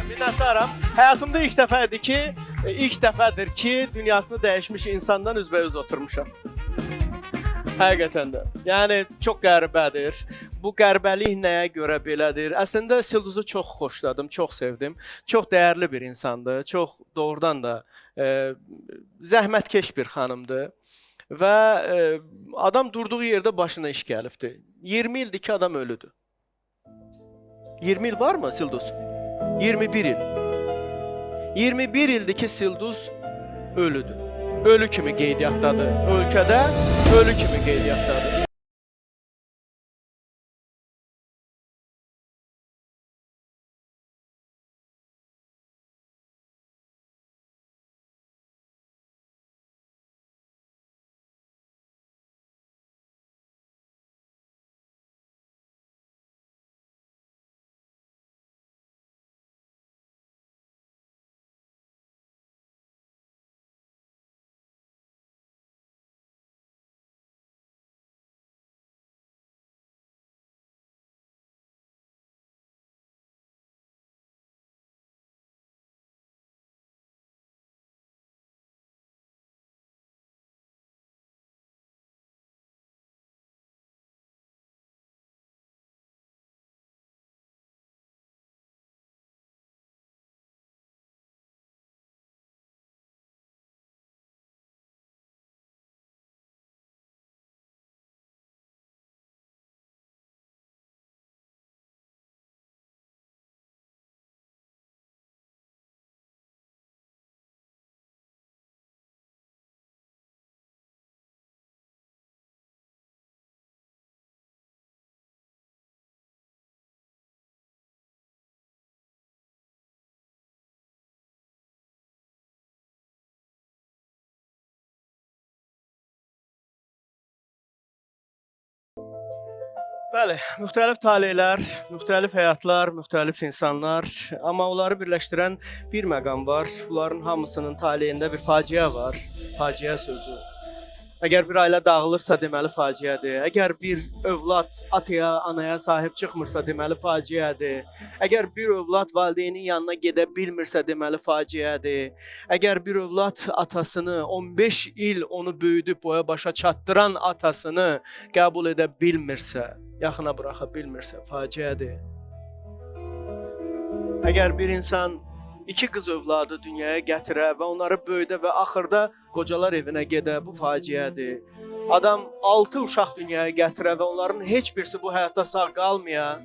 Minnətdaram. Həyatımda ilk dəfədir ki, dünyasını dəyişmiş insandan üzbəüz oturmuşam. Həqiqətən də. Yəni çox qəribədir. Bu qəribəlik nəyə görə belədir? Əslində Silduzu çox xoşladım, çox sevdim. Çox dəyərli bir insandır. Çox doğrudan da zəhmətkeş bir xanımdır. Və adam durduğu yerdə başına iş gəlibdir. 20 ildir ki, adam ölüdür. 20 il varmı Silduz? 21 il. 21 ildir ki, Silduz ölüdür. Ölü kimi qeydiyyatdadır. Ölkədə ölü kimi qeydiyyatdadır. Bəli, müxtəlif taleylər, müxtəlif həyatlar, müxtəlif insanlar, amma onları birləşdirən bir məqam var. Bunların hamısının taleyində bir faciə var, faciə sözü. Əgər bir ailə dağılırsa, deməli faciədir. Əgər bir övlad ataya, anaya sahib çıxmırsa, deməli faciədir. Əgər bir övlad valideynin yanına gedə bilmirsə, deməli faciədir. Əgər bir övlad atasını 15 il onu böyüdüb boya başa çatdıran atasını qəbul edə bilmirsə, yaxına buraxa bilmirsə, faciədir. Əgər bir insan iki qız övladı dünyaya gətirə və onları böyüdə və axırda qocalar evinə gedə, bu faciədir. Adam 6 uşaq dünyaya gətirə və onların heç birisi bu həyatda sağ qalmaya,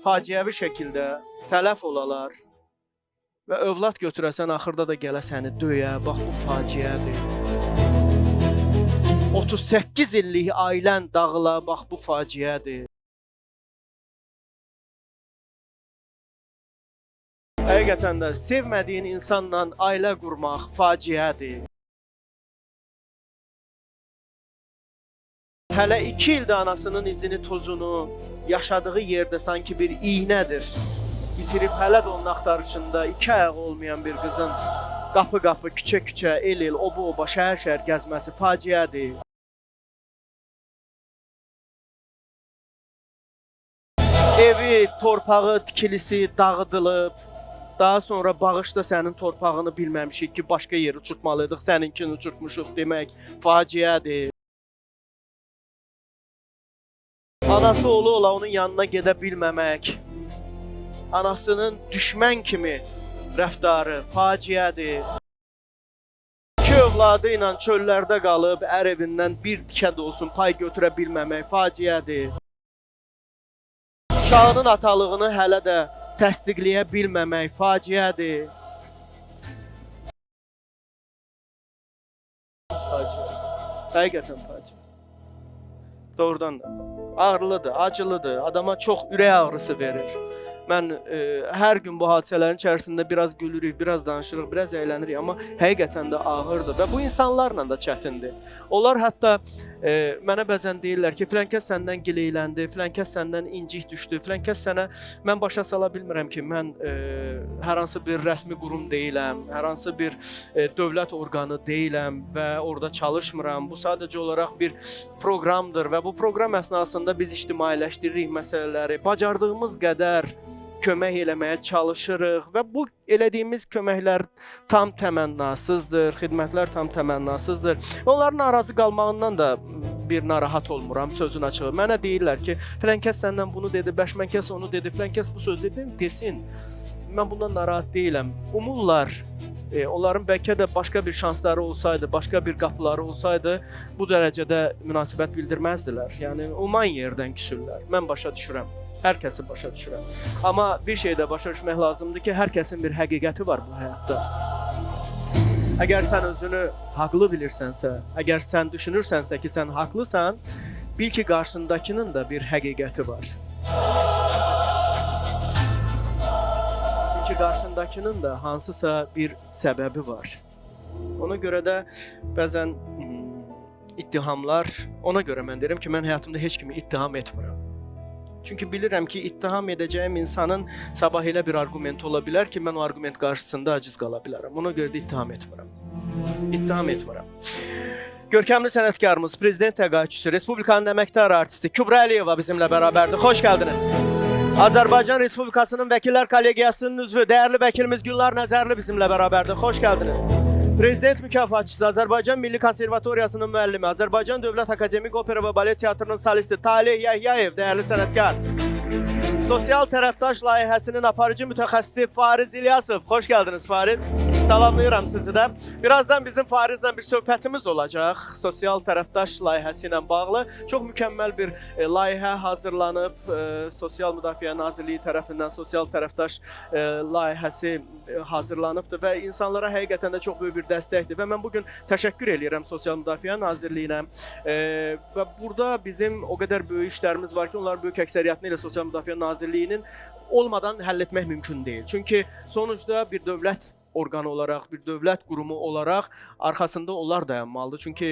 faciəvi şəkildə tələf olalar. Və övlad götürəsən, axırda da gələ səni döyə, bax bu faciədir. 38 illik ailən dağıla, bax bu faciədir. Həqiqətən də sevmədiyin insanla ailə qurmaq faciədir. Hələ 2 ildə anasının izini, tozunu yaşadığı yerdə sanki bir iynədir. Bitirib hələ də onun axtarışında 2 ayağı olmayan bir qızın qapı-qapı, küçə-küçə, el-el, oba-oba, şəhər-şəhər gəzməsi faciədir. Evi, torpağı, tikilisi dağıdılıb. Daha sonra bağışda sənin torpağını bilməmişik ki, başqa yer uçurtmalıydıq, səninkini uçurtmuşuq demək faciədir. Anası oğlu ola onun yanına gedə bilməmək, anasının düşmən kimi rəftarı faciədir. İki övladı ilə çöllərdə qalıb, ər evindən bir tikə də olsun pay götürə bilməmək faciədir. Uşağının atalığını hələ də təsdiqləyə bilməmək faciədir. Həqiqətən faciə. Doğrudan da. Ağrılıdır, acılıdır, adama çox ürək ağrısı verir. Mən hər gün bu hadisələrin içərisində biraz gülürük, biraz danışırıq, biraz əylənirik, amma həqiqətən də ağırdır və bu insanlarla da çətindir. Onlar hətta mənə bəzən deyirlər ki, filan kəs səndən gileyləndi, filan kəs səndən incik düşdü, filan kəs sənə, mən başa sala bilmirəm ki, mən hər hansı bir rəsmi qurum deyiləm, hər hansı bir dövlət orqanı deyiləm və orada çalışmıram. Bu sadəcə olaraq bir proqramdır və bu proqram əsnasında biz ictimailəşdiririk məsələləri, bacardığımız qədər kömək eləməyə çalışırıq və bu elədiyimiz köməklər tam təmənnasızdır, xidmətlər tam təmənnasızdır. Onların narazı qalmağından da bir narahat olmuram, sözün açığı. Mənə deyirlər ki, filan kəs səndən bunu dedi, bəşmən kəs onu dedi, filan kəs bu söz dedi, desin. Mən bundan narahat deyiləm. Umurlar. Onların bəlkə də başqa bir şansları olsaydı, başqa bir qapıları olsaydı, bu dərəcədə münasibət bildirməzdilər. Yəni uman yerdən küsürlər. Mən başa düşürəm. Hər kəsi başa düşürəm. Amma bir şey də başa düşmək lazımdır ki, hər kəsin bir həqiqəti var bu həyatda. Əgər sən özünü haqlı bilirsənsə, əgər sən düşünürsənsə ki, sən haqlısan, bil ki, qarşındakının da bir həqiqəti var. Ki qarşındakının da hansısa bir səbəbi var. Ona görə də bəzən ittihamlar, ona görə mən deyirəm ki, mən həyatımda heç kimi ittiham etmirəm. Çünki bilirəm ki, ittiham edəcəyim insanın sabah elə bir argumenti ola bilər ki, mən o argument qarşısında aciz qala bilərəm. Ona görə də ittiham etmirəm. İttiham etmirəm. Görkəmli sənətkarımız, prezident təqaüdçüsü, Respublikanın əməkdar artisti Kübra Əliyeva bizimlə bərabərdir. Xoş gəldiniz. Azərbaycan Respublikasının Vəkillər Kollegiyasının üzvü, dəyərli vəkilimiz Gülnar Nəzərli bizimlə bərabərdir. Xoş gəldiniz. Prezident mükafatçısı, Azərbaycan Milli Konservatoriyasının müəllimi, Azərbaycan Dövlət Akademik Opera və Balet Teatrının solisti Talih Yəhyayev, dəyərli sənətkar. Sosial tərəfdaş layihəsinin aparıcı mütəxəssisi Fariz İlyasov. Xoş gəldiniz Fariz. Salamlayıram sizi də. Birazdan bizim Farizlə bir söhbətimiz olacaq. Sosial tərəfdaş layihəsi ilə bağlı. Çox mükəmməl bir layihə hazırlanıb. Sosial Müdafiə Nazirliyi tərəfindən sosial tərəfdaş layihəsi hazırlanıbdır və insanlara həqiqətən də çox böyük bir dəstəkdir. Və mən bugün təşəkkür edirəm Sosial Müdafiə Nazirliyinə. Və burada bizim o qədər böyük işlərimiz var ki, onların böyük əksəriyyətini ilə Sosial Müdafiə Nazirliyinin olmadan həll etmək mümkün deyil. Çünki sonuçda bir dövlət orqanı olaraq, bir dövlət qurumu olaraq arxasında onlar dayanmalıdır. Çünki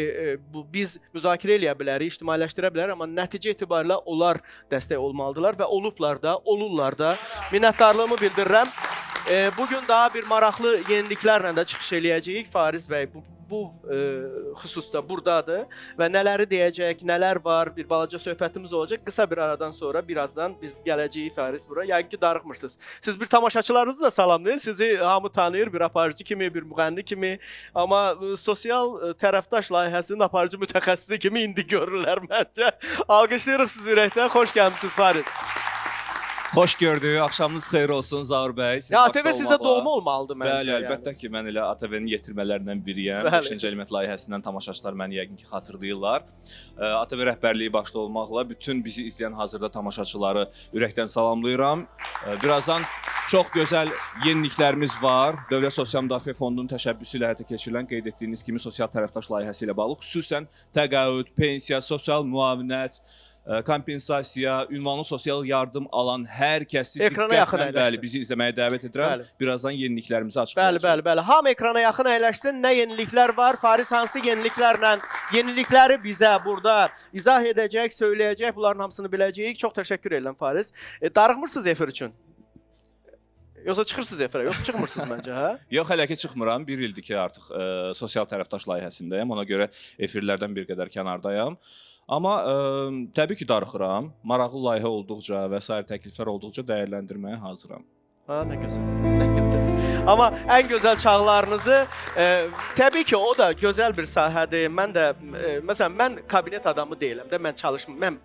biz müzakirə eləyə bilərik, ictimailəşdirə bilərik, amma nəticə etibarilə onlar dəstək olmalıdırlar və olublar da, olurlar da. Minnətdarlığımı bildirirəm. Bugün daha bir maraqlı yeniliklərlə də çıxış eləyəcəyik. Fariz bəy bu xüsusda buradadır və nələri deyəcək, nələr var, bir balaca söhbətimiz olacaq. Qısa bir aradan sonra, birazdan biz gələcəyik Fariz bura. Yəqin ki, darıxmırsınız. Siz bir tamaşaçılarınızı da salamlayın. Sizi hamı tanıyır, bir aparıcı kimi, bir müğənni kimi. Amma sosial tərəfdaş layihəsinin aparıcı mütəxəssisi kimi indi görürlər məncə. Alqışlayırıq sizi ürəkdən. Xoş gəlmisiniz Fariz. Xoş gördük. Axşamınız xeyir olsun Zaur bəy. Ya ATV sizə doğma olmalıdır məncə. Bəli, əlbəttə ki, mən elə ATV-nin yetirmələrindən biriyəm. 5-ci element layihəsindən tamaşaçılar məni yəqin ki, xatırlayırlar. ATV rəhbərliyi başda olmaqla bütün bizi izləyən hazırda tamaşaçıları ürəkdən salamlayıram. Birazdan çox gözəl yeniliklərimiz var. Dövlət Sosial Müdafiə Fondunun təşəbbüsü ilə həyata keçirilən qeyd etdiyiniz kimi sosial tərəfdaş layihəsi ilə bağlı xüsusən təqaüd, pensiya, sosial müavinət, kompensasiya, ünvanlı sosial yardım alan hər kəsi diqqətlə bizi izləməyə dəvət edirəm. Birazdan yeniliklərimizi açıqlayacağıq. Bəli. Hamı ekrana yaxın əyləşsin. Nə yeniliklər var? Fariz hansı yeniliklərlə, yenilikləri bizə burada izah edəcək, söyləyəcək, bunların hamısını biləcəyik. Çox təşəkkür edirəm Fariz. Darıxmırsınız efir üçün? Yoxsa çıxırsınız efirə? Yoxsa çıxmırsınız məncə, hə? Yox, hələ ki çıxmıram. Bir ildir ki, artıq sosial tərəfdaş layihəsindəyəm. Ona görə efirlərdən bir qədər kənardayam. Amma təbii ki, darıxıram. Maraqlı layihə olduqca və s. təkliflər olduqca dəyərləndirməyə hazıram. Ha, nə gözəl, nə gözəl. Amma ən gözəl çağlarınızı, təbii ki, o da gözəl bir sahədir. Mən də, məsələn, mən kabinet adamı deyiləm də, mən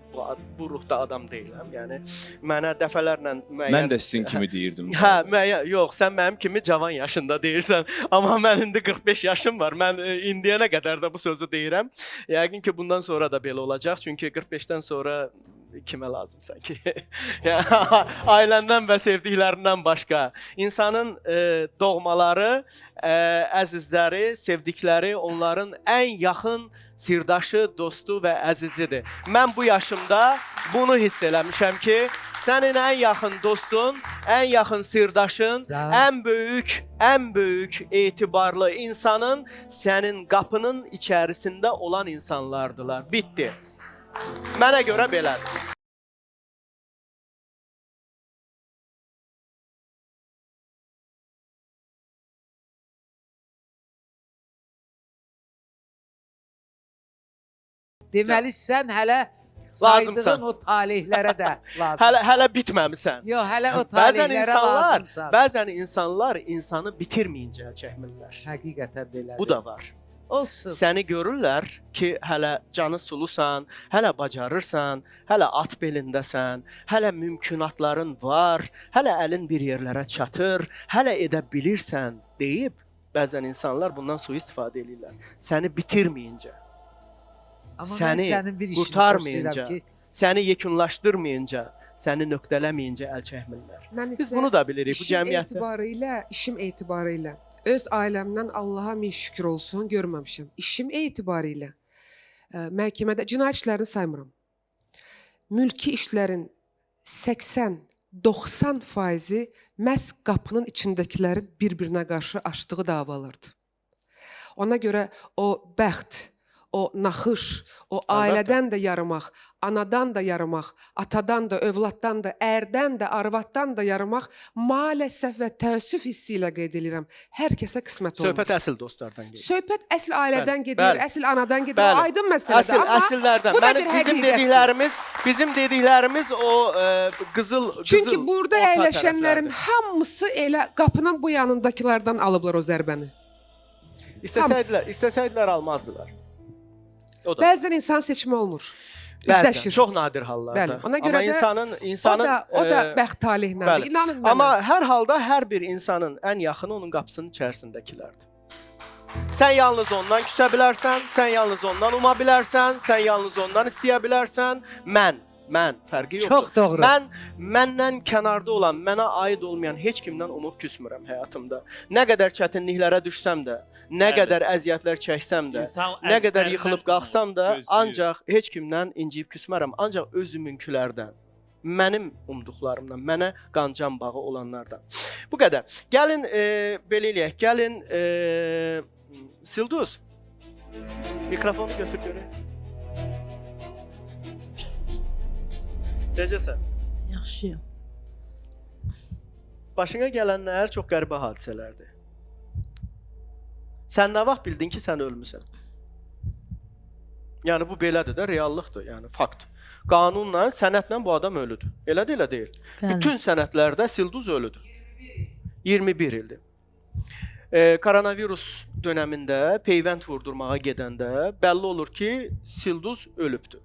bu ruhda adam deyiləm. Yəni, mənə dəfələrlə müəyyən... Mən də sizin kimi deyirdim. Hə, müəyyən, yox, sən mənim kimi cavan yaşında deyirsən. Amma mən indi 45 yaşım var. Mən indiyənə qədər də bu sözü deyirəm. Yəqin ki, bundan sonra da belə olacaq. Çünki 45-dən sonra kimə lazımsan ki? Ailəndən və sevdiklərindən başqa. İnsanın doğmaları, əzizləri, sevdikləri onların ən yaxın sirdaşı, dostu və əzizidir. Mən bu yaşımda bunu hiss eləmişəm ki, sənin ən yaxın dostun, ən yaxın sirdaşın, ən böyük etibarlı insanın sənin qapının içərisində olan insanlardılar. Bitti. Mənə görə belədir. Deməli sən hələ Saydığın o talihlərə də lazımsan. Hələ bitməmisən. Yox, hələ o Bəzən talihlərə insanlar, lazımsan. bəzən insanlar insanı bitirməyincə əl çəkmirlər. Həqiqətən belədir. Bu da var. olsun. Səni görürlər ki, hələ canı sulusan, hələ bacarırsan, hələ at belindəsən, hələ mümkünatların var, hələ əlin bir yerlərə çatır, hələ edə bilirsən deyib bəzən insanlar bundan sui-istifadə edirlər. Səni bitirməyincə, Amma səni mən sənin bir işini qurtarmayınca, xoşlayıram ki, səni yekunlaşdırmayınca, səni nöqtələməyincə əl çəkmirlər. Mən Biz bunu da bilirik bu cəmiyyətdə. işim etibarıyla öz ailəmdən Allaha min şükür olsun görməmişəm. İşim etibarıyla məhkəmədə cinayət işlərini saymıram. Mülki işlərin 80-90% məhz qapının içindəkilərin bir-birinə qarşı açdığı davalardır. Ona görə o bəxt, o naxış, o ailədən də yarımaq, anadan da yarımaq, atadan da, övladdan da, ərdən də, arvaddan da yarımaq maalesef və təəssüf hissi ilə qeyd edirəm. Hər kəsə qismət olmur. Söhbət əsl dostlardan gedir. Söhbət əsl ailədən Bəli, gedir, bəli. əsl anadan gedir. Bəli. O aydın məsələdir. Amma Əsillərdən. bu da bir Bizim həqiqətdir. dediklərimiz o qızıl Çünki burada orta əyləşənlərin tərəflərdir. hamısı elə qapının bu yanındakilərdən alıblar o zərbəni. İstəsəydilər almazdılar. O da. Bəzən insan seçimi olmur. Bəzən, Üzləşir. çox nadir hallarda. Bəli, ona görə Amma də insanın o da bəxt talihlədir. bəli. İnanın mənə. Amma hər halda hər bir insanın ən yaxını onun qapısının içərisindəkilərdir. Sən yalnız ondan küsə bilərsən, sən yalnız ondan uma bilərsən, sən yalnız ondan istəyə bilərsən. Mən fərqi yoxdur. Çox doğru. Mən məndən kənarda olan, mənə aid olmayan heç kimdən umub küsmürəm həyatımda. Nə qədər çətinliklərə düşsəm də, nə Bəli. qədər əziyyətlər çəksəm də, İnsan nə qədər əzlərdən yıxılıb qalxsam da, gözləyir. ancaq heç kimdən inciyib küsmərəm, ancaq özümünkülərdən, mənim umduqlarımdan, mənə qancan bağı olanlardan. Bu qədər. Gəlin belə eləyək. Gəlin Silduz. Mikrofonu götür görək. Necəsən? Yaxşıyam. Başına gələnlər çox qəribə hadisələrdir. Sən nə vaxt bildin ki, sən ölmüsən? Yəni bu belədir də, reallıqdır, yəni fakt. Qanunla, sənədlə bu adam ölüdür. Elədir, elə deyil. Bəli. Bütün sənədlərdə Silduz ölüdür. 21 ildir. Koronavirus dönəmində peyvənd vurdurmağa gedəndə bəlli olur ki, Silduz ölübdür.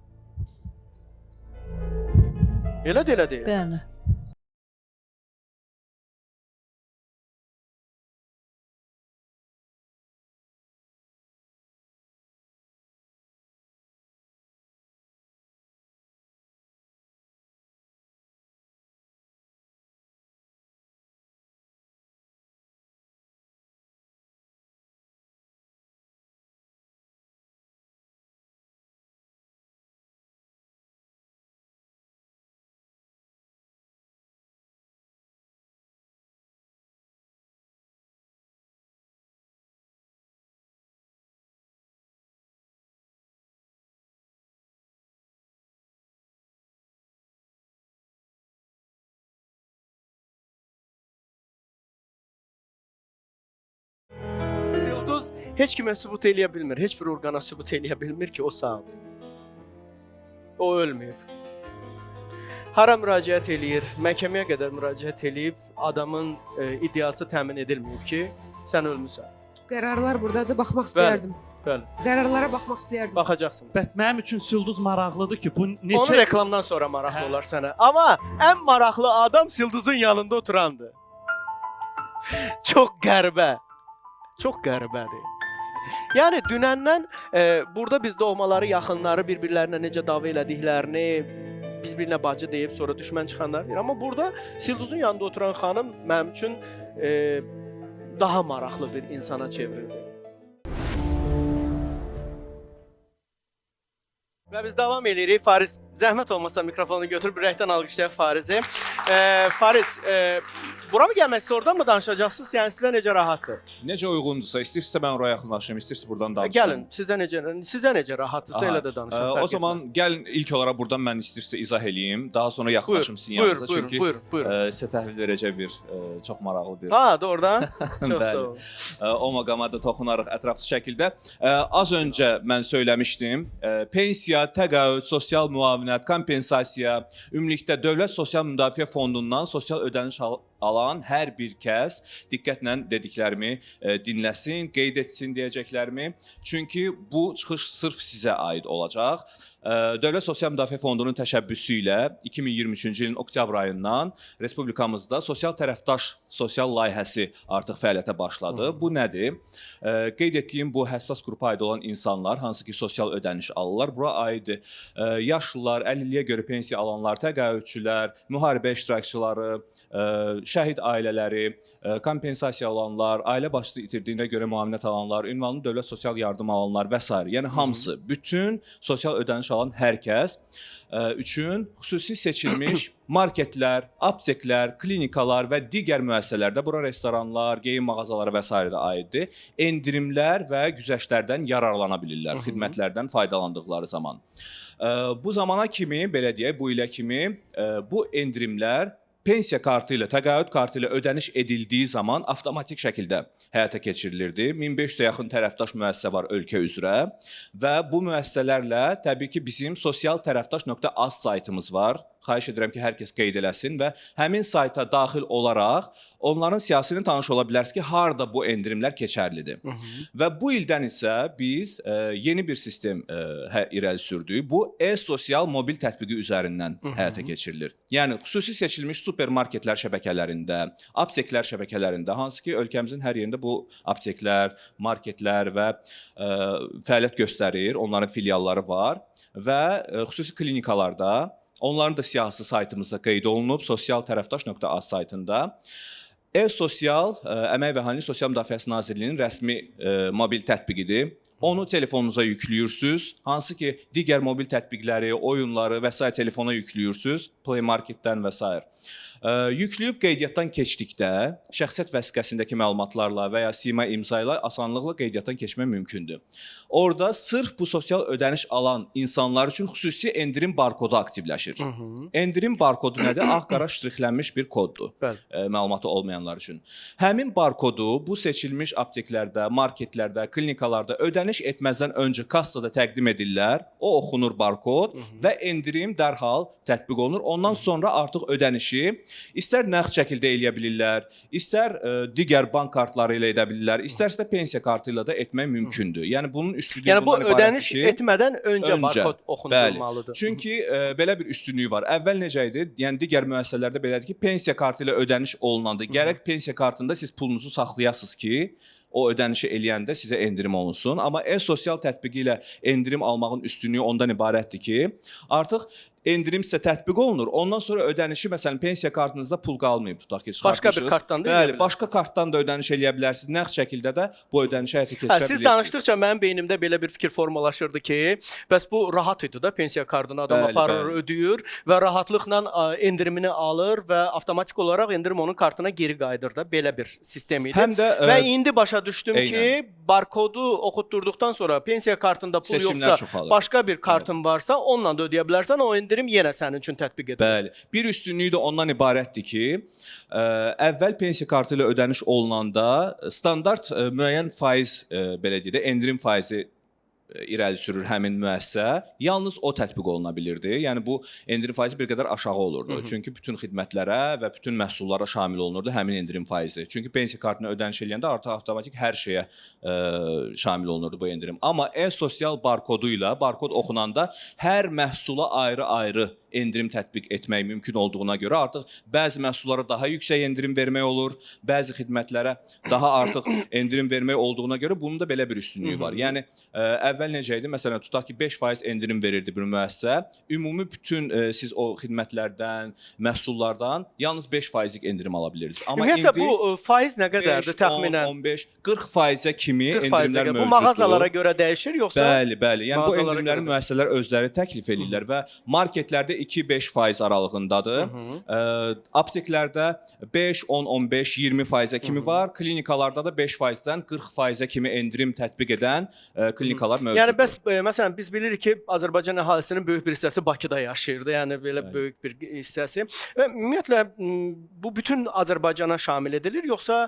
Elədir, elə deyil. Bəli. Silduz heç kimə sübut eləyə bilmir, heç bir orqana sübut eləyə bilmir ki, o sağdır. O ölməyib. Hara müraciət eləyir, məhkəməyə qədər müraciət eləyib, adamın iddiası təmin edilməyib ki, sən ölmüsən. Qərarlar burdadır, baxmaq istəyərdim. Bəli, Qərarlara baxmaq istəyərdim. baxacaqsınız. Bəs mənim üçün Silduz maraqlıdır ki, bu Onu neçə reklamdan sonra maraqlı Hə. olar sənə. Amma ən maraqlı adam Silduzun yanında oturandır. Çox qəribə. Çox qəribədir. Yəni dünəndən burada biz doğmaları, yaxınları bir-birlərinə necə dava elədiklərini, bir-birinə bacı deyib sonra düşmən çıxanlar deyir. Amma burada Silduzun yanında oturan xanım mənim üçün daha maraqlı bir insana çevrildi. Və biz davam edirik. Fariz, zəhmət olmasa mikrofonu götürüb ürəkdən alqışlayaq Farizi. Fariz, bura mı gəlmək istəyir, oradan mı danışacaqsınız? Yəni sizə necə rahatdır? Necə uyğundursa, istəyirsə mən oraya yaxınlaşım, istəyirsə buradan danışım. Gəlin, sizə necə rahatdırsa elə də danışın. O fərq zaman etməz. gəlin ilk olaraq buradan mən istəyirsə izah eləyim, daha sonra yaxınlaşım sizin yanınıza. Çünki buyurun. sizə təhvil verəcək bir çox maraqlı bir Ha, doğrudan. Çox Bəli. sağ olun. o məqama da toxunarıq ətraflı şəkildə. Az öncə mən söyləmişdim, pensiya təqaüd, sosial müavinət, kompensasiya, ümumilikdə Dövlət Sosial Müdafiə Fondundan sosial ödəniş alan hər bir kəs diqqətlə dediklərimi dinləsin, qeyd etsin deyəcəklərimi. Çünki bu çıxış sırf sizə aid olacaq. Dövlət Sosial Müdafiə Fondunun təşəbbüsü ilə 2023-cü ilin oktyabr ayından Respublikamızda sosial tərəfdaş sosial layihəsi artıq fəaliyyətə başladı. Bu nədir? Qeyd etdiyim bu həssas qrupa aid olan insanlar, hansı ki sosial ödəniş alırlar, bura aid yaşlılar, 50-liyə görə pensiya alanlar, təqaüdçülər, müharibə iştirakçıları, şəhid ailələri, kompensasiya alanlar, ailə başçısı itirdiyinə görə müavinət alanlar, ünvanlı dövlət sosial yardım alanlar və s. Yəni hamısı, bütün sosial ödəniş alan hər kəs üçün xüsusi seçilmiş marketlər, apteklər, klinikalar və digər müəssisələrdə, bura restoranlar, geyim mağazaları və s. də aiddir, endirimlər və güzəştlərdən yararlana bilirlər, xidmətlərdən faydalandıqları zaman. Bu zamana kimi, belə deyək, bu ilə kimi bu endirimlər pensiya kartı ilə, təqaüd kartı ilə ödəniş edildiyi zaman avtomatik şəkildə həyata keçirilirdi. 1500-ə yaxın tərəfdaş müəssisə var ölkə üzrə və bu müəssisələrlə təbii ki, bizim sosial tərəfdaş.az saytımız var. Xahiş edirəm ki, hər kəs qeyd eləsin və həmin sayta daxil olaraq onların siyasətini tanış ola bilərsiniz ki, harada bu endirimlər keçərlidir. Və bu ildən isə biz yeni bir sistem irəli sürdük. Bu e-sosial mobil tətbiqi üzərindən həyata keçirilir. Yəni, xüsusi seçilmiş supermarketlər şəbəkələrində, apteklər şəbəkələrində, hansı ki, ölkəmizin hər yerində bu apteklər, marketlər və fəaliyyət göstərir, onların filialları var və xüsusi klinikalarda, onların da siyasi saytımızda qeyd olunub, sosial tərəfdaş.az saytında. E-sosial, Əmək və Əhalinin Sosial Müdafiəsi Nazirliyinin rəsmi mobil tətbiqidir. Onu telefonunuza yüklüyürsünüz. Hansı ki, digər mobil tətbiqləri, oyunları və s. telefona yüklüyürsünüz, Play Marketdən və s. Yüklüyüb qeydiyyatdan keçdikdə şəxsiyyət vəsiqəsindəki məlumatlarla və ya sima imza ilə asanlıqla qeydiyyatdan keçmək mümkündür. Orada sırf bu sosial ödəniş alan insanlar üçün xüsusi endirim barkodu aktivləşir. Endirim barkodu nədir? Ağ-qara ştrixlənmiş bir koddur, məlumatı olmayanlar üçün. Həmin barkodu bu seçilmiş apteklərdə, marketlərdə, klinikalarda ödəniş etməzdən öncə kassada təqdim edirlər. O oxunur barkod və endirim dərhal tətbiq olunur. Ondan sonra artıq ödənişi İstər nağd şəkildə eləyə bilirlər, istər digər bank kartları ilə edə bilirlər, istərsə də pensiya kartı ilə də etmək mümkündür. Yəni bunun üstünlüyü yəni, bundan ibarətdir ki... Yəni bu ödəniş etmədən öncə barkod oxunulmalıdır. Bəli, çünki belə bir üstünlüyü var. Əvvəl necə idi? Yəni digər müəssisələrdə belədir ki, pensiya kartı ilə ödəniş olunanda gərək pensiya kartında siz pulunuzu saxlayasınız ki, o ödənişi eləyəndə sizə endirim olunsun. Amma e-sosial tətbiqi ilə endirim almağın üstünlüyü ondan ibarətdir ki, artıq endirim sizə tətbiq olunur. Ondan sonra ödənişi, məsələn, pensiya kartınızda pul qalmayıb, tutaq ki, çıxartmışsınız. Başqa bir kartdan da eləyə bilərsiniz. Bəli, başqa kartdan da ödəniş eləyə bilərsiniz. Nağd şəkildə də bu ödənişi həyata keçirə bilirsiniz. Siz danışdıqca mənim beynimdə belə bir fikir formalaşırdı ki, bəs bu rahat idi da, pensiya kartını adam aparır, ödəyir və rahatlıqla endirimini alır və avtomatik olaraq endirim onun kartına geri qayıdır da, belə bir sistem idi. Həm də və indi başa düşdüm ki, barkodu oxutdurduqdan sonra pensiya kartında pul yoxsa, başqa bir kartın varsa, onunla da ödəyə bilərsən, o endirim yenə sənin üçün tətbiq edilir. Bəli. Bir üstünlüyü də ondan ibarətdir ki, əvvəl pensiya kartı ilə ödəniş olunanda standart müəyyən faiz, belə deyək də, endirim faizi irəli sürür həmin müəssisə, yalnız o tətbiq oluna bilirdi. Yəni bu endirim faizi bir qədər aşağı olurdu. Çünki bütün xidmətlərə və bütün məhsullara şamil olunurdu həmin endirim faizi. Çünki pensiya kartına ödəniş eləyəndə artıq avtomatik hər şeyə şamil olunurdu bu endirim. Amma e-sosial barkodu ilə barkod oxunanda hər məhsula ayrı-ayrı endirim tətbiq etmək mümkün olduğuna görə artıq bəzi məhsullara daha yüksək endirim vermək olur, bəzi xidmətlərə daha artıq endirim vermək olduğuna görə bunun da belə bir üstünlüyü var. Yəni əvvəl necə idi? Məsələn, tutaq ki 5% endirim verirdi bir müəssisə, ümumi bütün siz o xidmətlərdən, məhsullardan yalnız 5%lik endirim ala bilirdiniz. Amma ümumiyyətlə indi bu faiz nə qədərdir təxminən? 10, 15, 40%-ə kimi endirimlər mövcuddur. Bu mağazalara görə dəyişir yoxsa? Bəli. Yəni bu endirimləri müəssisələr özləri təklif edirlər və marketlərdə 2-5% aralığındadır. Apteklərdə 5, 10, 15, 20%-ə kimi var. Klinikalarda da 5%-dən 40%-ə kimi endirim tətbiq edən klinikalar mövcuddur. Yəni bəs məsələn biz bilirik ki, Azərbaycan əhalisinin böyük bir hissəsi Bakıda yaşayırdı. Yəni belə böyük bir hissəsi. Və ümumiyyətlə bu bütün Azərbaycana şamil edilir, yoxsa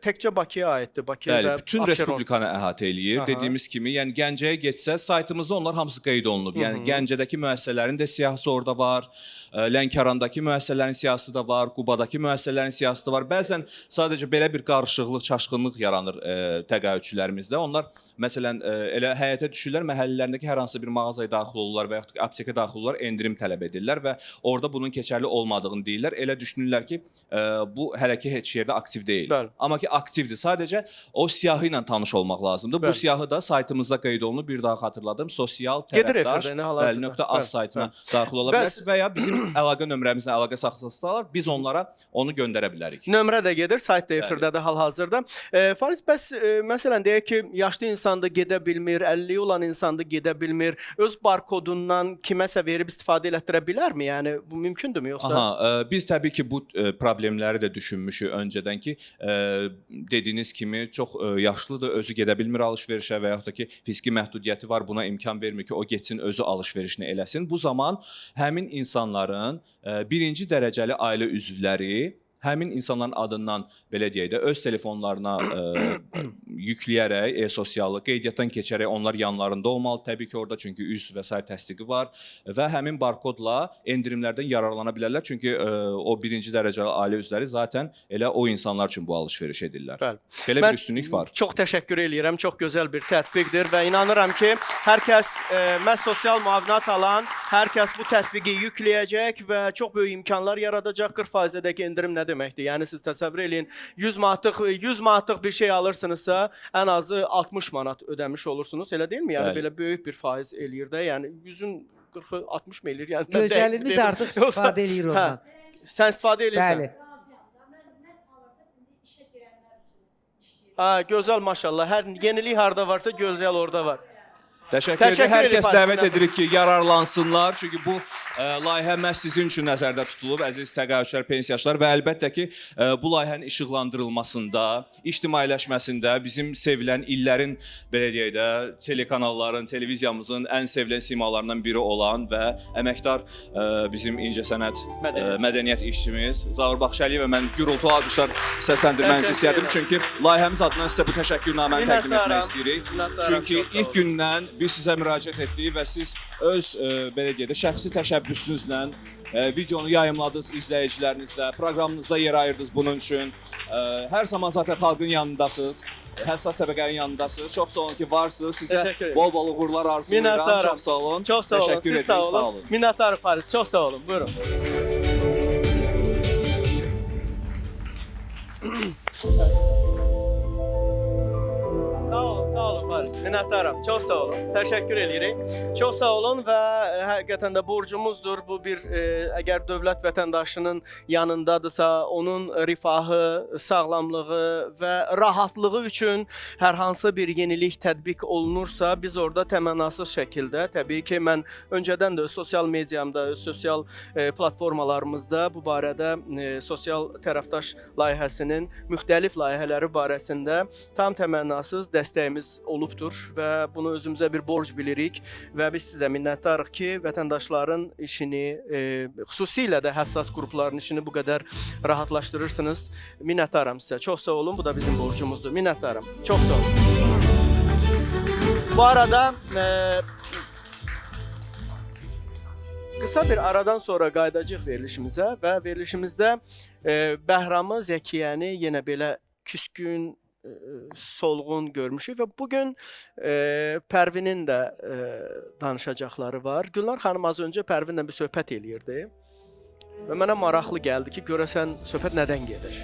təkcə Bakıya aiddir? Bakıya Bəli, və bütün Abşeron. respublikanı əhatə eləyir. Dediyimiz kimi, yəni Gəncəyə getsə, saytımızda onlar hamısı qeyd olunub. Yəni Gəncədəki müəssisələrin də siyahısı orada var. Lənkərandakı müəssisələrin siyahısı da var, Qubadakı müəssisələrin siyahısı da var. Bəzən sadəcə belə bir qarışıqlıq, çaşqınlıq yaranır təqaüdçülərimizdə. Onlar məsələn elə həyətə düşürlər, məhəllələrindəki hər hansı bir mağazaya daxil olurlar və yaxud da aptekə daxil olurlar, endirim tələb edirlər və orada bunun keçərli olmadığını deyirlər. Elə düşünürlər ki, bu hələ ki heç yerdə aktiv deyil. Bəli. Amma ki aktivdir. Sadəcə o siyahı ilə tanış olmaq lazımdır. Bəli. Bu siyahı da saytımızda qeyd olunub. Bir daha xatırladım. Sosial Gedir tərəfdaş efirdə, nə hal-hazırda. .az saytına daxil ola bilərsiniz və ya bizim əlaqə nömrəmizlə əlaqə saxlasalar biz onlara onu göndərə bilərik. Nömrə də gedir, sayt da efirdədir hal-hazırda. Fariz, bəs məsələn deyək ki, yaşlı insan da gedə bilmir, 50 olan insan da gedə bilmir. Öz barkodundan kiməsə verib istifadə elətdirə bilərmi? Yəni bu mümkündürmü yoxsa? Aha, biz təbii ki bu problemləri də düşünmüşük öncədən ki, dediyiniz kimi çox yaşlıdır, özü gedə bilmir alış-verişə və yaxud da ki fiziki məhdudiyyəti var, buna imkan vermir ki, o getsin özü alış-verişini eləsin. Bu zaman həmin insanların birinci dərəcəli ailə üzvləri həmin insanların adından belə deyək də öz telefonlarına yükləyərək e-sosiallı qeydiyyatdan keçərək onlar yanlarında olmalı. Təbii ki, orada çünki üz və sair təsdiqi var və həmin barkodla endirimlərdən yararlana bilərlər. Çünki o birinci dərəcəli ailə üzvləri zaten elə o insanlar üçün bu alış-veriş edirlər. Bəli. Belə bir üstünlük var. Çox təşəkkür eləyirəm. Çox gözəl bir tətbiqdir və inanıram ki, hər kəs məhz sosial müavinət alan, hər kəs bu tətbiqi yükləyəcək və çox böyük imkanlar yaradacaq. 40%-dəki endirim nə deməkdir? Yəni siz təsəvvür eləyin, 100 manatlıq bir şey alırsınızsa, ən azı 60 manat ödəmiş olursunuz. Elə deyilmi? Yəni Bəli. belə böyük bir faiz eləyir də. Yəni 100-ün 40-ı 60 mı eləyir? Yəni Gözəlimiz artıq istifadə eləyir ondan. Sən istifadə eləyirsən. Bəli. Ha, gözəl maşallah. Hər yenilik harda varsa gözəl orada var. Təşəkkür edirəm. Hər edirik kəs Fariz dəvət müəllim. edirik ki, yararlansınlar. Çünki bu layihə məhz sizin üçün nəzərdə tutulub, əziz təqaüdçülər, pensiyaçılar və əlbəttə ki, bu layihənin işıqlandırılmasında, ictimailəşməsində bizim sevilən illərin, belə deyək də, telekanalların, televiziyamızın ən sevilən simalarından biri olan və əməkdar bizim incəsənət mədəniyyət işçimiz Zaur Baxşəliyevə mən gürultu alqışlar səsləndirmənizi istəyirdim. Çünki layihəmiz adından sizə bu təşəkkürnaməni təqdim etmək istəyirik. Çünki ilk gündən biz sizə müraciət etdik və siz öz belə deyək də şəxsi təşəbbüsünüzlə videonu yayımladınız izləyicilərinizlə, proqramınızda yer ayırdınız bunun üçün. Hər zaman zaten xalqın yanındasınız, həssas təbəqənin yanındasınız. Çox sağ olun ki, varsınız. Sizə bol-bol uğurlar arzulayıram. Çox sağ olun. Çox sağ olun. Təşəkkür Siz sağ edirik. olun. Minnətdarıq Fariz. Çox sağ olun. Buyurun. Sağ olun Fariz. Minnətdaram. Çox sağ olun. Təşəkkür eləyirik. Çox sağ olun və həqiqətən də borcumuzdur. Bu bir əgər dövlət vətəndaşının yanındadırsa, onun rifahı, sağlamlığı və rahatlığı üçün hər hansı bir yenilik tətbiq olunursa, biz orada təmənnasız şəkildə, təbii ki, mən öncədən də sosial mediamda, sosial platformalarımızda bu barədə sosial tərəfdaş layihəsinin müxtəlif layihələri barəsində tam təmənnasız dəstəyimiz olubdur və bunu özümüzə bir borc bilirik və biz sizə minnətdarıq ki, vətəndaşların işini, xüsusilə də həssas qrupların işini bu qədər rahatlaşdırırsınız. Minnətdaram sizə. Çox sağ olun. Bu da bizim borcumuzdur. Minnətdaram. Çox sağ olun. Bu arada qısa bir aradan sonra qayıdacağıq verilişimizə və verilişimizdə Bəhramı Zəkiyəni yenə belə küskün, solğun görmüşük və bugün Pərvinin də danışacaqları var. Gülnar xanım az öncə Pərvinlə bir söhbət eləyirdi və mənə maraqlı gəldi ki, görəsən söhbət nədən gedir?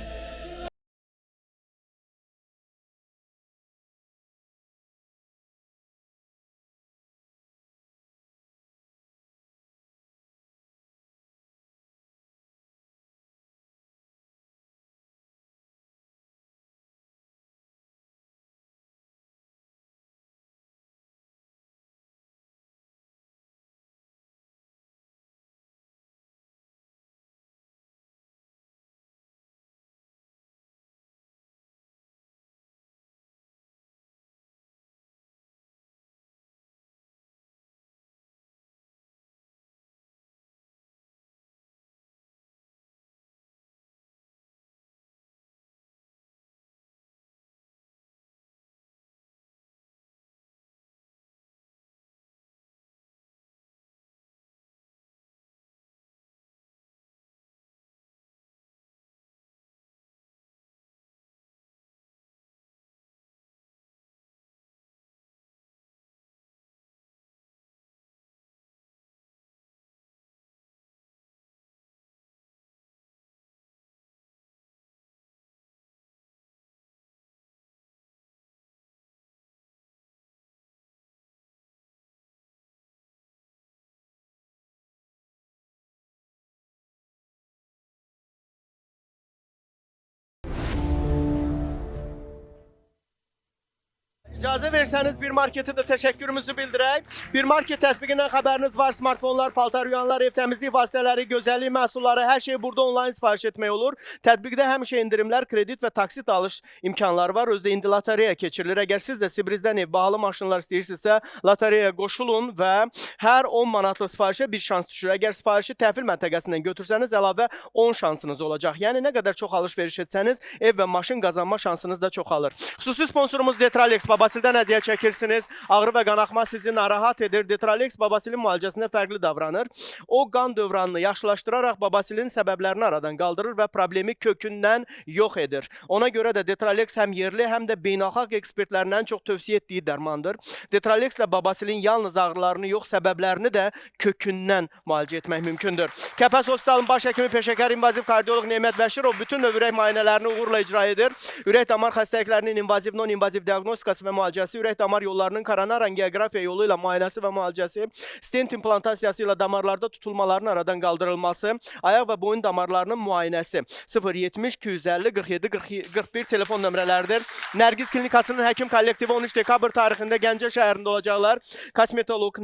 İcazə versəniz bir marketi də təşəkkürümüzü bildirək. Bir market tətbiqindən xəbəriniz var. Smartfonlar, paltar yuyanlar, ev təmizlik vasitələri, gözəllik məhsulları, hər şey burada onlayn sifariş etmək olur. Tətbiqdə həmişə endirimlər, kredit və taksit alış imkanları var. Özdə indi lotereya keçirilir. Əgər siz də Sibrizdən ev, bahalı maşınlar istəyirsinizsə, lotereyaya qoşulun və hər 10 manatlıq sifarişə bir şans düşür. Əgər sifarişi təhvil məntəqəsindən götürsəniz, əlavə 10 şansınız olacaq. Yəni nə qədər çox alış-veriş etsəniz, ev və maşın qazanma şansınız da çoxalır. Xüsusi sponsorumuz Detralex. Babasildən əziyyət çəkirsiniz. Ağrı və qanaxma sizi narahat edir. Detralex Babasilin müalicəsində fərqli davranır. O qan dövranını yaxşılaşdıraraq Babasilin səbəblərini aradan qaldırır və problemi kökündən yox edir. Ona görə də Detralex həm yerli, həm də beynəlxalq ekspertlərindən çox tövsiyə etdiyi dərmandır. Detralex ilə Babasilin yalnız ağrılarını yox, səbəblərini də kökündən müalicə etmək mümkündür. Kəpəs Hospitalın baş həkimi peşəkar invaziv kardioloq Nemət Bəşirov bütün növ ürək müayinələrini uğurla icra edir. Ürək damar xəstəliklərinin invaziv, non-invaziv diaqnostikası və müalicəsi, ürək damar yollarının koronar angiografiya yolu ilə müayinəsi və müalicəsi, stent implantasiyası ilə damarlarda tutulmaların aradan qaldırılması, ayaq və boyun damarlarının müayinəsi 070 250 47 41 telefon nömrələridir. Nərgiz Klinikasının həkim kollektivi 13 dekabr tarixində Gəncə şəhərində olacaqlar. Kosmetoloq,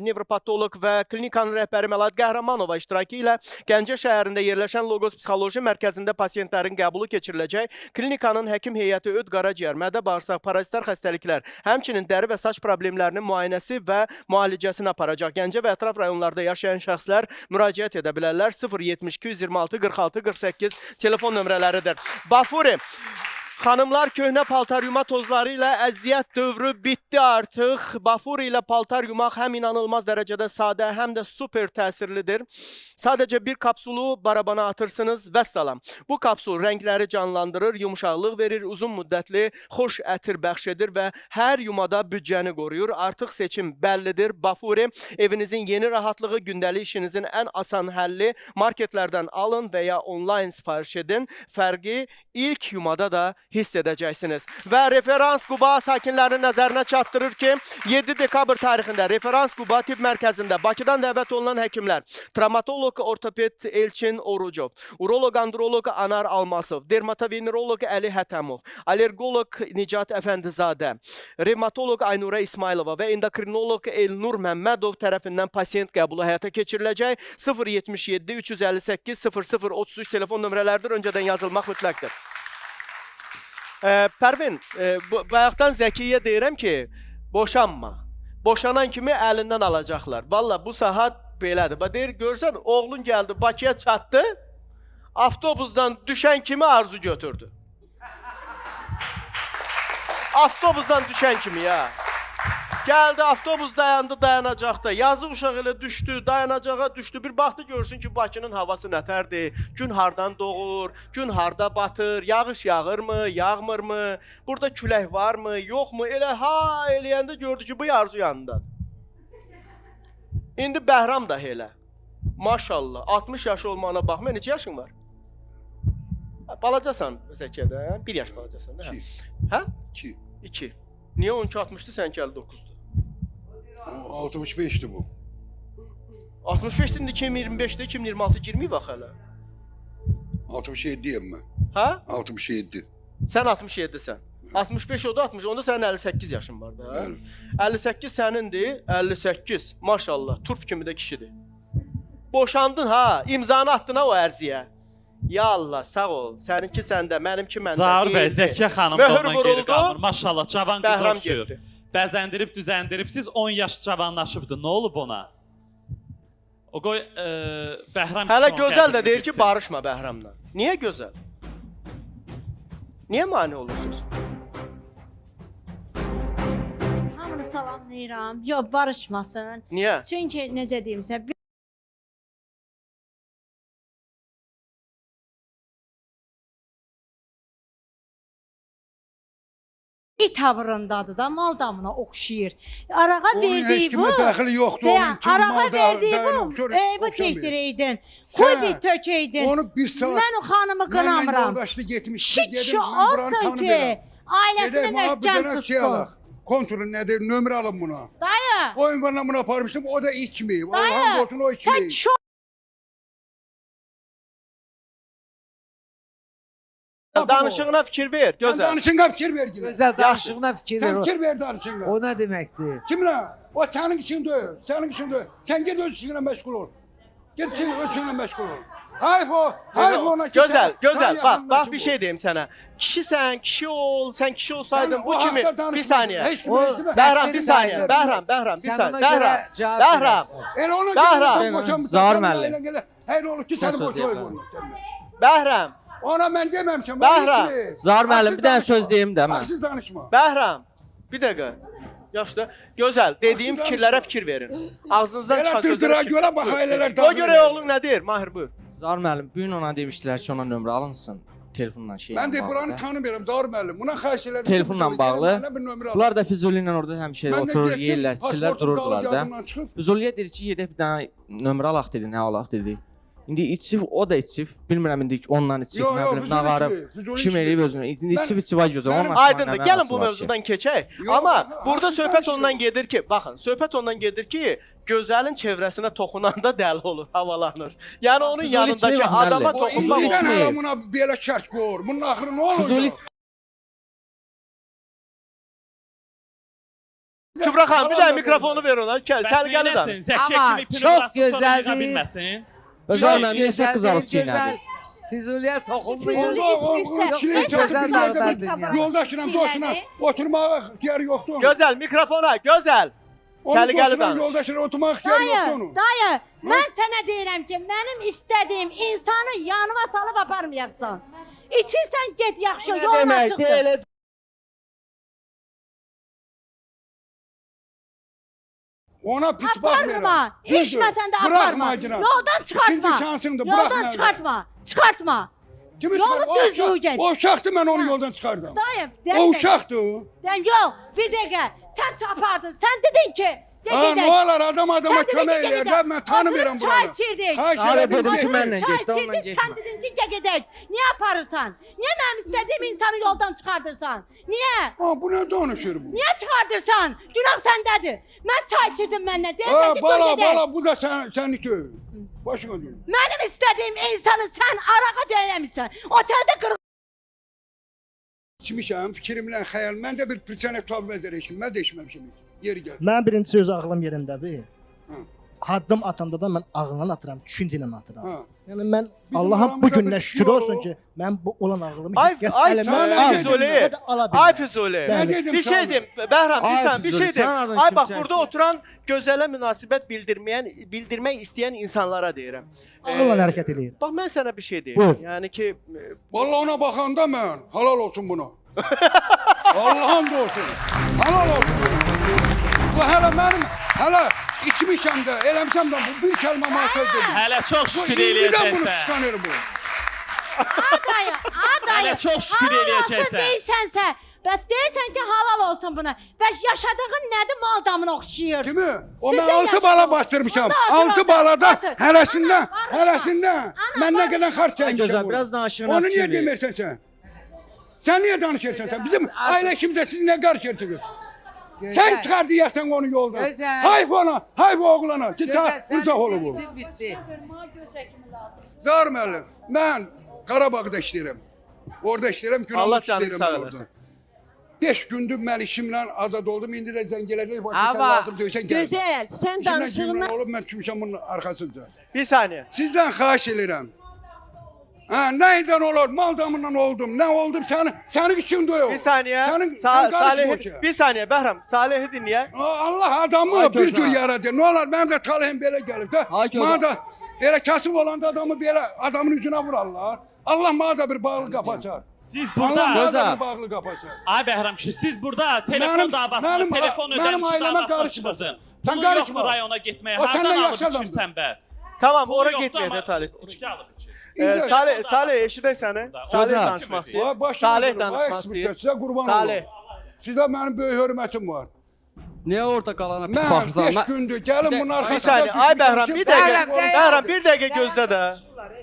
nevropatoloq və klinikanın rəhbəri Məlad Qəhrəmanova iştirakı ilə Gəncə şəhərində yerləşən Logos Psixoloji Mərkəzində pasientlərin qəbulu keçiriləcək. Klinikanın həkim heyəti öd, qaraciyər, mədə, bağırsaq, parazitar xəstəliklər, həmçinin dəri və saç problemlərinin müayinəsi və müalicəsini aparacaq. Gəncə və ətraf rayonlarda yaşayan şəxslər müraciət edə bilərlər. 072 126 46 48 telefon nömrələridir. Bafuri. Xanımlar köhnə paltar yuma tozları ilə əziyyət dövrü bitdi artıq. Bafuri ilə paltar yumaq həm inanılmaz dərəcədə sadə, həm də super təsirlidir. Sadəcə bir kapsulu barabana atırsınız və salam. Bu kapsul rəngləri canlandırır, yumuşaqlıq verir, uzun müddətli xoş ətir bəxş edir və hər yumada büdcəni qoruyur. Artıq seçim bəllidir. Bafuri evinizin yeni rahatlığı, gündəlik işinizin ən asan həlli. Marketlərdən alın və ya onlayn sifariş edin. Fərqi ilk yumada da hiss edəcəksiniz. Və Referans Quba sakinlərinin nəzərinə çatdırır ki, 7 dekabr tarixində Referans Quba tibb mərkəzində Bakıdan dəvət olunan həkimlər, travmatoloq ortoped Elçin Orucov, uroloq androloq Anar Almasov, dermatoveneroloq Əli Hətəmov, allergoloq Nicat Əfəndizadə, revmatoloq Aynura İsmailova və endokrinoloq Elnur Məmmədov tərəfindən pasiyent qəbulu həyata keçiriləcək. 077 358 0033 telefon nömrələridir. Öncədən yazılmaq mütləqdir. Pərvin, bayaqdan Zəkiyə deyirəm ki, boşanma. Boşanan kimi əlindən alacaqlar. Valla bu saat belədir. Deyir, görsən, oğlun gəldi, Bakıya çatdı, avtobusdan düşən kimi arzu götürdü. Avtobusdan düşən kimi ya. Gəldi, avtobus dayandı dayanacaqda. Yazı uşaq elə düşdü, dayanacağa düşdü. Bir baxdı görsün ki, Bakının havası nətərdir, gün hardan doğur, gün harda batır, yağış yağırmı, yağmırmı, burada külək varmı, yoxmu? Elə ha eləyəndə gördü ki, bu arzu yanındadır. İndi Bəhram da elə. Maşallah, 60 yaşı olmağına baxma, neçə yaşın var? Balacasan Zəkiyyədə, 1 yaş balacasan. 2. Hə? 2. 2. Niyə 12-60-dır, səninki 59-dur? 65'ti bu. 65'dir, indi 2025'dir, 2026 girməyib bax hələ. 67'yim ben. Hə? 67. Sən 67-sən. 65 oldu, 60. Onda sənin 58 yaşın var da. Bəli. 58 sənindir, 58. Maşallah, turp kimi də kişidir. Boşandın ha, imzanı attın ha o ərziyə. Ya Allah, sağ ol. Səninki səndə, mənimki məndə. Zahir bəy, Zəkiyə xanım da ondan geri qalmır. Maşallah, cavan qız Bəhram oxşuyur. getdi. Bəzəndirib, düzəndirib, siz 10 yaş cavanlaşıbdı. Nə olub ona? O qoy, Bəhram... Hələ gözəl də deyir ki, barışma Bəhramla. Niyə gözəl? Niyə mane olursunuz? Hamını salamlayıram. Yox, barışmasın. Niyə? Çünki necə deyimsə, bir tavırındadır da, mal damına oxşayır. Arağa Onun verdiyi heç bu. kimə dəxli yoxdur. Dayan, Onun kim arağa mal verdiyi dayanıb, bu. gör, Bu oxşamıyor. tekdireydin. Koy Sən bir tökeydin. Onu bir saat... Mən o xanımı Mənlə qınamıram. yoldaşlı getmiş. Şik şu olsun ki, ailəsini möhkəm tutsun. Kontrolü nədir? Nömrə alın buna. Dayı, Oyun bana buna aparmışdım. O da içmeyib. dayı, Allah'ın olsun o içmeyib. sən çox Danışığına fikir ver, Sen gözəl. danışınğa fikir ver yine. Gözəl danışığına fikir ver. Sen O, fikir ver danışınğa. o nə deməkdir? Kimle? O senin için değil. Senin için değil. Sen git öz işine meşgul ol. Git öz işine meşgul ol. Hayır ona ki Gözəl, sen- gözəl. sen Bax, yakınlaşın bax bir bu. şey deyim sənə. Kişisən, kişi ol. Sən kişi olsaydın Sen bu o kimi haqda danışma. bir saniyə. Hiç kim O- hiç kim- Bəhram bir Sen- saniyə. Bəhram bir Sən saniyə. ona Bəhram. görə cavab Bəhram. verərsən. El onu Bahram. gidin, boşan- Zar boşan- müəllim. ailen- Hayır oğlum ki seni boş koy bunu. Bəhram. Ona ben dememişim. Bahram. Zar müəllim, bir dənə söz deyim də mən. Haksız danışma. Bəhram. Bir dəqiqə. Yaxşı. Gözəl. Dediyim Aslında- fikirlərə fikir verin. Ağzınızdan Elə çıxan dırdıra sözlərə. görə bax ailələr O danışır. görə oğlun nə deyir? Mahir buyur. Zar müəllim, bu gün ona demişdilər ki, ona nömrə alınsın telefonla şeylə Ben de bağlı buranı da. tanımıyorum. Zar müəllim. Buna xahiş elədim. ki, Telefonla bu bağlı. mənə bir nömrə al. Bunlar da Füzuli ilə orada həmişə Mən də oturur, getdim, yeyirlər, çillər pasportum dururdular qalıb da. yadımdan çıxıb. Füzuliyə dedi ki, gedək bir dənə nömrə alaq dedi, nə alaq dedi. İndi içib, o da içib. Bilmirəm indi ondan içib, Yo, nə yo, bilim, Füzuli nağarıb. içdi, Füzuli Kim içdi. eləyib özünü. İndi Mən- içib ay gözə. mənim- Onun haqqında Aydındır. nə Gəlin mənası bu var ki? mövzudan keçək. Yox, Amma axı, burada axı söhbət danışırıq. ondan gedir ki, baxın, söhbət ondan gedir ki, gözəlin çevrəsinə toxunanda dəli olur, havalanır. Yəni onun Füzuli yanındakı içmir, adama müəllim. O toxunmaq Füzuli indidən olmaz. içmir. hələ buna belə şərt qoyur. Bunun axırı nə Füzuli olacaq? Kübra xanım, bir də mikrofonu ver ona. Gəl, sən gəl Bəs də. neyləsin? Zəkiyə Amma kimi çox pneumatası gözəldir. sonra bilməsin. Və Zar müəllim neçə qız alıb çiynədi. Füzuliyə toxunmayın. Füzuli içmirsə, Çilək Yox, çəkib gözəl bir yerdə davranış bir- yəni. Yoldaşla dostuna oturmağa ixtiyarı yoxdur. onun. Gözəl, mikrofona, gözəl. Onun Səliqəli dostuna, danış. Yoldaşla oturmağa ixtiyarı yoxdur Dayı, onun. dayı, mən sənə deyirəm ki, mənim istədiyim insanı yanıma salıb aparmayasan. İçirsən get yaxşı, yolun açıqdır. elə Ona pis baxmıram. Aparma, Düzdür. içməsən də Bıraxma aparma. Acına. Yoldan çıxartma. İkinci şansındır, Yoldan bıraxma. çıxartma, çıxartma. Kimi Yolu çıxar- O düz uşaq- yol get. O uşaqdır mən onu yoldan çıxardım. Dayı, O uşaqdır. Yox, bir dəqiqə. Sən çapardın. Sən dedin ki, Aa, ne olar adam adama Sən dedin kömək ki, eləyər. gedək. Mən tanımıram Oturub buranı. çay içirdik. Xahiş Sarı elədim dedim ki, ki, mənlə Çay getdi, onunla içirdik, sən getmə. dedin ki, gedək. Niyə aparırsan? Niyə mənim istədiyim insanı yoldan çıxardırsan? Niyə? Aa, bu nə danışır bu? Niyə çıxardırsan? Günah səndədir. Mən çay içirdim mənlə. Deyirsən Aa, ki, dur bala gedək. bala bu da sənlik deyil. Başına dön. Mənim istədiyim insanı sən arağa deyəmirsən. Oteldə qırıq İçmişəm, fikrimlə xəyal. Mən də bir pirçənə tab vəzir eşim. Mən də eşməmişim heç. Yeri gəl. Mən birinci söz ağlım yerindədir. Hı. Addım atanda da mən ağlından atıram, düşüncə ilə atıram. Ha. Yəni mən Bizim Allah'a bu aramızda günlə bir şükür yol- olsun ki, mən bu olan ağlımı Ay, heç kəs ay, əlimdən sən almır. Füzuli. Və də ala bilmir. Ay Füzuli. Bəli. Nə dedim Bir şey sana? deyim. Bəhram, Ay bir Füzuli, şey sən deyim. adın Ay kim bax çəkdi? burada oturan gözələ münasibət bildirmək istəyən insanlara deyirəm. Ağılla hərəkət eləyir. Bax mən sənə bir şey deyim. Buyur. Yəni ki Vallahi ona baxanda mən halal olsun buna. Allah'ın da olsun. Halal olsun buna. Bu hələ mənim, hələ içmişəm də, eləmişəm də bu bir kəlmə mənə söz deyil. Hələ çox Bu şükür indidən bunu eləyəcəksən. çıxanır bu. adayı, adayı. Hələ çox şükür Halal eləyəcəksən. olsun deyirsənsə, bəs deyirsən ki, halal olsun buna. Bəs yaşadığın nədir mal damına oxşayır? Kimi? O Sizə mən 6 yaşadığın- bala bastırmışam. Onda otur, 6 otur, balada otur. hərəsində, Ana, barışma. hərəsində. Ana, Mən nə qədər barışma. xərc Ay gözəl, çəkmişəm. biraz danışığına Onu fikir niyə ver. demirsən sən? Sən niyə danışırsan sən? Bizim ailə kimdə siz nə qarşırsınız? Sen çıkar diyorsan onu yoldan. Güzel. Hayf ona, hayf oğlana. Git Gözəl, sağ, sən burada olur bu. bitti. Zar müəllim, mən Qarabağda işləyirəm. Orada işləyirəm, Allah günahlı canını işləyirəm sağ mən eləsin. orada. 5 gündür mən işimlə azad oldum. İndi də zəng elədilər, başa sən Amma lazım deyirsən gəl. Gözəl, sən İşimdən danışığına günah olub mən düşmüşəm bunun arxasınca. bir saniyə. Sizdən xahiş edirəm. Ha, neyden olur? Mal damından oldum. Ne oldum? Senin için de yok. Bir saniyə. Senin, Salih, bir saniyə Bəhram. Salih'i dinləyə. Allah adamı Ay bir gözəl. tür yaradır. Ne olur benim de talihim böyle gelip de. Ay gözəl. Bana da böyle kasıp olan da adamı böyle adamın yüzüne vurarlar. Allah bana da bir bağlı kapatır. Siz Allah burada bana da Gözəl. bir bağlı kapatır. Ay Bəhram kişi, siz burada telefon davasını, telefon ödənişi aileme davasını karışma. çıxırdın. Sen Bunun karışma. yoxdur rayona getməyə. O səndən Hardan alıb yaxşı adamdır. içirsən bəs? Tamam, Pulu ora yoxdur getməyək amma də Talih. içki alıb içir. İndi- Salih eşidək səni. Salih Gözəl. danışmaq istəyir. Vay başım Salih dönür, vay danışmaq ekspert, istəyir. Size kurban Salih. olun. Size benim büyük hürmetim var. Niyə orada qalana pis Ben baxırsan? 5 gündür gelin bunun Bir arkasında. saniyə. Ay Bəhram, bir dəqiqə. Bəhram, Bəhram, bir dəqiqə gözlə də.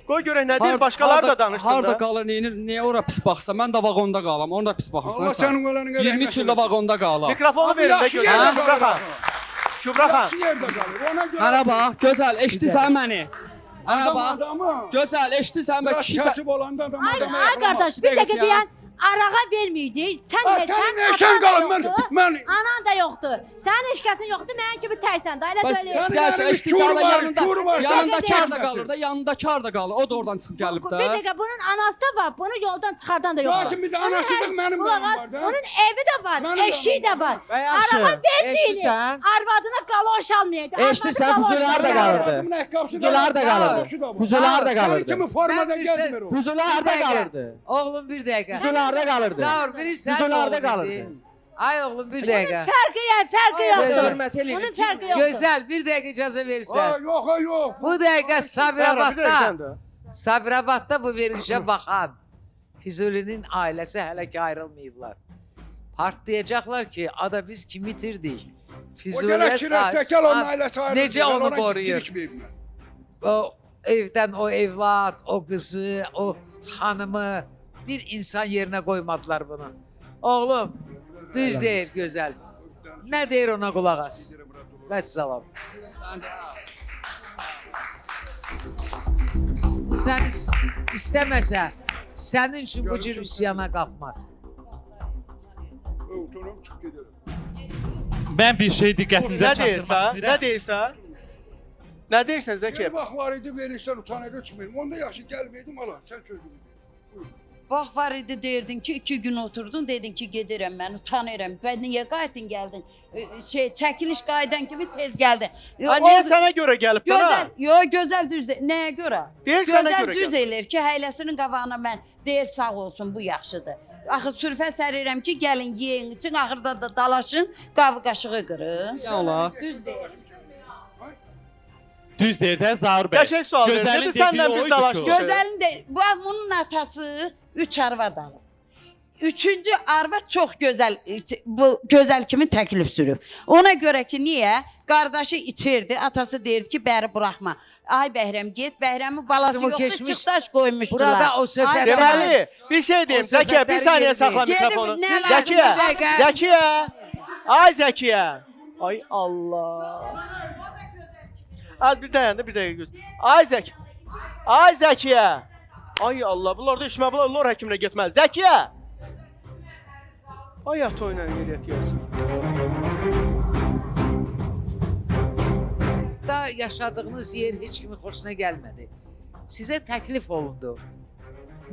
Qoy görək nə deyir, başqaları da danışsın Harda da. qalır, niyə ora pis baxırsan? Mən də vaqonda qalam, onda pis baxırsan. Allah senin öleni 20 ildə vaqonda qalam. Mikrofonu verin də Yaxşı gözlə. yerdə Kübra qalır. xan. Kübra xan. Yaxşı yerde kalır. Ona göre. Mənə bax, gözəl, eşidirsən məni? Adam bax. adamı. Gözəl, eşidirsən bə Biraz kişi kasıb olanda adam adamı Ay qardaş, bir dəqiqə deyən arağa verməydi. Sən Ha, də sənin sən eşən atan da qalıb, yoxdur. mən- Anan da yoxdur. Sənin eşkəsin yoxdur, mənim kimi tərsən də. Elə Bax, deyil. Sənin Gəlsə elində eşidirsən şuur bə var, yanında, şuur var. yanında Sən kar da də qalır da, yanında kar da qalır. O da oradan çıxıb gəlib Bir də. dəqiqə bunun anası da var, bunu yoldan çıxardan da yoxdur. Lakin bir də anasıdıq mənim Qulaq qanım as, var da. Onun evi də var, Mənim eşiği qanım də var. Və yaxşı, Arağa verməydi. eşidirsən? Arvadına qaloş almayaydı. Eşidirsən, Füzulilər də qalırdı. Füzulilər də qalırdı. Füzulilər də Sənin qalırdı. kimi formada Mən bir söz- gezmir o. Füzulilər də qalırdı. Oğlum bir dəqiqə. Füzulilərdə qalırdı. Sağ ol, bilirsən. Füzulilərdə oğlum qalırdı. bildin. Ay oğlum bir dəqiqə. Fərqi Ay, yoxdur. hörmət eləyirik. Bunun fərqi yoxdur. Gözəl, bir dəqiqə icazə Ha, verirsən. yox, ha, yox. Bu dəqiqə Bir Sabirabadda, dəqiqə də. Sabirabadda bu verilişə baxan Füzulinin ailəsi hələ ki ayrılmayıblar. Partlayacaqlar ki, ada biz kimi itirdik. O Füzuliyə gələk şirəstəkəl onun sahib- ailəsi ayrıldı. Necə Mən onu ona qoruyur? girişməyim mən. O evdən o evlad, o qızı, o xanımı bir insan yerinə qoymadılar bunu. Oğlum, düz deyir gözəl. Nə deyir ona qulaq as. Vəssalam. Sən istəməsə, sənin üçün bu cür üsyana qalxmaz. Ötünüm çıx gedirəm. Mən bir şey diqqətinizə Nə çatdırmaq deyirsən? Nə istəyirəm. deyirsən? Nə deyirsən Zəki? Bir vaxt var idi verirsən utanır çıxmayım. Onda yaxşı gəlməydim ala. Sən sözünü. Vaxt var idi deyirdin ki 2 gün oturdun dedin ki gedirəm mən utanıram. Və niyə qayıtdın gəldin? Çəkiliş qayıdan kimi tez gəldin. Ha, niyə sənə görə gəlib Gözəl, bana? gözəl düz nəyə görə? Deyir sənə Gözəl görə düz gəl. eləyir ki, həyləsinin qabağına mən deyir sağ olsun bu yaxşıdır. Axı sürfə sərirəm ki, gəlin yeyin için axırda da dalaşın, qavı qaşığı qırın. Ya ola. Düz deyir. Düz deyir də Zaur bəy. Qəşəng sual verir. Gözəlin Dedi, səndən dediyi biz oydu dalaşdıq. ki, Gözəlin də bunun atası 3 arvad alıb. Üçüncü arvad çox gözəl, bu gözəl kimi təklif sürüb. Ona görə ki, niyə? Qardaşı içirdi, atası deyirdi ki, bəri buraxma. Ay Bəhrəm get, Bəhrəmin balası Bizim o yoxdur, keçmiş- çıxdaş qoymuşdular. Burada o söhbətlər- Deməli, bir şey deyim. O Zəkiyə, bir söhbətləri saniyə yeri saxla deyil. mikrofonu. Gedib, nə lazım, Zəkiyə, bir dəqiqə. Zəkiyə. Ay Zəkiyə. Ay Allah. Az bir dayan da bir dəqiqə göz. Ay Zəki. Ay Zəkiyə. Ay Allah, bunlar da işmə, bunlar lor həkiminə getməz. Zəkiyə. Ay ata oynan yeriyyət yazsın. Da yaşadığınız yer heç kimin xoşuna gəlmədi. Sizə təklif olundu.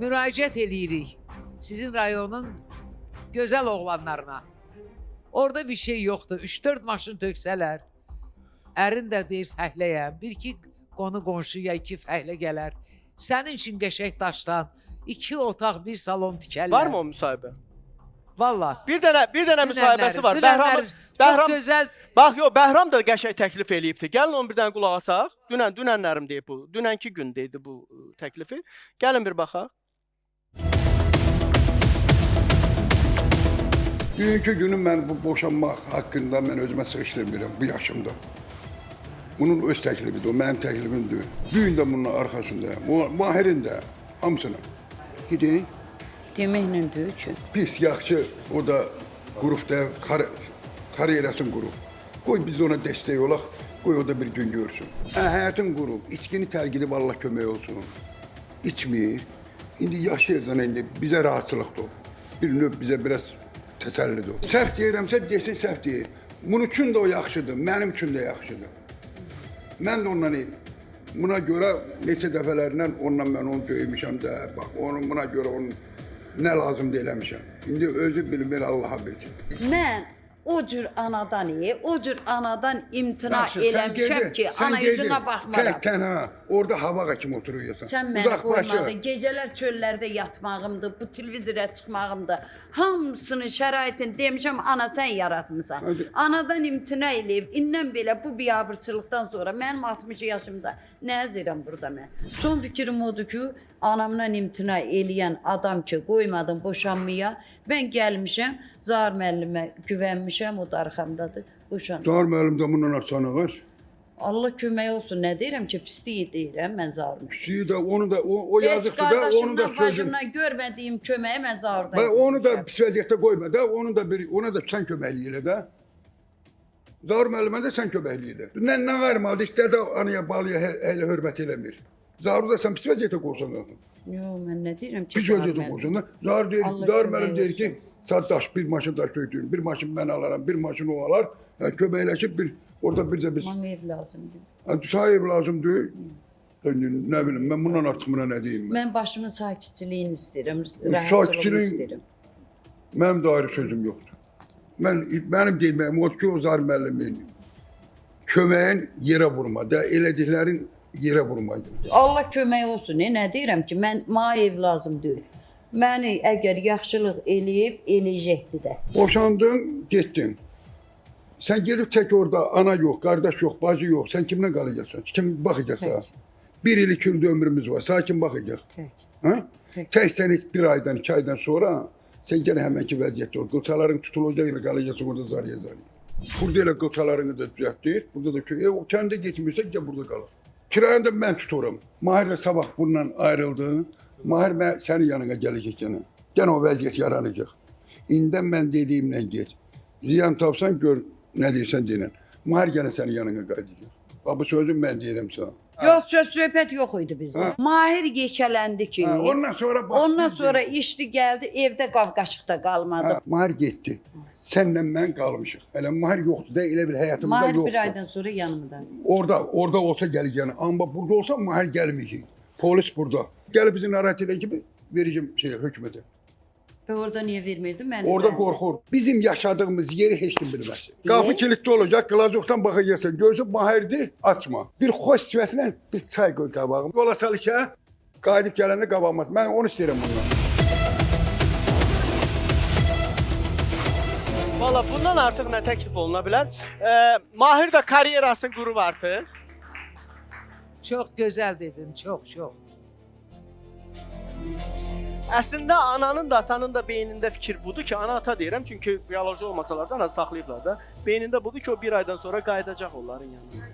Müraciət eləyirik sizin rayonun gözəl oğlanlarına. Orada bir şey yoxdur. 3-4 maşın töksələr. Ərin də deyir fəhləyəm. Bir iki qonu qonşuya 2 fəhlə gələr. Sənin üçün qəşəng daşdan 2 otaq, 1 salon tikərlər. Varmı o müsahibə? Valla. Bir dənə müsahibəsi var. Dünənlər Bəhram, çox gözəl. bax yo, Bəhram da qəşəng təklif eləyibdi. Gəlin onu bir dənə qulaq asaq. Dünənlərim deyib bu. Dünənki gün deyildi bu təklifi. Gəlin bir baxaq. Bugünkü günü mən bu boşanmaq haqqında mən özümə sıxışdırmıram bu yaşımda. Bunun öz təklifidir, o mənim təklifimdir. Düyün də bunun arxasındayım, Mahirin də, hamısının. Gidin, Deməklə deyir ki, pis, yaxşı, o da qrupda karyerasını qurub. Qoy biz ona dəstək olaq, qoy o da bir gün görsün. Həyatın qurub, içkini tərk edib Allah kömək olsun. İçmir, indi yaşayırsan indi bizə rahatçılıqdır o. Bir növ bizə biraz təsəllidir o. Səhv deyirəmsə desin səhv deyir. Bunun üçün də o yaxşıdır, mənim üçün də yaxşıdır. Mən də ondan buna görə neçə dəfələrlə ondan mən onu döymüşəm də, bax, buna görə onun nə lazımdır eləmişəm. İndi özü bilmir Allaha bilsin. mən o cür anadan o cür anadan imtina Yaxşı, sən eləmişəm gedin, ki, sən ana gedin. yüzünə baxmaram. Tək tənha, orada hava kimi oturuyorsan. Sən məni qoymadın, gecələr çöllərdə yatmağımdır, bu televizora çıxmağımdır. Hamısını şəraitin demişəm, ana sən yaratmısan. Hadi. Anadan imtina eləyib, indən belə bu biabırçılıqdan sonra mənim 60 yaşımda nə əzirəm burada mən. Son fikrim odur ki, anamdan imtina eləyən adam ki, qoymadım boşanmaya, mən gəlmişəm, Zahir müəllimə güvənmişəm, o da arxamdadır, boşan. Zahir müəllim də bundan asanığız. Allah kömək olsun, nə deyirəm ki, pisliyi deyirəm, mən Zahir. Pisiyi də, onu da, o Heç yazıqdır da, onu da qardaşımdan, sözün. bacımdan görmədiyim köməyi mən Zahir'dan Bax, onu da görmüşəm. pis vəziyyətdə qoyma da, ona da sən köməklik elə də. Zahir müəllimə də sən köməklik elə. Nə qayırmadı, istədi anaya, balıya elə hörmət eləmir. Zaru da sən pis vəziyyətə qoysan. Yox, mən nə deyirəm ki? Pis vəziyyətə qoysan. Zaru deyir, Allah Zaru kömək müəllim deyir ki, olsun. Saddaş bir maşın daş götürün, bir maşın mən alaram, bir maşın o alar. Köməkləşib bir orada bir də biz. Mənə ev lazımdır. Sahib lazımdır. Nə bilim, mən bundan artıq buna nə deyim mən. Mən başımın sakitçiliyini istəyirəm, Sakitçiliyin- rahatçılığını istəyirəm. Mənim də ayrı sözüm yoxdur. Mənim deyilməyim o ki, o Zaru müəllimin köməyin yerə vurmadı, elədiklərin yerə vurmaydı. Allah kömək olsun. Nə deyirəm ki, mənə ev lazım deyil. Məni əgər yaxşılıq eləyib, eləyəcəkdi də. Boşandın, getdin. Sən gedib çək orada ana yox, qardaş yox, bacı yox. Sən kimlə qalacaqsan? Kim baxacaqsa? Bir il 2 il ömrümüz var. Sakin baxacaq. Tək. Hə? Tək. Tək sən heç bir aydan, 2 aydan sonra sən yenə həmənki vəziyyətdə ol. Qılçaların tutulacaq ilə qalacaqsan orada zarıya. Burada elə qılçalarını da düzəltdir. Burada da ki, o kəndə getmirsə gəl burada qalır. Kirayəni də mən tuturam. Mahir də sabah bundan ayrıldı. Mahir mən sənin yanına gələcək yenə. Yenə o vəziyyət yaranacaq. İndə mən dediyimlə get. Ziyan tapsan gör nə deyirsən deyən. Mahir yenə sənin yanına qayıdacaq. Bax bu sözü mən deyirəm sənə. Yox, söhbət yox idi bizdə. Hə. Mahir yekələndi ki. Ondan sonra bax. Ondan sonra işdi gəldi, evdə qavqaşıqda qalmadı. Mahir getdi. Sənlə mən qalmışıq. Hələ Mahir yoxdur da elə bir həyatımızda Mahir yoxdur. bir aydan sonra yanımda. Orada olsa gələcək. Amma burada olsa Mahir gəlməyəcək. Polis burada. Gəlib bizi narahat edən kimi verəcəm hökumətə. Və orada niyə vermirdim mən? Orada qorxur. Bizim yaşadığımız yeri heç kim bilməz. Qapı kilitli olacaq, qlazokdan baxacaqsan. Görsən Mahirdir, açma. Bir xoş sivəsinə bir çay qoy qabağıma. Yola çalışa, qayıdıb gələndə qabağımaz. Mən onu istəyirəm bundan. Valla bundan artıq nə təklif oluna bilər? Mahir də karyerasını qurub artıq. Çox gözəl dedin, çox. Əslində ananın da, atanın da beynində fikir budur ki, ana ata deyirəm çünki bioloji olmasalar da ana saxlayıblar da. Beynində budur ki, o bir aydan sonra qayıdacaq onların yanına.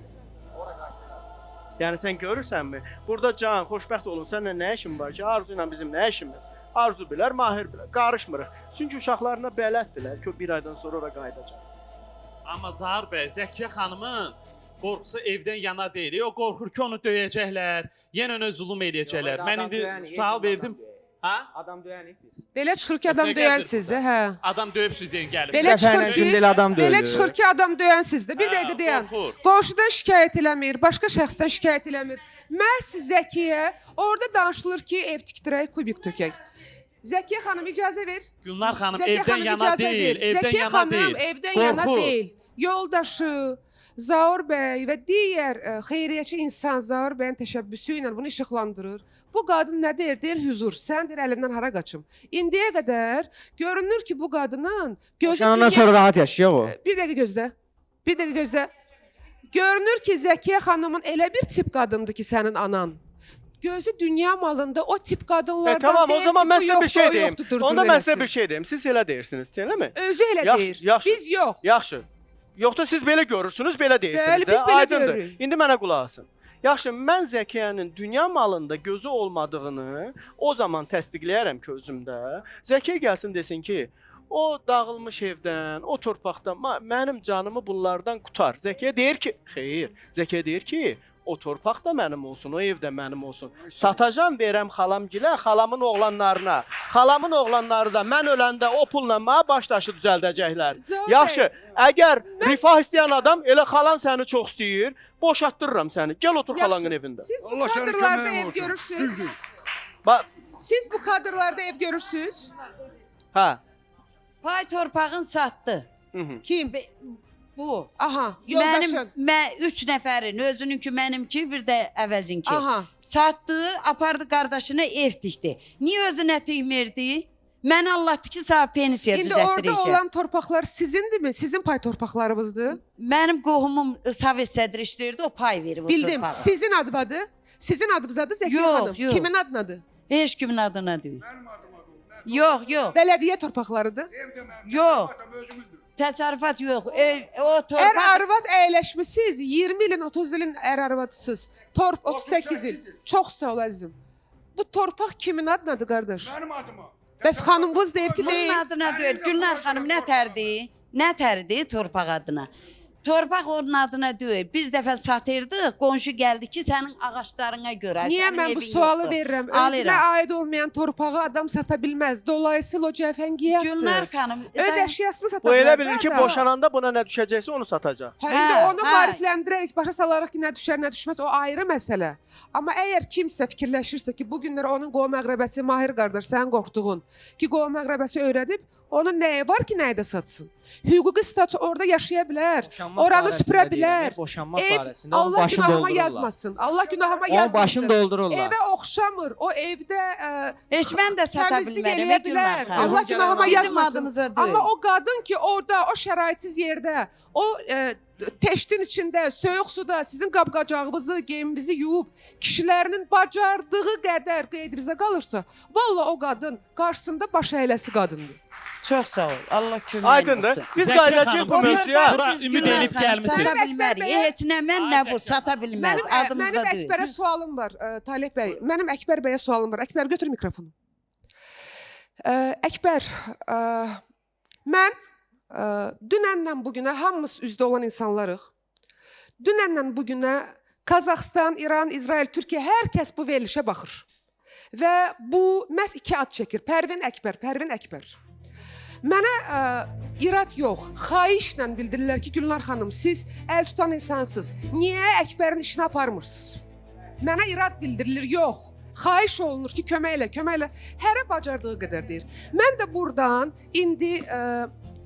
Yəni sən görürsənmi? Burada can, xoşbəxt olun, səninlə nə işin var ki? Arzu ilə bizim nə işimiz? Arzu bilər, Mahir bilər, qarışmırıq. Çünki uşaqlarına bələddirlər ki, o bir aydan sonra ora qayıdacaq. Amma Zahar bəy, Zəkiyə xanımın qorxusu evdən yana deyil. O qorxur ki, onu döyəcəklər, yenə ona zulm eləyəcəklər. Mən indi sual verdim. Ha? Adam döyənik biz. Belə çıxır ki, adam döyən sizdə, hə. Adam döyüb sizdən gəlib. Belə çıxır ki, Şimdi elə adam döyülür. belə çıxır ki, adam döyən sizdə. Bir Hə, dəqiqə dayan. qorxur. Qonşudan şikayət eləmir, başqa şəxsdən şikayət eləmir. Məhz Zəkiyə orada danışılır ki, ev tikdirək, kubik tökək. Zəkiyə xanım icazə ver. Gülnar xanım Zəkiyə evdən xanım yana icazə deyil, ver. evdən Zəkiyə yana xanım deyil. evdən yana Qorxur. deyil. Yoldaşı Zaur bəy və digər xeyriyyəçi insan Zaur bəyin təşəbbüsü ilə bunu işıqlandırır. Bu qadın nə deyir? Deyir hüzur. Sən deyir əlindən hara qaçım. İndiyə qədər görünür ki, bu qadının gözü Ondan sonra rahat yaşayaq o. Bir dəqiqə gözlə. Bir dəqiqə gözlə. Görünür ki, Zəkiyə xanımın elə bir tip qadındır ki, sənin anan. Gözü dünya malında o tip qadınlardan Tamam, o deyil zaman ki, mən bu sizə bir yoxdur, şey o deyim. yoxdur, durdur Onda mən sizə eləsin. bir şey deyim. Siz elə deyirsiniz, eləmi? Özü elə Yaxşı, deyir. yaxşı. Biz yox. Yaxşı. Yoxsa siz belə görürsünüz, belə deyirsiniz Bəli, biz də. belə Aydındır. görürük. İndi mənə qulaq asın. Yaxşı, mən Zəkiyənin dünya malında gözü olmadığını o zaman təsdiqləyərəm ki, özümdə. Zəkiyə gəlsin desin ki, o dağılmış evdən, o torpaqdan mənim canımı bunlardan qutar. Zəkiyə deyir ki, xeyr. Zəkiyə deyir ki, o torpaq da mənim olsun, o ev də mənim olsun. Satacam, verəm xalamgilə, xalamın oğlanlarına. Xalamın oğlanları da mən öləndə o pulla mənə baş daşı düzəldəcəklər. Zaur Yaxşı, bəy, əgər rifah istəyən adam elə xalan səni çox istəyir, boşatdırıram səni. Gəl otur xalanın evində. Siz bu Allah sənin kadrlarda köməyin ev olsun. görürsünüz. Düzdür. Siz bu kadrlarda ev görürsünüz. Hə. Pay torpağın satdı. Kim? Bu. Aha, Mənim yoldaşın. 3 nəfərin, özününki, mənimki, bir də əvəzinki. Aha. Satdı, apardı qardaşına ev tikdi. Niyə özünə tikmirdi? Mən Allah ki, sağ pensiya İndi orada düzəltdirəcəm. olan torpaqlar sizindirmi? Sizin pay torpaqlarınızdır? Mənim qohumum Sovet sədri işləyirdi, o pay verir o Bildim. torpağı. Sizin adı. Sizin adınızdadır Zəkiyə Yox, xanım. yox. Kimin adınadır? Heç kimin adına deyil. Yox, yox. Bələdiyyə torpaqlarıdır. Evdə mənim Yox. atam özümüzdür. Təsərrüfat yox. O Ər torpaq arvad əyləşmisiniz. 20 ilin, 30 ilin ər arvadsınız. 38 il. Çox sağ ol əzizim. Bu torpaq kimin adınadır qardaş? Mənim adıma. Bəs xanımınız deyir ki, bunun deyil. adına deyil. Gülnar xanım nə tərdi? Nə tərdi torpaq adına? Torpaq onun adına deyil. Bir dəfə satırdıq, qonşu gəldi ki, sənin ağaclarına görə. Niyə sənin mən bu evin sualı yoxdur. verirəm? Özünə Alıram. aid olmayan torpağı adam sata bilməz. Dolayısıyla o cəfəngiyatdır. Gülnar xanım, Öz əşyasını sata Bu bilər. elə bilir ki, da. boşananda buna nə düşəcəksə onu satacaq. Hə, indi Hə, onu hə. maarifləndirərək başa salaraq ki, nə düşər, nə düşməz, o ayrı məsələ. Amma əgər kimsə fikirləşirsə ki, bu günlər onun qovum əqrəbəsi Mahir qardaş, sənin qorxduğun ki, qovum əqrəbəsi öyrədib, onun nəyi var ki, nəyi də satsın? Hüquqi statü orada yaşaya bilər, oranı süpürə bilər. Boşanmaq Ev, barəsində onun Allah başını günahıma doldururlar. yazmasın. Allah günahıma Onun başını yazmasın. doldururlar. Evə oxşamır. O evdə Heç mən də sata təmizlik bilmərəm. eləyə bilər. Gülnar Allah xanım. günahıma Bizim yazmasın. adımıza deyil. Amma o qadın ki, orada, o şəraitsiz yerdə, o teştin içində, soyuq suda sizin qab-qacağınızı, geyiminizi yuyub, kişilərinin bacardığı qədər qeydinizə qalırsa, valla o qadın qarşısında baş əyləsi qadındır. Çox sağ ol. Allah kömək Aydındır. Biz Zəkiyə qayıdacağıq bu xanım, mövzuya. Bura ümid edib gəlmisiniz. Sata bilmərik. Heç nə mən, nə bu. Sata bilməz. Adımızda Mənim deyil. Əkbərə sualım var, Talih bəy. Mənim Əkbər bəyə sualım var. Əkbər, götür mikrofonu. Əkbər, mən dünəndən bu günə hamımız üzdə olan insanlarıq. Dünəndən bu günə Qazaxstan, İran, İsrail, Türkiyə hər kəs bu verilişə baxır. Və bu məhz iki ad çəkir. Pərvin Əkbər, Pərvin Əkbər. Mənə irad yox, xahişlə bildirirlər ki, Gülnar xanım, siz əl tutan insansınız. Niyə Əkbərin işini aparmırsınız? Mənə irad bildirilir, yox. Xahiş olunur ki, kömək elə. Hərə bacardığı qədər deyir. Mən də buradan indi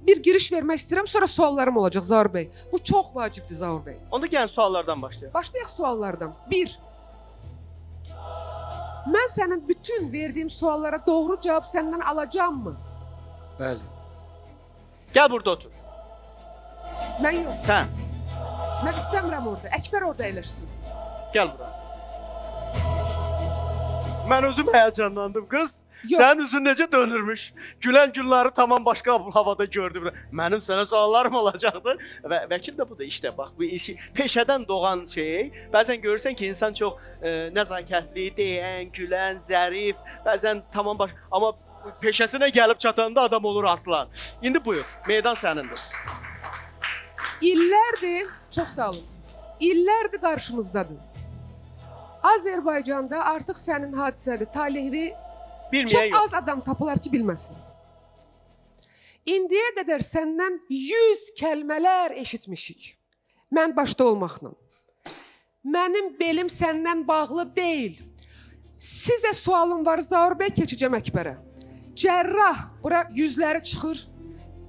bir giriş vermək istəyirəm, sonra suallarım olacaq Zaur bəy. Bu çox vacibdir Zaur bəy. Onda gəlin suallardan başlayaq. Başlayaq suallardan. 1. Mən sənin bütün verdiyim suallara doğru cavab səndən alacağam mı? Bəli. Gəl burada otur. Mən yox. Sən Mən istəmirəm orada. Əkbər orada əyləşsin. gəl bura. Mən özüm həyəcanlandım qız. Yox. Sənin üzün necə dönürmüş? Gülən günləri tamam başqa havada gördüm. Mənim sənə suallarım olacaqdı. Və vəkil də budur işte bax bu işi peşədən doğan şey. Bəzən görürsən ki, insan çox nəzakətli, deyən, gülən, zərif, bəzən tamam baş amma peşəsinə gəlib çatanda adam olur aslan. İndi buyur, meydan sənindir. İllərdir, çox sağ olun. İllərdir qarşımızdadır. Azərbaycanda artıq sənin hadisəvi, talehi Bilməyən çox yox. az adam tapılar ki, bilməsin. İndiyə qədər səndən 100 kəlmələr eşitmişik. Mən başda olmaqla. Mənim belim səndən bağlı deyil. Sizə sualım var, Zaur bəy, keçəcəm Əkbərə. Cərrah, bura yüzləri çıxır.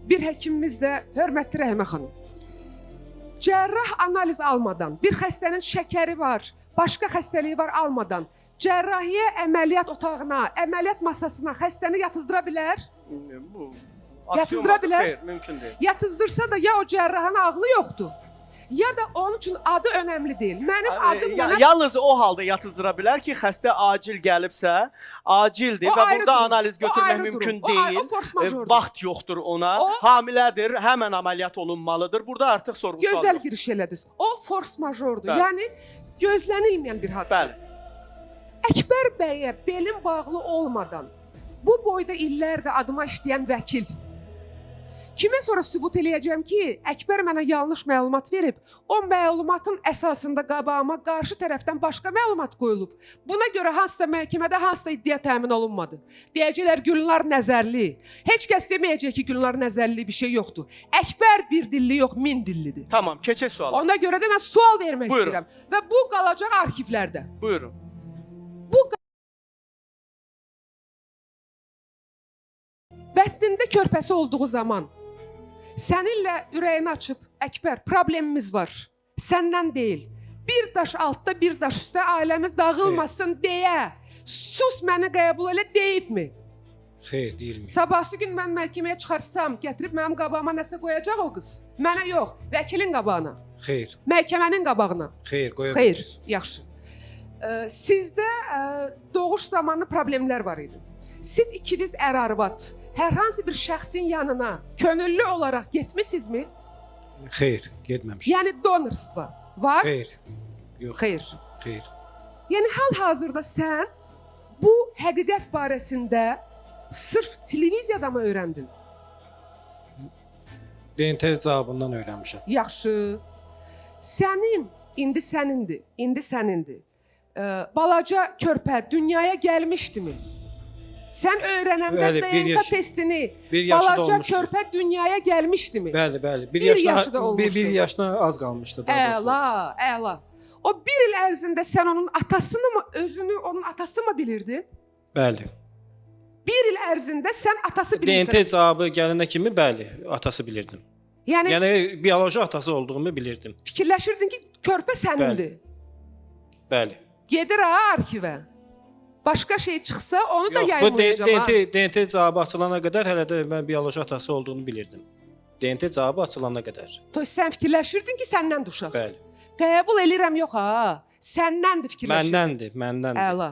Bir həkimimiz də, hörmətli Rəhimə xanım. Cərrah analiz almadan, bir xəstənin şəkəri var, başqa xəstəliyi var almadan, cərrahiyyə əməliyyat otağına, əməliyyat masasına xəstəni yatızdıra bilər. Bu Yatızdıra bilər. Xeyr, mümkün deyil. Yatızdırsa da ya o cərrahın ağlı yoxdur, ya da onun üçün adı önəmli deyil. Mənim adım mənə... Yalnız o halda yatızdıra bilər ki, xəstə acil gəlibsə, acildir O və ayrı burada durum. analiz O götürmək ayrı mümkün durum. O deyil. force majordur. Vaxt yoxdur ona. O- Hamilədir, həmən əməliyyat olunmalıdır. Burada artıq sorğu-sual Gözəl yox. giriş elədiniz. O force majordur. Bəli. Yəni gözlənilməyən bir hadisə. Bəli. Əkbər bəyə belin bağlı olmadan bu boyda illərdə adıma işləyən vəkil kimə sonra sübut eləyəcəm ki, Əkbər mənə yanlış məlumat verib, o məlumatın əsasında qabağıma qarşı tərəfdən başqa məlumat qoyulub. Buna görə hansısa məhkəmədə hansısa iddia təmin olunmadı. Deyəcəklər Gülnar nəzərli. Heç kəs deməyəcək ki, Gülnar nəzərli bir şey yoxdur. Əkbər bir dilli yox, min dillidir. Tamam, keçək suala. Ona görə də mən sual vermək Buyurun. istəyirəm və bu qalacaq arxivlərdə. Buyurun. Bətnində körpəsi olduğu zaman səninlə ürəyini açıb, Əkbər, problemimiz var. Səndən deyil. Bir daş altda, bir daş üstə ailəmiz dağılmasın deyə sus məni qəbul elə deyibmi? Xeyr, deyilmir. Sabahsı gün mən məhkəməyə çıxartsam, gətirib mənim qabağıma nəsə qoyacaq o qız. Mənə yox, vəkilin qabağına, Xeyr, məhkəmənin qabağına. xeyr, qoya Xeyr, yaxşı. Sizdə doğuş zamanı problemlər var idi. Siz ikiniz ər-arvad hər hansı bir şəxsin yanına könüllü olaraq getmisinizmi? Xeyr, getməmiş. Yəni donorstva var? Xeyr. Yox, Xeyr. xeyr. Yəni hal-hazırda sən bu həqiqət barəsində sırf televiziyada mı öyrəndin? DNT cavabından öyrənmişəm. Yaxşı. İndi sənindir. Balaca körpə dünyaya gəlmişdimi? Sən öyrənəndə Bəli, bir DNK yaş- testini bir yaşında balaca olmuşdu. körpə dünyaya gəlmişdimi? Bəli, bəli. Bir yaşı da olmuşdu. Bir yaşına az qalmışdı daha doğrusu. Əla. O bir il ərzində sən onun atasını mı, özünü onun atası mı bilirdin? Bəli. Bir il ərzində sən atası bilirsən. DNT cavabı gələnə kimi bəli, atası bilirdim. Yəni Yəni bioloji atası olduğumu bilirdim. fikirləşirdin ki, körpə sənindir. Bəli. Gedir ha arxivə. Başqa şey çıxsa onu da Yox, bu yayımlayacağam. ha. DNT cavabı açılana qədər hələ də mən bioloji atası olduğunu bilirdim. DNT cavabı açılana qədər. Toy sən fikirləşirdin ki, səndən uşaq. Bəli. Qəbul elirəm yox ha. Səndəndir fikirləşirdin. Məndəndir. Əla.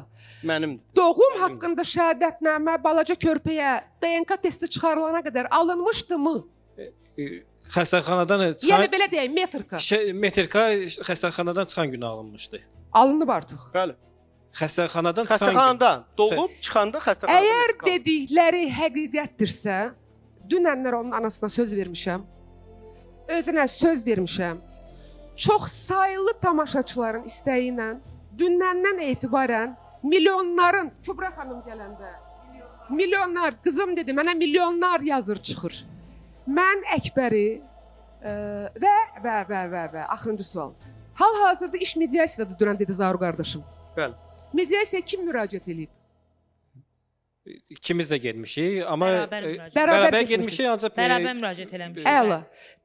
Mənimdir. Doğum haqqında şəhadətnamə balaca körpəyə DNK testi çıxarılana qədər alınmışdımı? Xəstəxanadan çıxan Yəni belə deyək, metrika. metrika xəstəxanadan çıxan gün alınmışdı. Alınıb artıq. Bəli. Xəstəxanadan çıxan gün. Xəstəxanadan doğub çıxanda xəstəxanada. Əgər dedikləri həqiqətdirsə, dünənlər onun anasına söz vermişəm. Özünə söz vermişəm. Çox saylı tamaşaçıların istəyi ilə dünəndən etibarən milyonların, Kübra xanım gələndə, milyonlar, qızım dedi, mənə milyonlar yazır çıxır. Mən Əkbəri və axırıncı sual. Hal-hazırda iş mediasiyadadır dünən dedi Zaur qardaşım. Bəli. Mediasiyaya kim müraciət edib? İkimiz də getmişik, amma Bərabər getmişik ancaq müraciət eləmişik. Əla.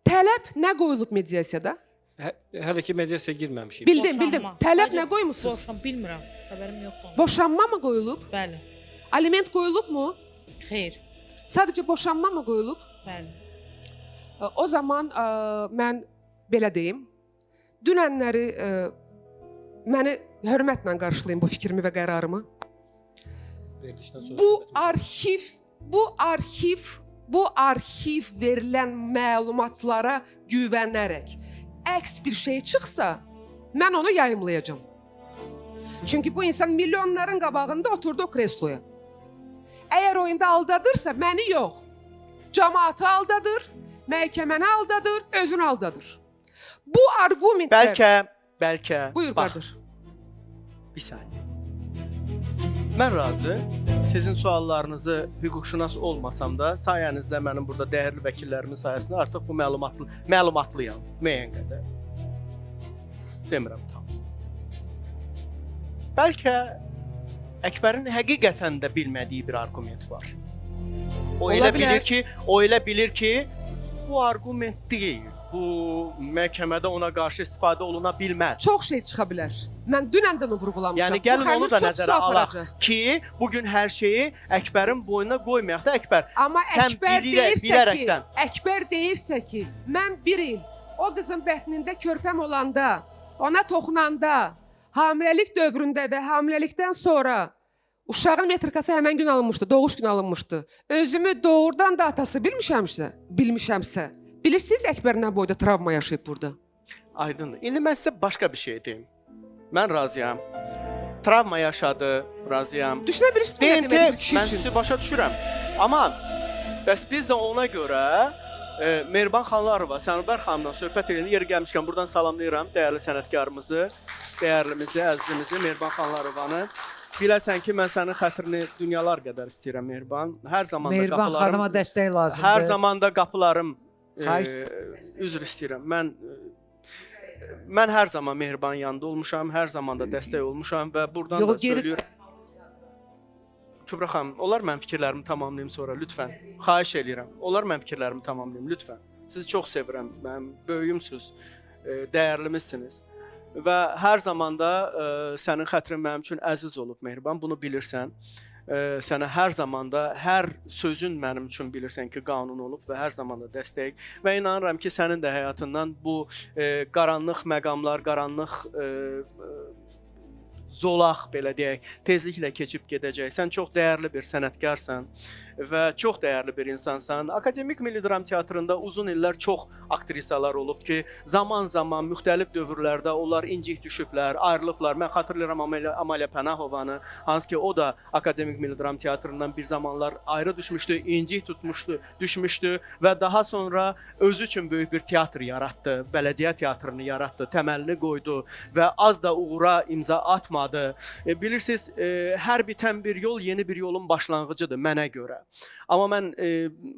Tələb nə qoyulub mediasiyada? hələ ki mediasiyaya girməmişik. Bildim. Tələb nə qoymusunuz? Bilmirəm. Xəbərim yoxdur. Boşanma mı qoyulub? Bəli. Aliment qoyulubmu? Xeyr. Sadəcə boşanma mı qoyulub? Bəli. O zaman mən belə deyim. Dünənləri məni hörmətlə qarşılayın bu fikrimi və qərarımı. Verilişdən sonra Bu arxiv verilən məlumatlara güvənərək əks bir şey çıxsa, mən onu yayımlayacağam. Çünki bu insan milyonların qabağında oturdu o kresloya. Əgər oyunda aldadırsa, məni yox. Cəmaatı aldadır, məhkəməni aldadır, özünü aldadır. Bu argumentlər... Bəlkə. Buyur bax, qardaş. Bir saniyə. Mən razı. Sizin suallarınızı hüquqşünas olmasam da sayənizdə mənim burada dəyərli vəkillərimin sayəsində artıq bu məlumatlıyam müəyyən qədər. Demirəm tam. Bəlkə Əkbərin həqiqətən də bilmədiyi bir argument var. O elə bilir ki, bu argument deyil. Bu məhkəmədə ona qarşı istifadə oluna bilməz. Çox şey çıxa bilər. Mən dünən də onu vurğulamışam. Yəni gəlin onu da nəzərə alaq ki, bugün hər şeyi Əkbərin boynuna qoymayaq da Əkbər. Amma sən bilərəkdən. Əkbər deyirsə ki, mən bir il o qızın bətnində körpəm olanda, ona toxunanda, hamiləlik dövründə və hamiləlikdən sonra uşağın metrikası həmən gün alınmışdı, doğuş günü alınmışdı. Özümü doğrudan da atası bilmişəmsə, bilirsiniz Əkbər nə boyda travma yaşayıb burada? Aydındır. İndi mən sizə başqa bir şey deyim. Mən razıyam. Travma yaşadı, razıyam. Düşünə bilirsiniz nə demək bir kişi mən üçün? sizi başa düşürəm. Amma bəs biz də ona görə Mehriban Xanlarova, Sənubər xanımla söhbət edən yeri gəlmişkən buradan salamlayıram dəyərli sənətkarımızı, dəyərlimizi, əzizimizi Mehriban Xanlarovanı. Biləsən ki, mən sənin xətrini dünyalar qədər istəyirəm Mehriban. Hər zaman da Mehriban xanıma dəstək lazımdır. Hər zaman da qapılarım üzr istəyirəm. Mən hər zaman Mehribanın yanında olmuşam, hər zaman da dəstək olmuşam və buradan da söylüyorum. Kübra xanım, olar mən fikirlərimi tamamlayım sonra lütfən. Xahiş eləyirəm. Olar mən fikirlərimi tamamlayım lütfən. Sizi çox sevirəm. Mənim böyüyümsüz, dəyərlimizsiniz. Və hər zaman da sənin xətrin mənim üçün əziz olub Mehriban, bunu bilirsən. Sənə hər zaman da hər sözün mənim üçün bilirsən ki, qanun olub və hər zaman da dəstək. Və inanıram ki, sənin də həyatından bu qaranlıq məqamlar, qaranlıq zolaq belə deyək, tezliklə keçib gedəcək. Sən çox dəyərli bir sənətkarsan və çox dəyərli bir insansan. Akademik Milli Dram Teatrında uzun illər çox aktrisalar olub ki, zaman-zaman müxtəlif dövrlərdə onlar incik düşüblər, ayrılıblar. Mən xatırlayıram Amalia Pənahovanı, hansı ki o da Akademik Milli Dram Teatrından bir zamanlar ayrı düşmüşdü, incik düşmüşdü və daha sonra özü üçün böyük bir teatr yaratdı, bələdiyyə teatrını yaratdı, təməlini qoydu və az da uğura imza atmadı. Bilirsiniz, hər bitən bir yol yeni bir yolun başlanğıcıdır mənə görə. Amma mən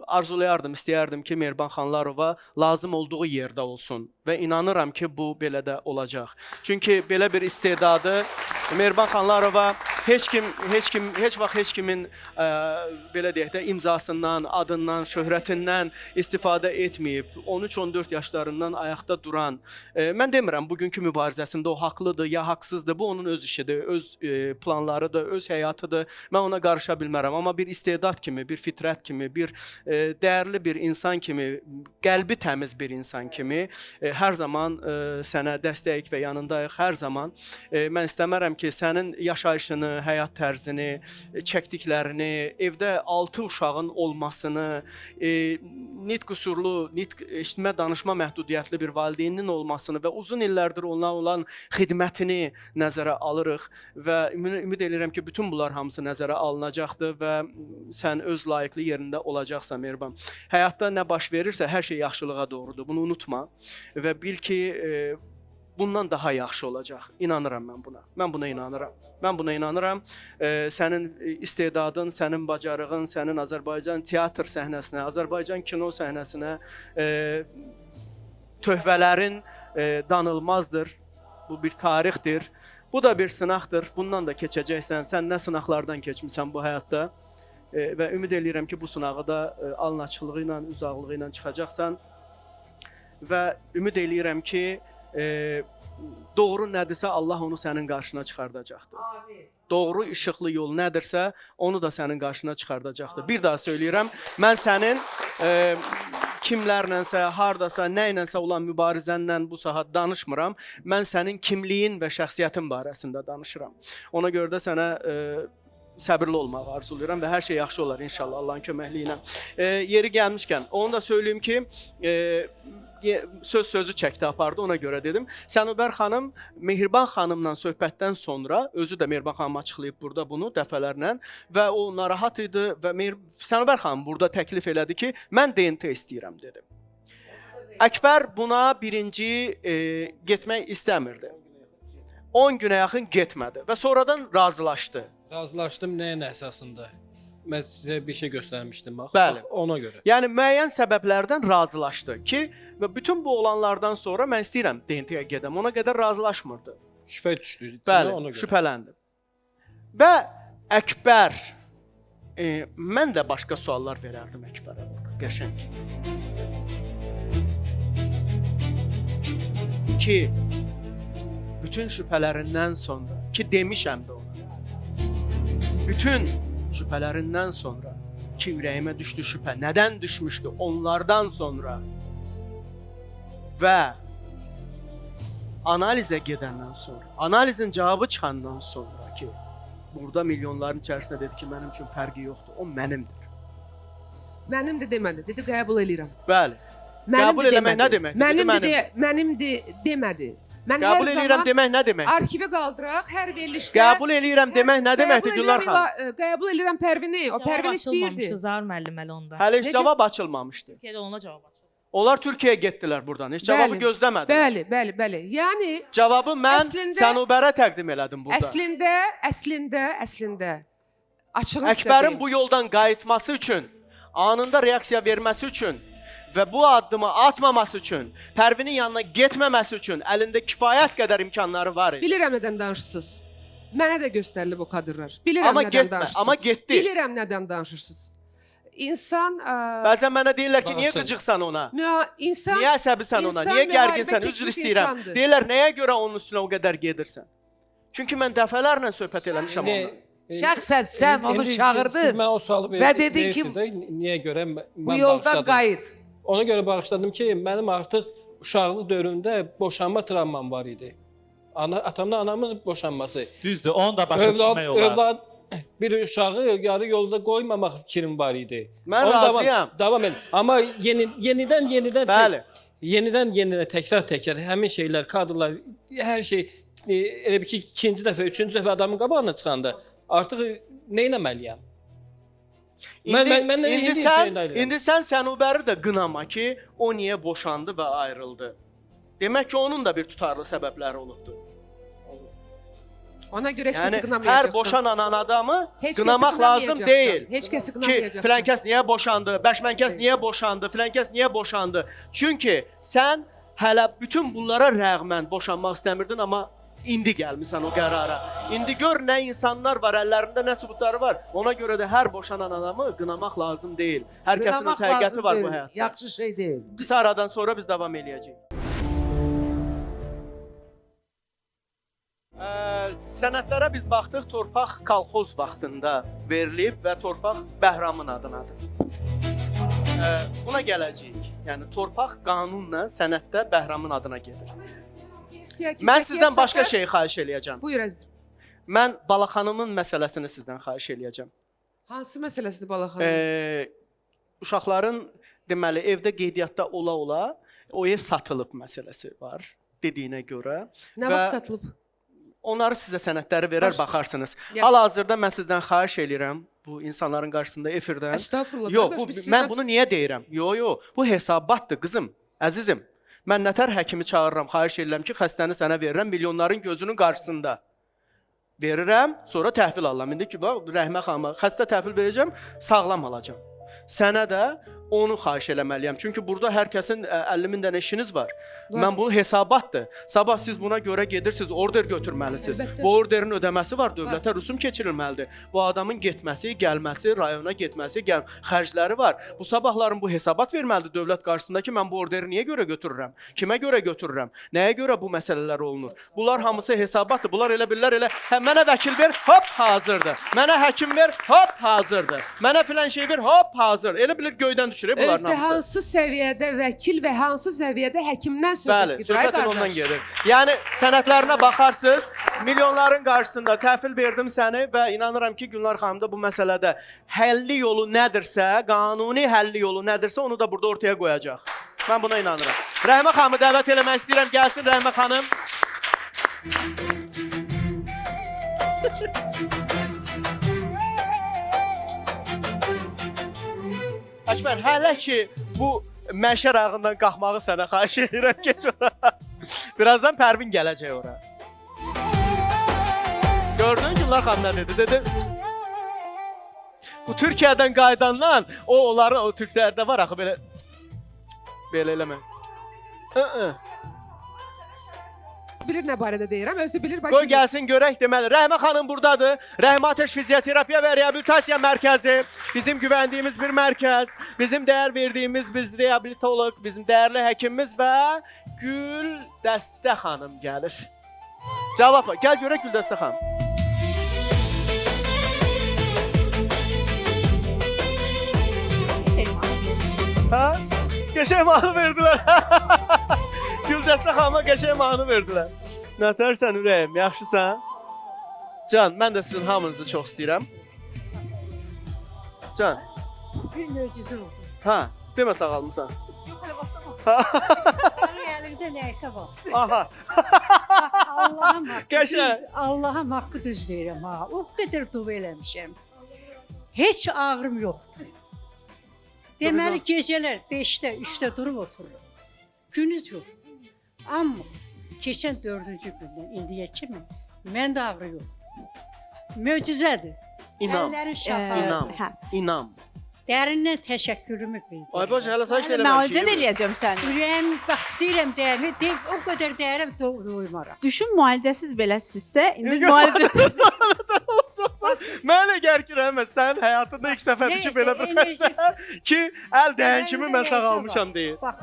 arzulayardım, istəyərdim ki, Mehriban Xanlarova lazım olduğu yerdə olsun və inanıram ki, bu belə də olacaq. Çünki belə bir istedadı Mehriban Xanlarova heç vaxt heç kimin belə deyək də imzasından, adından, şöhrətindən istifadə etməyib. 13-14 yaşlarından ayaqda duran. Mən demirəm bugünkü mübarizəsində o haqlıdır ya haqsızdır. Bu onun öz işidir, öz planlarıdır, öz həyatıdır. Mən ona qarışa bilmərəm. Amma bir istedad kimi, bir fitrət kimi, bir dəyərli bir insan kimi, qəlbi təmiz bir insan kimi hər zaman sənə dəstək və yanındayıq hər zaman. Mən istəmərəm ki, sənin yaşayışını, həyat tərzini, çəkdiklərini, evdə 6 uşağın olmasını, nitq qüsurlu, eşitmə, danışma məhdudiyyətli bir valideynin olmasını və uzun illərdir ona olan xidmətini nəzərə alırıq və ümid edirəm ki, bütün bunlar hamısı nəzərə alınacaqdır və sən öz layiqli yerində olacaqsan, Mehriban. Həyatda nə baş verirsə, hər şey yaxşılığa doğrudur. Bunu unutma və bil ki, bundan daha yaxşı olacaq. İnanıram mən buna. Mən buna inanıram. Mən buna inanıram. Sənin istedadın, sənin bacarığın, sənin Azərbaycan teatr səhnəsinə, Azərbaycan kino səhnəsinə töhvələrin danılmazdır. Bu bir tarixdir. Bu da bir sınaqdır. Bundan da keçəcəksən. Sən nə sınaqlardan keçmisən bu həyatda və ümid edirəm ki, bu sınağı da alın açıqlığı ilə, uzaqlığı ilə çıxacaqsan və ümid edirəm ki, doğru nədirsə Allah onu sənin qarşına çıxardacaqdır. Doğru işıqlı yol nədirsə onu da sənin qarşına çıxardacaqdır. Bir daha söyləyirəm, mən sənin kimlərlənsə, hardasa, nə ilənsə olan mübarizəndən bu saat danışmıram. Mən sənin kimliyin və şəxsiyyətin barəsində danışıram. Ona görə də sənə səbirli olmağı arzulayıram və hər şey yaxşı olar inşallah Allahın köməkliyi ilə. Yeri gəlmişkən, onu da söyləyim ki, sözü çəkdi, apardı, ona görə dedim. Sənubər xanım Mehriban xanımla söhbətdən sonra, özü də Mehriban xanım açıqlayıb burada bunu dəfələrlə və o narahat idi və Sənubər xanım burada təklif elədi ki, mən DNT istəyirəm, dedi. Əkbər buna birinci getmək istəmirdi. 10 günə yaxın getmədi və sonradan razılaşdı. Razılaşdım nəyin əsasında? Mən sizə bir şey göstərmişdim bax. Bəli. Bax, ona görə. Yəni müəyyən səbəblərdən razılaşdı ki, və bütün bu olanlardan sonra mən istəyirəm DNT-yə gedəm. Ona qədər razılaşmırdı. Şübhə düşdü içinə, Bəli, ona görə. şübhələndim. Və Əkbər, mən də başqa suallar verərdim Əkbərə burada, qəşəng. Ki, bütün şübhələrindən sonra, ki demişəm də ona, bütün şübhələrindən sonra ki, ürəyimə düşdü şübhə. Nədən düşmüşdü? Onlardan sonra və analizə gedəndən sonra, analizin cavabı çıxandan sonra ki, burada milyonların içərisində dedi ki, mənim üçün fərqi yoxdur, o mənimdir. Mənimdir demədi, dedi qəbul eləyirəm. Bəli. Qəbul eləmək nə demək? Mənimdir demədi. Mən qəbul eləyirəm demək nə demək? Arxivə qaldıraq, hər verilişdə. Qəbul eləyirəm demək nə deməkdir Gülnar xanım? Qəbul eləyirəm Pərvini, o Pərvin istəyirdi. Zahir müəllim hələ onda. Hələ heç cavab açılmamışdı. Türkiyədə ona cavab açıldı. Onlar Türkiyəyə getdilər buradan. Heç cavabı gözləmədilər. Bəli. Yəni cavabı mən Sənubərə təqdim elədim burada. Əslində açığını Əkbərin bu yoldan qayıtması üçün, anında reaksiya verməsi üçün və bu addımı atmaması üçün, Pərvinin yanına getməməsi üçün əlində kifayət qədər imkanları var idi. Bilirəm nədən danışırsınız. Mənə də göstərilib o kadrlar. Bilirəm nədən danışırsınız. Amma getdi. Bilirəm nədən danışırsınız. İnsan bəzən mənə deyirlər ki, niyə qıcıqsan ona? Niyə əsəbisən ona? Niyə gərginsən? Üzr istəyirəm. Deyirlər, nəyə görə onun üstünə o qədər gedirsən? Çünki mən dəfələrlə söhbət eləmişəm onunla. Şəxsən sən onu çağırdın və dedin ki, niyə görə bu yoldan qayıt. Ona görə bağışladım ki, mənim artıq uşaqlıq dövründə boşanma travmam var idi. Atamla anamın boşanması. Düzdür, onu da başa düşmək olar. Övlad bir uşağı yarı yolda qoymamaq fikrim var idi. Mən Onu razıyam. Davam et. Amma yenidən Bəli. yenidən təkrar həmin şeylər, kadrlar, hər şey elə bir ki, ikinci dəfə, üçüncü dəfə adamın qabağına çıxanda artıq nə etməliyəm? İndi sən Sənubəri də qınama ki, o niyə boşandı və ayrıldı. Demək ki, onun da bir tutarlı səbəbləri olubdu. Ona görə heç Yəni kəsi qınamayacaqsan. hər boşanan adamı Heç kəsi qınamaq lazım qınamayacaqsan. deyil. Heç kəsi Ki qınamayacaqsan. filan kəs niyə boşandı, bəşmən kəs niyə boşandı, filan kəs niyə boşandı. Çünki sən hələ bütün bunlara rəğmən boşanmaq istəmirdin, amma indi gəlmisən o qərara. İndi gör nə insanlar var, əllərində nə sübutları var. Ona görə də hər boşanan adamı qınamaq lazım deyil. Hər kəsin Qınamaq öz həqiqəti lazım var bu deyil. həyatda. Yaxşı şey deyil. Qısa aradan sonra biz davam eləyəcəyik. Sənədlərə biz baxdıq, torpaq kolxoz vaxtında verilib və torpaq Bəhramın adınadır. Buna gələcəyik. Yəni torpaq qanunla sənəddə Bəhramın adına gedir. Mən sizdən başqa şey xahiş eləyəcəm. Buyur əzizim. Mən Balaxanımın məsələsini sizdən xahiş eləyəcəm. Hansı məsələsidir Balaxanım? Uşaqların deməli evdə qeydiyyatda ola-ola o ev satılıb məsələsi var dediyinə görə. Nə vaxt satılıb? Onları sizə sənədləri verər, baxarsınız. Yaxşı. Hal-hazırda mən sizdən xahiş eləyirəm bu insanların qarşısında efirdən. Estağfurullah. Yox, qardaş, biz mən bunu niyə deyirəm? Yox, bu hesabatdır qızım, əzizim. Mən nətər həkimi çağırıram, xahiş edirəm ki, xəstəni sənə verirəm milyonların gözünün qarşısında. Verirəm, sonra təhvil alıram. İndi ki, bax, Rəhmə xanıma xəstə təhvil verəcəm, sağlam alacam. Sənə də onu xahiş eləməliyəm. Çünki burada hər kəsin 50 min dənə işiniz var. Mən bunu hesabatdır. Sabah siz buna görə gedirsiniz, order götürməlisiniz. Əlbəttə. Bu orderin ödəməsi var, dövlətə rüsum keçirilməlidir. Bu adamın getməsi, gəlməsi, rayona getməsi, xərcləri var. Bu sabahların bu hesabat verməlidir dövlət qarşısında ki, mən bu orderi niyə görə götürürəm? Kimə görə götürürəm? Nəyə görə bu məsələlər olunur? Bunlar hamısı hesabatdır. Bunlar elə bilirlər elə, mənə vəkil ver, hop, hazırdır. Mənə həkim ver, hop, hazırdır. Mənə filan şey ver, hop, hazır. Elə bilir göydən düşür bunların Özdə hamısı. hansı səviyyədə vəkil və hansı səviyyədə həkimdən söhbət Bəli, gedir, ay söhbət ondan qardaş. gedir. Yəni sənədlərinə baxarsınız, milyonların qarşısında təhvil verdim səni və inanıram ki, Gülnar xanım da bu məsələdə həlli yolu nədirsə, qanuni həlli yolu nədirsə, onu da burada ortaya qoyacaq. Mən buna inanıram. Rəhmə xanımı dəvət eləmək istəyirəm. Gəlsin Rəhmə xanım. Əkbər, hələ ki bu məşər ağından qalxmağı sənə xahiş edirəm, geç ora. Birazdan Pərvin gələcək ora. Gördün Gülnar xanım nə dedi? Dedi, bu Türkiyədən qaydandan, o türklərdə var axı belə, belə eləmə. Bilir nə barədə deyirəm, özü bilir. Qoy gəlsin görək deməli. Rəhmə xanım buradadır. Rəhmə Ateş Fizioterapiya və Reabilitasiya Mərkəzi. Bizim güvəndiyimiz bir mərkəz. Bizim dəyər verdiyimiz biz reabilitoloq, bizim dəyərli həkimimiz və Güldəstə xanım gəlir. Cavab var. Gəl görək Güldəstə xanım. Ha? Qəşəng mahnı verdilər. Güldəstə xanıma qəşəng mahnı verdilər. Nətərsən ürəyim, yaxşısan? Can, mən də sizin hamınızı çox istəyirəm. Can. Bir möcüzə oldu. Ha, demə sağalmısan. Yox, hələ başlamadım. Sənin əlində nəysə var. Aha. Allah'ım haqqı, Qəşəng. Allah'ım haqqı düz deyirəm ha. O qədər dua eləmişəm. Heç ağrım yoxdur. Deməli gecələr 5-də, 3-də durub otururum. Günüz yox. Amma keçən 4-cü gündən indiyə kimi məndə ağrı yoxdur. Möcüzədir. İnam. Əllərin şəfa. İnam. İnam. Dərindən təşəkkürümü bildirirəm. Ay baş, hələ saç eləmək. Müalicə də eləyəcəm səni. Ürəyim, bax istəyirəm dəyərli, o qədər dəyərəm doymaram. Düşün müalicəsiz beləsizsə, indi müalicəsiz. Mən əgər ki, Rəhmət, sən həyatında ilk dəfədir ki, belə bilməsən ki, əl dəyən kimi mən sağalmışam deyir. Bax,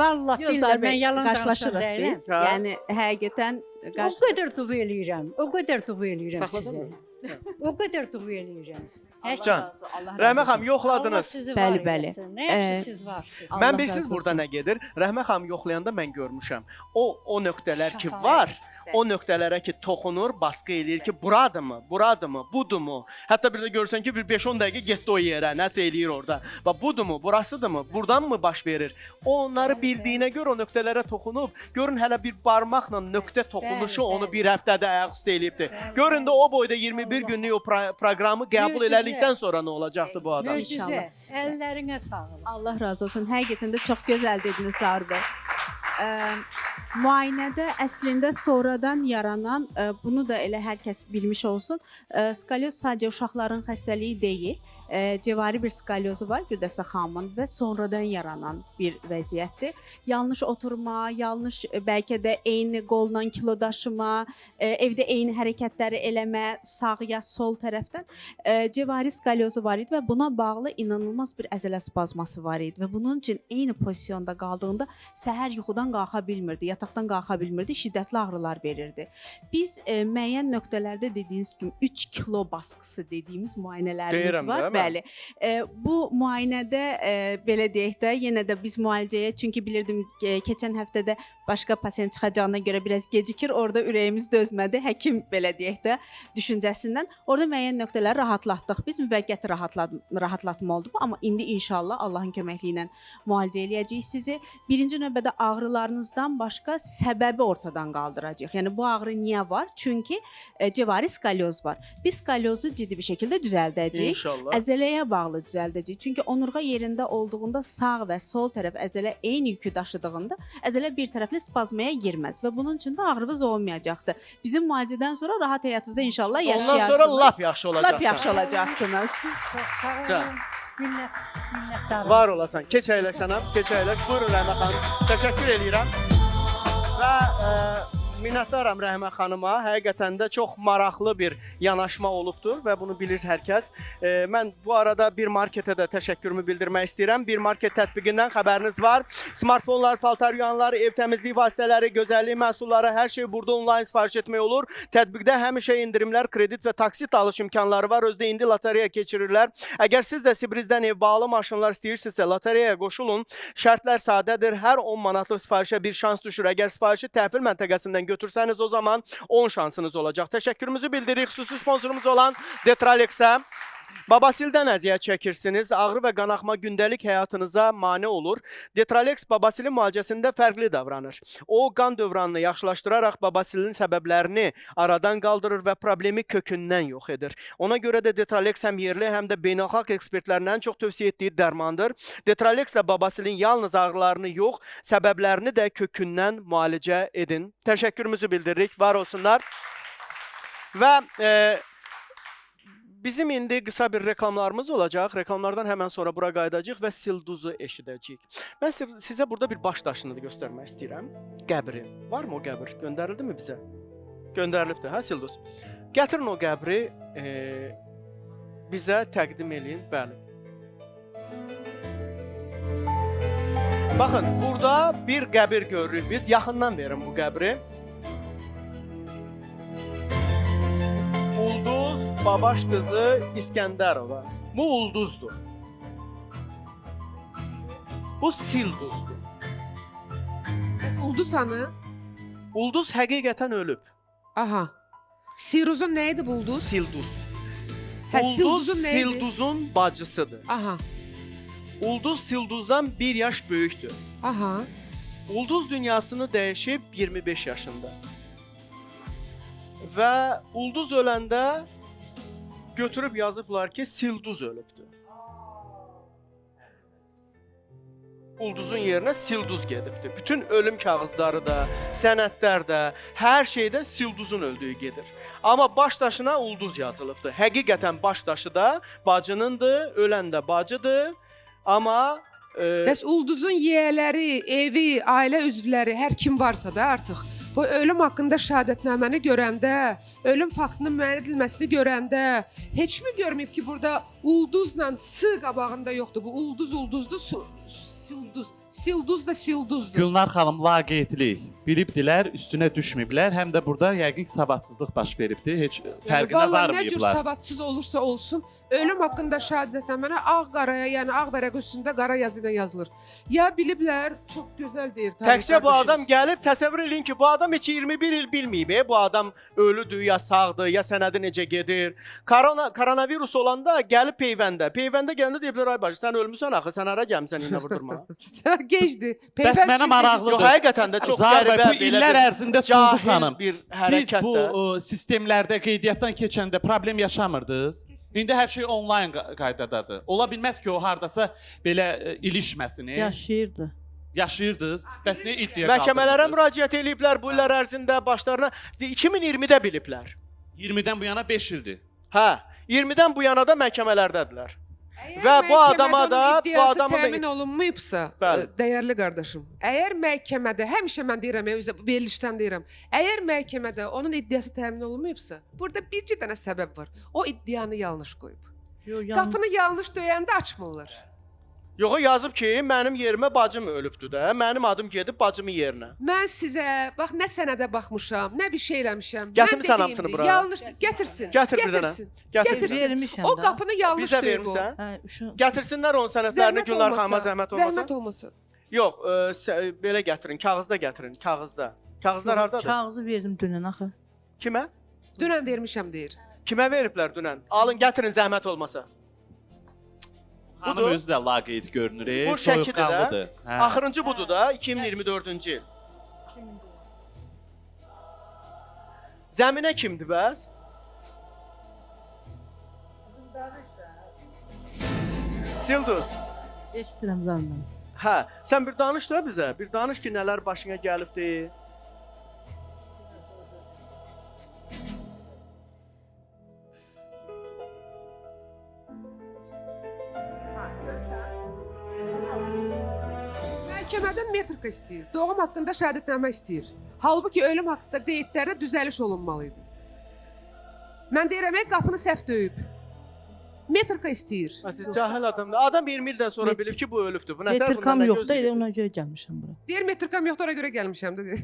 vallah bilmirəm, mən yalan qarşılaşırıq danışan biz. Hə? Yəni həqiqətən O qədər dua eləyirəm, o qədər dua eləyirəm sizə. O qədər dua eləyirəm. Heç Can, Allah razı Rəhmə olsun. xanım yoxladınız. Allah sizi Bəli, var bəli. eləsin. Nə yaxşı siz varsınız. Allah Mən bilirsiniz razı burada olsun. nə gedir? Rəhmə xanım yoxlayanda mən görmüşəm. O nöqtələr ki Şəfa var, o nöqtələrə ki toxunur, baskı eləyir ki, buradımı, buradımı, budurmu? Hətta bir də görsən ki, bir 5-10 dəqiqə getdi o yerə, nəsə eləyir orada. Və budurmu, burasıdırmı, burdan mı baş verir? O onları bildiyinə görə o nöqtələrə toxunub, görün hələ bir barmaqla nöqtə toxunuşu Bəli, onu bəli. bir həftədə ayaq üstə eləyibdi. Görün də o boyda 21 günlük o proqramı qəbul Möcüzə. elədikdən sonra nə olacaqdı bu adam? Möcüzə. Əllərinə sağlıq. Allah razı olsun. Həqiqətən də çox gözəl dediniz Zahir bəy. Müayinədə əslində sonradan yaranan, bunu da elə hər kəs bilmiş olsun, skalyoz sadəcə uşaqların xəstəliyi deyil. Cəvari bir skalyozu var Güldəstə xanımın və sonradan yaranan bir vəziyyətdir. Yanlış oturma, yanlış bəlkə də eyni qolla kilo daşıma, evdə eyni hərəkətləri eləmə, sağ ya sol tərəfdən cəvari skalyozu var idi və buna bağlı inanılmaz bir əzələ spazması var idi və bunun üçün eyni pozisyonda qaldığında səhər yuxudan qalxa bilmirdi, yataqdan qalxa bilmirdi, şiddətli ağrılar verirdi. Biz müəyyən nöqtələrdə dediyiniz kimi 3 kilo baskısı dediyimiz müayinələrimiz Deyirəm var. də, Bəli. Bu müayinədə belə deyək də, yenə də biz müalicəyə, çünki bilirdim keçən həftədə başqa pasiyent çıxacağına görə biraz gecikir. Orada ürəyimiz dözmədi. Həkim belə deyək də düşüncəsindən. Orada müəyyən nöqtələri rahatlatdıq. Biz müvəqqəti rahatlatma oldu bu, amma indi inşallah Allahın köməkliyi ilə müalicə eləyəcəyik sizi. Birinci növbədə ağrılarınızdan başqa səbəbi ortadan qaldıracağıq. Yəni bu ağrı niyə var? Çünki cəvari skalyoz var. Biz skalyozu ciddi bir şəkildə düzəldəcəyik. İnşallah. Əzələyə bağlı düzəldəcəyik. Çünki onurğa yerində olduğunda sağ və sol tərəf əzələ eyni yükü daşıdığında əzələ bir tərəfli spazmaya girməz və bunun üçün də ağrınız olmayacaqdır. Bizim müalicədən sonra rahat həyatınızda inşallah Ondan yaşayarsınız. sonra lap yaxşı olacaqsan. Lap yaxşı olacaqsınız. Çox sağ Can. olun. Minnətdarım. Var olasan. Keç əyləş anam, keç əyləş. Buyurun Rəhmə xanım. Təşəkkür eləyirəm. Və minnətdaram Rəhmə xanıma. Həqiqətən də çox maraqlı bir yanaşma olubdur və bunu bilir hər kəs. Mən bu arada bir marketə də təşəkkürümü bildirmək istəyirəm. Bir market tətbiqindən xəbəriniz var. Smartfonlar, paltaryanlar, ev təmizliyi vasitələri, gözəllik məhsulları, hər şey burada onlayn sifariş etmək olur. Tətbiqdə həmişə endirimlər, kredit və taksit alış imkanları var. Özdə indi lotereya keçirirlər. Əgər siz də Sibrizdən ev bağlı maşınlar istəyirsinizsə, lotereyaya qoşulun. Şərtlər sadədir. Hər 10 manatlıq sifarişə bir şans düşür. Əgər sifarişi təhvil məntəqəsindən götürsəniz o zaman 10 şansınız olacaq. Təşəkkürümüzü bildiririk xüsusi sponsorumuz olan Detralexə. Babasildən əziyyət çəkirsiniz, ağrı və qanaxma gündəlik həyatınıza mane olur. Detralex babasilin müalicəsində fərqli davranır. O, qan dövranını yaxşılaşdıraraq babasilin səbəblərini aradan qaldırır və problemi kökündən yox edir. Ona görə də Detralex həm yerli, həm də beynəlxalq ekspertlərin ən çox tövsiyə etdiyi dərmandır. Detralexlə babasilin yalnız ağrılarını yox, səbəblərini də kökündən müalicə edin. Təşəkkürümüzü bildiririk, var olsunlar. Və bizim indi qısa bir reklamlarımız olacaq. Reklamlardan həmən sonra bura qayıdacağıq və Silduzu eşidəcəyik. Mən sizə burada bir baş daşını da göstərmək istəyirəm. Qəbri. Varmı o qəbir? Göndərildi mi bizə? Göndərilibdir, hə Silduz? Gətirin o qəbri bizə təqdim eləyin. Bəli. Baxın, burada bir qəbir görürük biz. Yaxından verin bu qəbri. Ulduz Babaş qızı İskəndərova. Bu ulduzdur. Bu Silduzdur. Bəs ulduz hanı? Ulduz həqiqətən ölüb. Aha. Siruzun nə idi bu ulduz? Silduz. Hə, Ulduz Silduzun nə idi? Silduzun bacısıdır. Aha. Ulduz Silduzdan 1 yaş böyükdür. Aha. Ulduz dünyasını dəyişib 25 yaşında. Və ulduz öləndə götürüb yazıblar ki, Silduz ölübdür. Ulduzun yerinə Silduz gedibdir. Bütün ölüm kağızları da, sənədlər də, hər şeydə Silduzun öldüyü gedir. Amma baş daşına ulduz yazılıbdır. Həqiqətən baş daşı da bacınındır, ölən də bacıdır. Amma Bəs ulduzun yiyələri, evi, ailə üzvləri, hər kim varsa da artıq bu ölüm haqqında şəhadətnaməni görəndə, ölüm faktının müəyyən edilməsini görəndə heç mi görməyib ki, burada ulduzla s qabağında yoxdur? Bu ulduzdur, Silduz da silduzdur. Gülnar xanım laqeydlik bilibdilər, üstünə düşməyiblər. Həm də burada yəqin ki, savadsızlıq baş veribdi. Heç fərqinə Vallahi nə cür varmayıblar. savadsız olursa olsun, ölüm haqqında şəhadətnamə ağ-qaraya, yəni ağ vərəq üstündə qara yazı ilə yazılır. Ya biliblər, çox gözəl deyir. Təkcə bu adam gəlib, təsəvvür eləyin ki, bu adam heç 21 il bilməyib. Bu adam ölüdür, ya sağdır, ya sənədi necə gedir. Koronavirus olanda gəlib peyvəndə. Peyvəndə gələndə deyiblər, ay bacı, sən ölmüsən axı, sən hara gəlmisən iynə vurdurma. Gecdir. Bəs mənə maraqlıdır. Yox, həqiqətən də çox Zahir bəy, qəribə bu illər ərzində Sulduz xanım, bir siz hərəkətdə. bu sistemlərdə qeydiyyatdan keçəndə problem yaşamırdınız? İndi hər şey onlayn qaydadadır. Ola bilməz ki, o hardasa belə ilişməsin. Yaşayırdı. Yaşayırdınız. Bəs niyə iddia qaldırdınız? Məhkəmələrə müraciət eləyiblər bu illər ərzində başlarına 2020-də biliblər. 20-dən bu yana 5 ildir. Hə, 20-dən bu yana da məhkəmələrdədirlər. Və bu adama da təmin olunmayıbsa, Bəli. dəyərli qardaşım, əgər məhkəmədə, həmişə mən deyirəm, özü verilişdən deyirəm, əgər məhkəmədə onun iddiası təmin olunmayıbsa, burada bir dənə səbəb var. O iddianı yanlış qoyub. Qapını yanlış döyəndə açmırlar. Yox, yazıb ki, mənim yerimə bacım ölübdür də. Mənim adım gedib bacımın yerinə. Mən sizə, bax, nə sənədə baxmışam, nə bir şey eləmişəm. Gətirmisən hamısını bura. Yanlış, gətirsin. Gətir bir dənə. Gətirsin. Vermişəm O də. qapını yanlış Bizə döyüb o. vermisən? Gətirsinlər onun sənədlərini Gülnar xanıma zəhmət olmasa. Zəhmət olmasa. Yox, belə gətirin, kağızda gətirin, kağızda. Kağızlar hardadır? Kağızı verdim dünən axı. Kimə? Dünən vermişəm deyir. Kimə veriblər dünən? Alın, gətirin zəhmət olmasa. Xanım Budur. özü də laqeyd görünür. Bu şəkildir də. soyuqqanlıdır. Hə. Axırıncı budur da, 2024-cü il. Zəminə kimdir bəs? Silduz. Eşidirəm zəmin. Hə, sən bir danış da bizə. Bir danış ki, nələr başına gəlibdi. Məhkəmədən metrika istəyir. Doğum haqqında şəhadətnamə istəyir. Halbuki ölüm haqqında qeydlərdə düzəliş olunmalı idi. Mən deyirəm, qapını səhv döyüb. Metrika istəyir. Siz cahil adamdır. Adam 20 ildən sonra bilib ki, bu ölübdür. Bu nətər Metrikam yoxdur, elə ona görə gəlmişəm bura. Deyir, metrikam yoxdur, ona görə gəlmişəm dedi.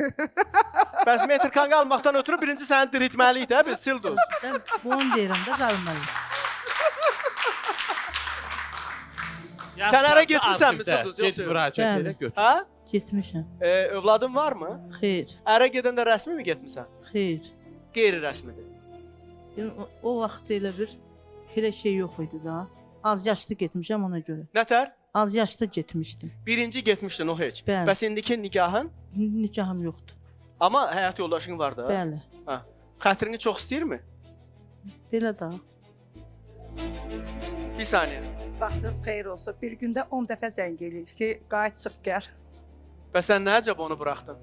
Bəs metrikan qalmaqdan ötürü birinci səni diriltməliyik də biz, Silduz. Bunu deyirəm də qalmalıyım. Sən ərə getmisənmi, Silduz? Get müraciət Bəli. elə götür. Hə? Getmişəm. Övladın varmı? Xeyr, Ərə gedəndə rəsmi mi getmisən? xeyr. Qeyri-rəsmidir. Yəni, o vaxt elə bir elə şey yox idi da. Az yaşlı getmişəm ona görə. Nətər? Az yaşlı getmişdim. Birinci getmişdin o heç. Bəli. Bəs indiki nikahın? Nikahım yoxdur. Amma həyat yoldaşın var da. Bəli. Hə. Xətrini çox istəyirmi? Belə də. Bir saniyə. Vaxtınız xeyir olsun. Bir gündə 10 dəfə zəng eləyir ki, qayıt çıx gəl. Bəs sən nə əcəb onu buraxdın?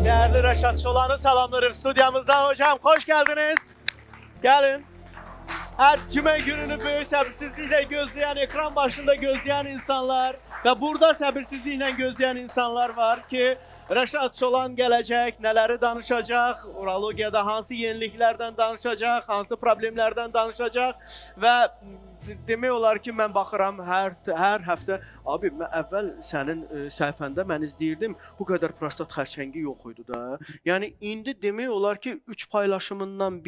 Değerli Rəşad Şolan'ı salamlarıq studiyamızda. Hocam hoş geldiniz. Gelin. Her cümə gününü böyük səbirsizliklə gözleyen, ekran başında gözleyen insanlar ve burada səbirsizliklə gözleyen insanlar var ki, Rəşad Şolan gələcək, nələri danışacaq, urologiyada hansı yeniliklərdən danışacaq, hansı problemlərdən danışacaq və demək olar ki, mən baxıram hər həftə, abi mən əvvəl sənin səhifəndə mən izləyirdim, bu qədər prostat xərçəngi yox idi da. Yəni indi demək olar ki, 3 paylaşımından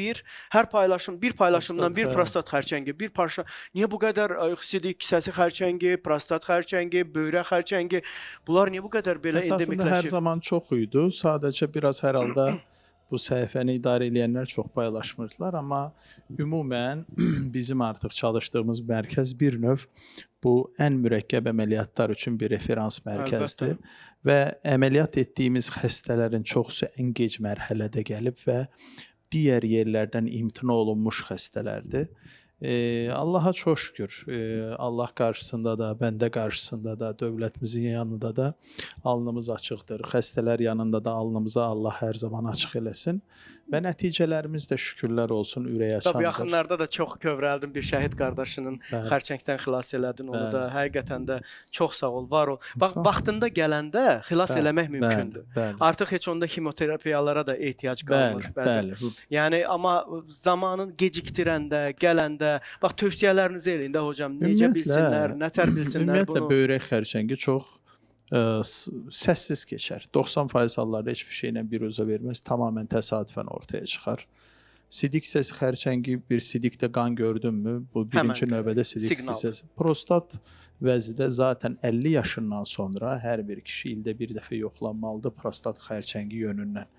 hər paylaşımdan bir prostat xərçəngi, bir parça. Niyə bu qədər sidik kisəsi xərçəngi, prostat xərçəngi, böyrək xərçəngi, bunlar niyə bu qədər belə endemikləşib? Əsasında hər zaman çox idi. Sadəcə biraz hər halda bu səhifəni idarə edənlər çox paylaşmırdılar, amma ümumən bizim artıq çalışdığımız mərkəz bir növ bu ən mürəkkəb əməliyyatlar üçün bir referans mərkəzdir və əməliyyat etdiyimiz xəstələrin çoxusu ən gec mərhələdə gəlib və digər yerlərdən imtina olunmuş xəstələrdir. Allaha çox şükür, Allah qarşısında da, bəndə qarşısında da, dövlətimizin yanında da alnımız açıqdır. Xəstələr yanında da alnımızı Allah hər zaman açıq eləsin və nəticələrimiz də şükürlər olsun ürəkaçandır. Tabii yaxınlarda da çox kövrəldim bir şəhid qardaşının xərçəngdən xilas elədin onu da. Həqiqətən də çox sağ ol, var ol. Bax, vaxtında gələndə xilas eləmək mümkündür. Artıq heç onda kimyoterapiyalara da ehtiyac qalmır bəzən. Yəni amma zamanın gecikdirəndə, gələndə, bax tövsiyələrinizi eləyin də hocam, necə bilsinlər, nətər bilsinlər bunu. Ümumiyyətlə böyrək xərçəngi çox səssiz keçər. 90% hallarda heç bir şeylə biruzə verməz, tamamilə təsadüfən ortaya çıxar. Sidik kisəsi xərçəngi, bir sidikdə qan gördünmü, bu birinci növbədə sidik kisəsi. Prostat vəzi də zaten 50 yaşından sonra hər bir kişi ildə bir dəfə yoxlanmalıdır prostat xərçəngi yönündən.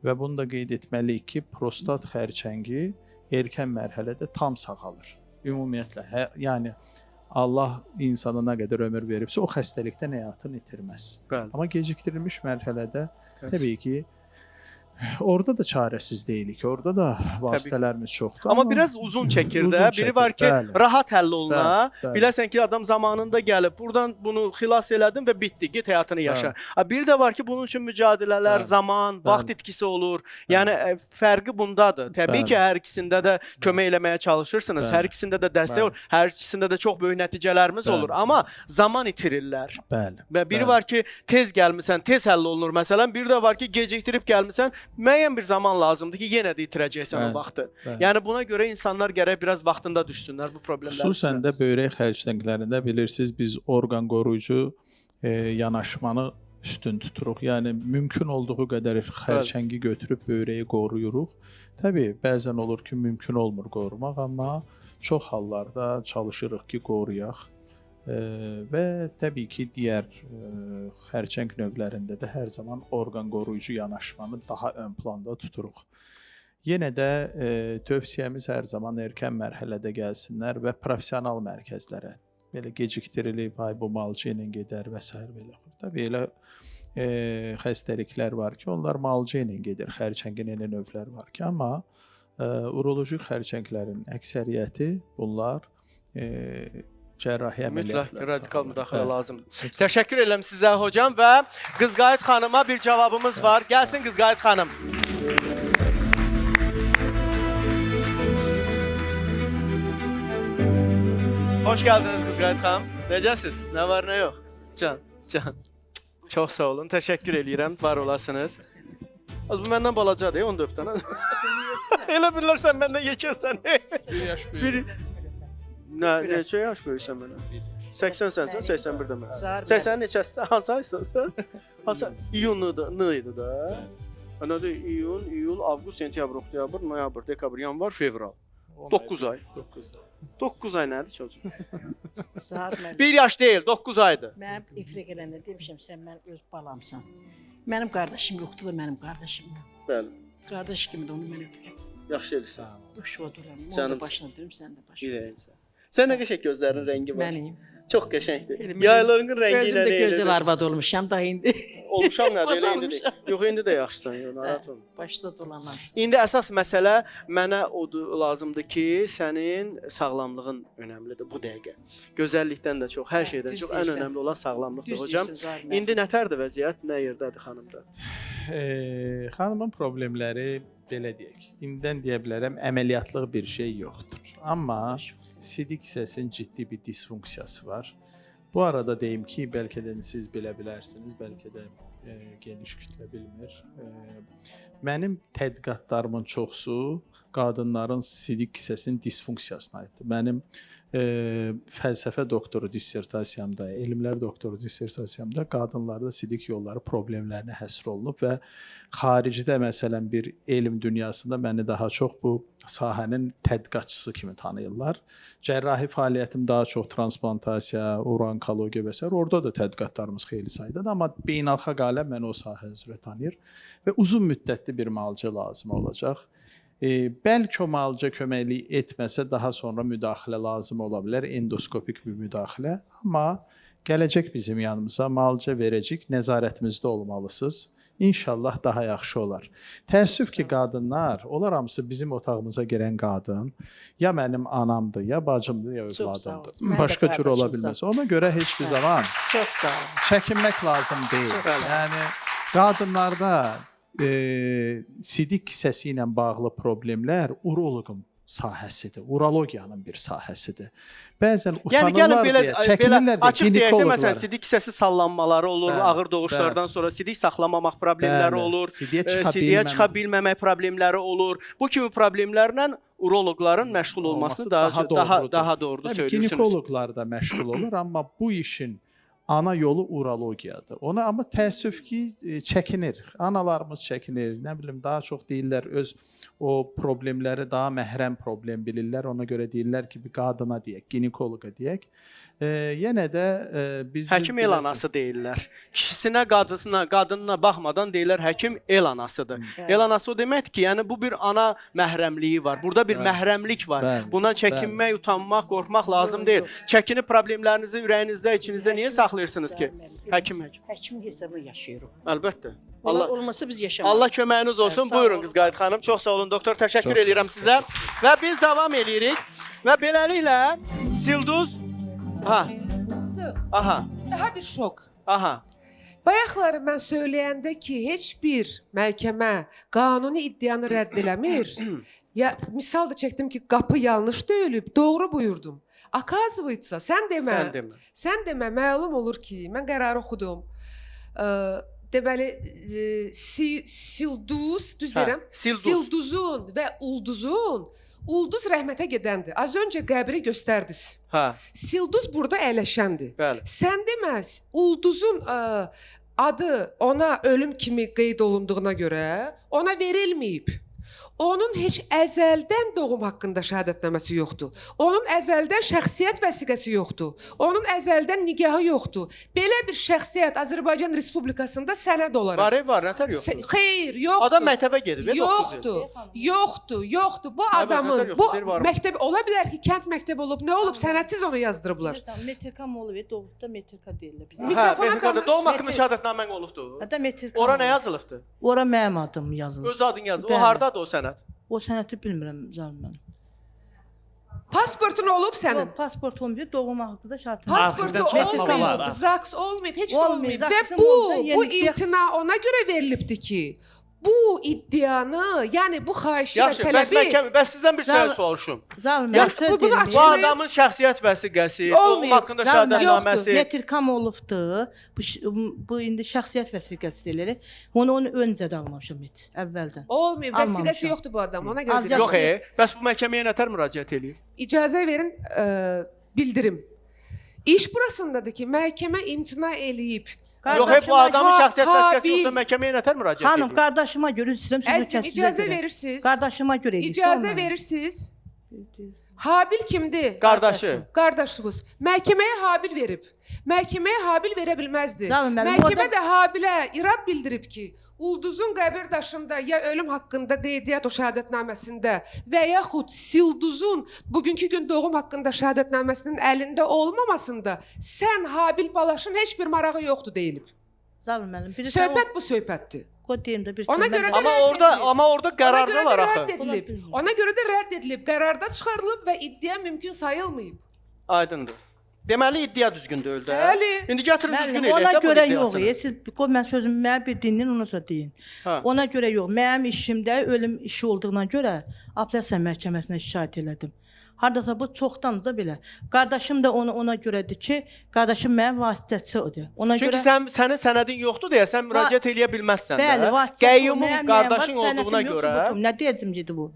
Və bunu da qeyd etməliyik ki, prostat xərçəngi erkən mərhələdə tam sağalır. Ümumiyyətlə, yəni Allah insana nə qədər ömür veribsə, o xəstəlikdən həyatını itirməz. Amma gecikdirilmiş mərhələdə təbii ki, orada da çarəsiz deyilik, orada da vasitələrimiz çoxdur. Amma biraz uzun çəkir də. Biri var ki, rahat həll oluna. Biləsən ki, adam zamanında gəlib, buradan bunu xilas elədin və bitdi, get həyatını yaşa. Bir də var ki, bunun üçün mücadilələr, zaman, vaxt itkisi olur. Yəni, fərqi bundadır. Təbii ki, hər ikisində də kömək eləməyə çalışırsınız, hər ikisində də dəstək olur, hər ikisində də çox böyük nəticələrimiz olur. Amma zaman itirirlər. Və biri var ki, tez gəlmisən, tez həll olunur məsələn. Bir də var ki, gecikdirib gəlmisən, müəyyən bir zaman lazımdır ki, yenə də itirəcəksən o vaxtı. Yəni buna görə insanlar gərək biraz vaxtında düşsünlər bu problemlər. Xüsusən də böyrək xərçənglərində bilirsiniz, biz orqan qoruyucu yanaşmanı üstün tuturuq. Yəni mümkün olduğu qədər xərçəngi götürüb böyrəyi qoruyuruq. Təbii, bəzən olur ki, mümkün olmur qorumaq, amma çox hallarda çalışırıq ki, qoruyaq. Və təbii ki, digər xərçəng növlərində də hər zaman orqan qoruyucu yanaşmanı daha ön planda tuturuq. Yenə də tövsiyəmiz hər zaman erkən mərhələdə gəlsinlər və professional mərkəzlərə. Belə gecikdirilib, ay bu malcı ilə gedər və s. belə. Təbii elə xəstəliklər var ki, onlar malcı ilə gedir, xərçəngin elə növlər var ki, amma uroloji xərçənglərin əksəriyyəti bunlar cərrahi əməliyyatlar. Mütləq radikal müdaxilə lazımdır. Təşəkkür edirəm sizə hocam və Qızqayıt xanıma bir cavabımız var. Gəlsin Qızqayıt xanım. Xoş gəldiniz Qızqayıt xanım. Necəsiz? Nə var, nə yox? Can. Çox sağ olun. Təşəkkür edirəm. Var olasınız. Bu məndən balacadır, onu da öpdən. Elə bilirsən məndən yekənsən. Bir yaş böyük. Neçə yaş böyüksən mənə? 80 sənsən, 81 də mən. 80 neçəsən? Hansı aysansan? Hansı? İyunlu idi da. Nədir? İyun, iyul, avqust, sentyabr, oktyabr, noyabr, dekabr, yanvar, fevral. 9 ay. 9 ay nədir çocuq? Bir yaş deyil, 9 aydır. Mən ifrik eləndə demişəm, sən mənim öz balamsan. Mənim qardaşım yoxdur da mənim qardaşımdır. Bəli. Qardaş kimi də onu mən öpürəm. Yaxşı edirsən. Şuva duram. Onu da başına dürüm, sən də başına. Ürəyimsən. Sən nə qəşəng gözlərinin rəngi var. Məniyim. Çox qəşəngdir. Yaylığının rəngi ilə Özüm də gözəl arvad olmuşam da indi. Olmuşam nədir? Elə indi deyil. Yox, indi də yaxşısan. Narahat olma. Başda dolanlarsın. İndi əsas məsələ mənə odur lazımdır ki, sənin sağlamlığın önəmlidir bu dəqiqə. Gözəllikdən də çox, hər şeydən çox ən önəmli olan sağlamlıqdır hocam. İndi nətərdir vəziyyət, nə yerdədir xanımda? Xanımın problemləri belə deyək. İndidən deyə bilərəm, əməliyyatlıq bir şey yoxdur. Amma sidik hissəsinin ciddi bir disfunksiyası var. Bu arada deyim ki, bəlkə də siz bilə bilərsiniz, bəlkə də geniş kütlə bilmir. Mənim tədqiqatlarımın çoxusu qadınların sidik hissəsinin disfunksiyasına aiddir. Mənim fəlsəfə doktoru dissertasiyamda, elmlər doktoru dissertasiyamda qadınlarda sidik yolları problemlərinə həsr olunub və xaricdə məsələn bir elm dünyasında məni daha çox bu sahənin tədqiqatçısı kimi tanıyırlar. Cərrahi fəaliyyətim daha çox transplantasiya, uro-onkologiya və s. orada da tədqiqatlarımız xeyli saydadır, amma beynəlxalq aləm məni o sahə üzrə tanıyır və uzun müddətli bir müalicə lazım olacaq. Bəlkə o müalicə köməklik etməsə daha sonra müdaxilə lazım ola bilər, endoskopik bir müdaxilə, amma gələcək bizim yanımıza, müalicə verəcək, nəzarətimizdə olmalısınız. İnşallah daha yaxşı olar. Təəssüf ki, qadınlar, onlar hamısı bizim otağımıza gələn qadın ya mənim anamdır, ya bacımdır, ya övladımdır. Başqa cür ola bilməz. Ona görə heç bir zaman çəkinmək lazım deyil. Yəni, qadınlarda sidik hissəsi ilə bağlı problemlər uroloqun sahəsidir, urologiyanın bir sahəsidir. Bəzən utanırlar deyə, çəkinirlər deyə, açıq deyək də, məsələn, ginekologlar. sidik hissəsi sallanmaları olur, ağır doğuşlardan sonra sidik saxlamamaq problemləri olur, sidiyə çıxa bilməmək problemləri olur. Bu kimi problemlərlə uroloqların məşğul olmasını daha doğrudur söylüyorsunuz. Ginekologlar da məşğul olur, amma bu işin ana yolu urologiyadır. Ona amma təəssüf ki, çəkinir. Analarımız çəkinir. Nə bilim, daha çox deyirlər öz o problemləri daha məhrəm problem bilirlər. Ona görə deyirlər ki, bir qadına deyək, ginekoloqa deyək. Yenə də biz həkim el anası deyirlər. Kişisinə, qadınına baxmadan deyirlər həkim el anasıdır. El anası o deməkdir ki, yəni bu bir ana məhrəmliyi var. Burada bir məhrəmlik var. Buna çəkinmək, utanmaq, qorxmaq lazım deyil. Çəkinib problemlərinizi ürəyinizdə, içinizdə niyə saxlayırsınız ki? Həkim hesabı yaşayırıq. Əlbəttə. Allah olmasa biz yaşamayıq. Allah köməyiniz olsun. Buyurun Qızqayıt xanım. Çox sağ olun doktor. Təşəkkür edirəm sizə. Və biz davam edirik. Və beləliklə Silduz Aha. Daha bir şok. Aha. Bayaqları mən söyləyəndə ki, heç bir məhkəmə qanuni iddianı rədd eləmir. Ya misal da çəkdim ki, qapı yanlış döyülüb, doğru buyurdum. Akazvıysa sən demə, məlum olur ki, mən qərarı oxudum. Deməli, Silduz, düz deyirəm? Silduzun və Ulduzun, Ulduz rəhmətə gedəndir. Az öncə qəbri göstərdiniz. Silduz burada əyləşəndir. Sən deməz, Ulduzun adı ona ölüm kimi qeyd olunduğuna görə ona verilməyib. Onun heç əzəldən doğum haqqında şəhadətnaməsi yoxdur. Onun əzəldən şəxsiyyət vəsiqəsi yoxdur. Onun əzəldən nigahı yoxdur. Belə bir şəxsiyyət Azərbaycan Respublikasında sənəd olaraq. Var, nətər yoxdur? Xeyr, yoxdur. Adam məktəbə gedib, Yoxdur. Bu adamın, bu məktəb ola bilər ki, kənd məktəbi olub, nə olub, sənədsiz onu yazdırıblar. Metrikam olub, doğruda metrika deyirlər bizə. Metrikada doğum haqqında şəhadətnamən olubdur. Ora nə yazılıbdır? Ora mənim adım yazılıb. Öz adın yazılıb. O hardadır o sənəd? O sənəti bilmirəm zalim mənim. Pasportun olub sənin? Pasport olmayıb, doğum haqqında şahidlik. Pasportu olmayıb, ZAKS olmayıb, heç də olmayıb. Və bu imtina ona görə verilibdir ki, bu iddianı, yəni bu xahişi və tələbi... Yaxşı, bəs sizdən bir soruşum. Bu adamın şəxsiyyət vəsiqəsi, doğum haqqında şəhadətnaməsi... Metrikam olubdur, bu indi şəxsiyyət vəsiqəsi deyilir. Onu öncədə almamışam heç, əvvəldən. Olmayıb, vəsiqəsi yoxdur bu adam, ona görə deyirəm. Yox, bəs bu məhkəməyə nətər müraciət eləyir? İcazə verin, bildirim. İş burasındadır ki, məhkəmə imtina eləyib. Yox, bu adamın şəxsiyyət vəsiqəsi yoxsa məhkəməyə nətər müraciət edir? Xanım, qardaşıma görə istəyirəm sizi kəsbə icazə verirsiniz. Qardaşıma görə edir. İcazə verirsiniz. Habil kimdir? Qardaşı. Qardaşınız. Məhkəməyə Habil verib. Məhkəməyə Habil verə bilməzdi. Məhkəmə də Habilə irad bildirib ki, Ulduzun qəbir daşında ya ölüm haqqında qeydiyyat o şəhadətnaməsində və yaxud Silduzun bugünkü gün doğum haqqında şəhadətnaməsinin əlində olmamasında sən Habil balaşın heç bir marağı yoxdur deyilib. Zalim mənim. Söhbət bu söhbətdir. Ona görə də amma orada qərarda var axı. Ona görə də rədd edilib, qərarda çıxarılıb və iddia mümkün sayılmayıb. Aydındır. Deməli iddia düzgündür də. Bəli. İndi gətirin düzgün eləyək. Ona görə yox, siz qoy mən sözümü mənə bir dinləyin, ondan sonra deyin. Ona görə yox, mənim işimdə ölüm işi olduğuna görə apellyasiya məhkəməsinə şikayət elədim. Hardasa bu çoxdan da belə. Qardaşım da onu ona görədir ki, qardaşım mənim vasitəçisidir. Ona Çünki görə sənin sənədin yoxdur deyə sən müraciət eləyə bilməzsən də. Bəli, vasitəçi Qəyyumun qardaşın olduğuna görə. Nə deyəcəm dedi bu?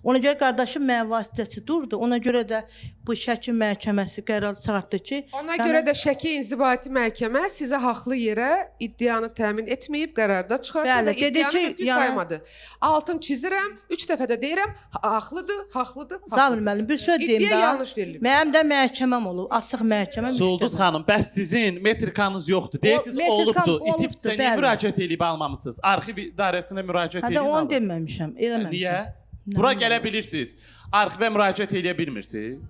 Ona görə qardaşım mənim vasitəçi durdu. Ona görə də bu Şəki məhkəməsi qərar çıxartdı ki, Ona görə də Şəki İnzibati Məhkəmə sizə haqlı yerə iddianı təmin etməyib qərarda çıxartdı Bəli, və dedi iddianı ki, mümkün yəni- saymadı. Altın çizirəm, 3 dəfə də deyirəm, haqlıdır, haqlıdır. Zabir müəllim bir söz deyim İddia də. yanlış verilib. Mənim də məhkəməm olub, açıq məhkəmə. Sulduz xanım, bəs sizin metrikanız yoxdur. Deyirsiniz metrikam olubdu. olubdu, İtibsə niyə bəli. müraciət edib almamısınız? Arxiv idarəsinə müraciət Hə də edin. onu alın. deməmişəm, eləməmişəm. Niyə? Bura gələ bilirsiniz. Arxivə müraciət edə bilmirsiniz.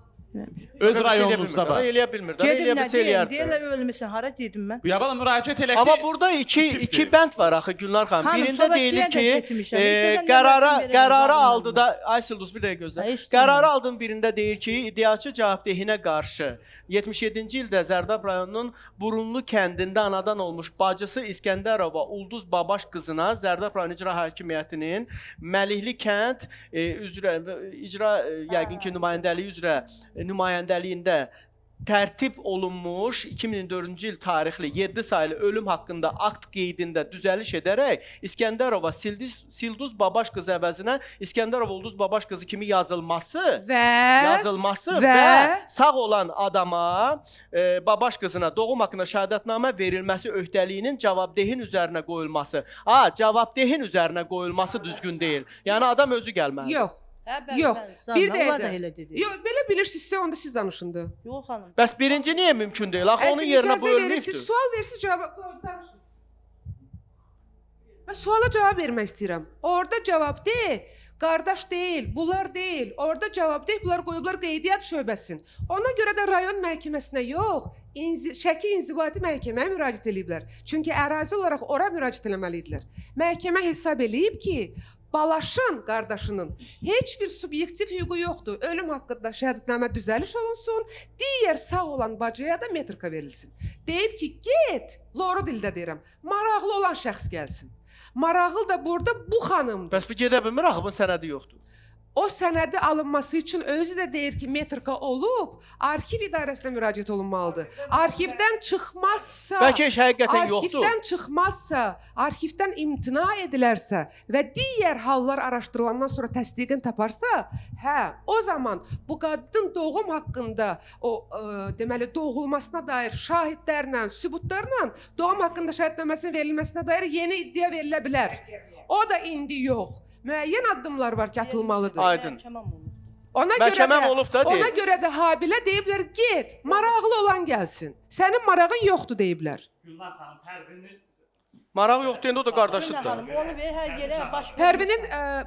Öz rayonunuzda var. Eləyə bilmir də. Gedim Eləyə nə bilsə deyim, eləyərdi. deyirlər ölmüsən, hara gedim mən? Bu yabala müraciət elə ki. Amma burada iki bənd var axı Gülnar xanım. Xanım, Birində sonra deyilir diyə də ki, getmişəm. İstəsən qərara nömrəsini verərəm, qərarı Zabir aldı müəllimə. da Ay Silduz bir dəqiqə gözlə. Ay, istəyirəm. Qərarı aldın birində deyir ki, iddiaçı cavabdehinə qarşı 77-ci ildə Zərdab rayonunun Burunlu kəndində anadan olmuş bacısı İskəndərova Ulduz Babaş qızına Zərdab rayon icra hakimiyyətinin Məlikli kənd üzrə icra yəqin ki nümayəndəliyi üzrə nümayəndəliyində tərtib olunmuş 2004-cü il tarixli 7 saylı ölüm haqqında akt qeydində düzəliş edərək İskəndərova Silduz Babaş qızı əvəzinə İskəndərova Ulduz Babaş qızı kimi yazılması və sağ olan adama Babaş qızına doğum haqqında şəhadətnamə verilməsi öhdəliyinin cavabdehin üzərinə qoyulması. Cavabdehin üzərinə qoyulması düzgün deyil. Yəni adam özü gəlməlidir. Yox. Hə, bəli, Yox. bəli, Bir Zanna, onlar da dəqiqə. elə dedi. Yox, belə bilirsinizsə onda siz danışındı. Yox xanım. Bəs birinci niyə mümkün deyil? Axı onun yerinə bu ölmüşdür. Sual verirsiniz, cavab danışın. Mən suala cavab vermək istəyirəm. Orada cavab deyil, qardaş deyil, bunlar deyil. Orada cavab deyil, bunlar qoyublar qeydiyyat şöbəsin. Ona görə də rayon məhkəməsinə yox, Şəki İnzibati Məhkəməyə müraciət ediblər. Çünki ərazi olaraq ora müraciət etməliydilər. Məhkəmə hesab eləyib ki, Balaşın qardaşının heç bir subyektiv hüququ yoxdur. Ölüm haqqında şəhadətnamə düzəliş olunsun, digər sağ olan bacıya da metrika verilsin. Deyib ki, get, loru dildə deyirəm, maraqlı olan şəxs gəlsin. Maraqlı da burada bu xanımdır. Bəs bu gedə bilmir, axı bunun sənədi yoxdur. O sənədi alınması üçün özü də deyir ki, metrika olub, arxiv idarəsinə müraciət olunmalıdır. Arxivdən çıxmazsa, Bəlkə heç həqiqətən yoxdur. arxivdən çıxmazsa, arxivdən imtina edilərsə və digər hallar araşdırılandan sonra təsdiqini taparsa, o zaman bu qadının doğum haqqında deməli doğulmasına dair şahidlərlə, sübutlarla doğum haqqında şəhadətnaməsinin verilməsinə dair yeni iddia verilə bilər. O da indi yox. Müəyyən addımlar var ki, atılmalıdır. Aydın. Məhkəməm olub da deyil. Ona görə də Habilə deyiblər, get, maraqlı olan gəlsin. Sənin marağın yoxdur deyiblər. Gülnar xanım, Pərvini Maraq yox deyəndə o da qardaşıdır da. Onu hər yerə baş Pərvinin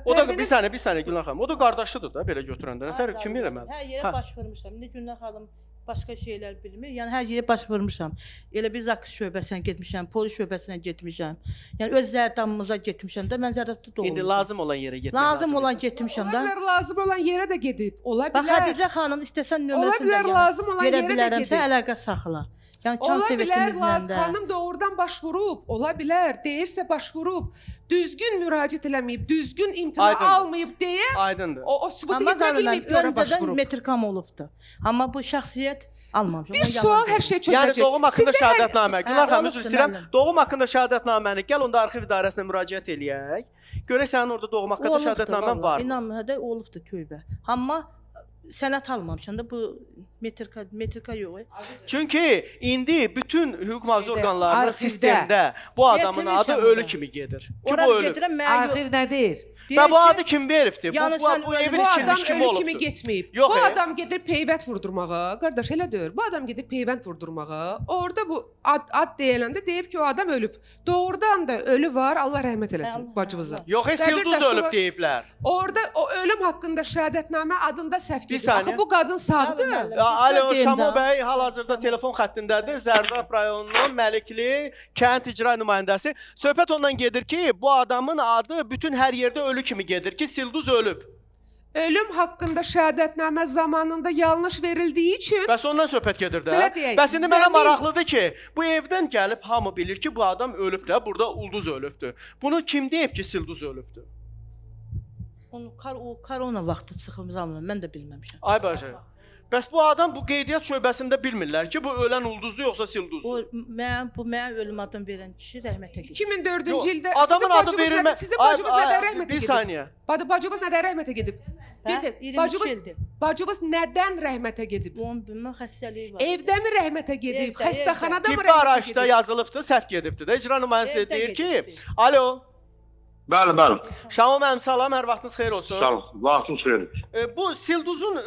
O da bir saniyə Gülnar xanım. O da qardaşıdır da belə götürəndə. Nə fərq kim eləməli? Hər yerə baş vurmuşam. İndi Gülnar xanım başqa şeylər bilmir. Yəni hər yerə baş vurmuşam. Elə bir Zaks şöbəsinə getmişəm, polis şöbəsinə getmişəm. Yəni öz zərdamımıza getmişəm də mən zərdabda doğulmuşam. İndi lazım olan yerə getmək lazım olan getmişəm da. Ola bilər lazım olan yerə də gedib. Ola Bax bilər. Hədicə xanım istəsən Ola nömrəsini bilər lazım olan verə yerə də bilərəmsə gedib. əlaqə saxla. Yəni Ola çan bilər sevitimizlə lazım. də. Xanım doğrudan başvurub. Ola bilər. Deyirsə başvurub. Düzgün müraciət eləməyib, düzgün imtina Aydındır. almayıb deyə Aydındır. o sübutu Amma getirə bilməyib ki, ora öncədən başvurub. metrikam olubdu. Amma bu şəxsiyyət almamışam. Bir sual hər şey çözəcək. Yəni doğum haqqında Sizdə hər- şəhadətnamə. Gülnar xanım olubdur, üzr istəyirəm. müəllim. Doğum haqqında şəhadətnaməni gəl onda arxiv idarəsinə müraciət eləyək. Görək sənin orada doğum haqqında şəhadətnamən var. İnanmıram da olubdu tövbə. Amma sənət almamışam da bu metrika yox. Çünki indi bütün hüquq mühafizə orqanlarının arxivdə sistemdə bu adamın adı Getirmişəm ölü orada. kimi gedir. Ki Ora bu ölü. gedirəm mən yox. Arxiv nədir? Və bu adı kim veribdi? Yəni Bu sən evin Bu adam içilmiş kimi ölü kimi olubdu. getməyib. Yox, Bu adam gedir peyvənd vurdurmağa. Qardaş elə deyir. Bu adam gedir peyvənd vurdurmağa. Orada bu ad deyiləndə deyib ki, o adam ölüb. Doğrudan da ölü var. Allah rəhmət eləsin bacımıza. Yox, Qəbir Silduz daşı ölüb var. deyiblər. Orada o ölüm haqqında şəhadətnamə adında səhv Bir gedir. saniyə. Axı bu qadın sağdır. Alo, Şamo bəy hal-hazırda telefon xəttindədir. Zərdab rayonunun Məlikli kənd icra nümayəndəsi. Söhbət ondan gedir ki, bu adamın adı bütün hər yerdə ölü kimi gedir ki, Silduz ölüb. Ölüm haqqında şəhadətnamə zamanında yanlış verildiyi üçün Bəs ondan söhbət gedir də. Belə deyək, Bəs indi mənə zəmin- maraqlıdır ki, bu evdən gəlib hamı bilir ki, bu adam ölüb də, burada Ulduz ölübdür. Bunu kim deyib ki, Silduz ölübdür? Onu o korona vaxtı çıxımzamla mən də bilməmişəm. Ay bacı. Bəs bu adam bu qeydiyyat şöbəsində bilmirlər ki, bu ölən ulduzlu yoxsa silduzlu. O mən ölüm adını verən kişi rəhmətə gedib. 2004-cü ildə adamın adı verilmə. Sizin bacınız nədən rəhmətə Bir gedib? saniyə. Bacınız nədən rəhmətə gedib? Bacınız nədən rəhmətə gedib? Onun bilmə xəstəliyi var. Evdəmi rəhmətə gedib? Evdə, Xəstəxanada mı Tibbi rəhmətə araçda gedib? yazılıbdı, səhv gedibdi də. İcra nümayəndəsi Evdə deyir ki, gedibdi. alo, Bəli, bəli. Şamo mənim salam, hər vaxtınız xeyir olsun. Sağ olun. Vaxtınız xeyir. Bu Silduzun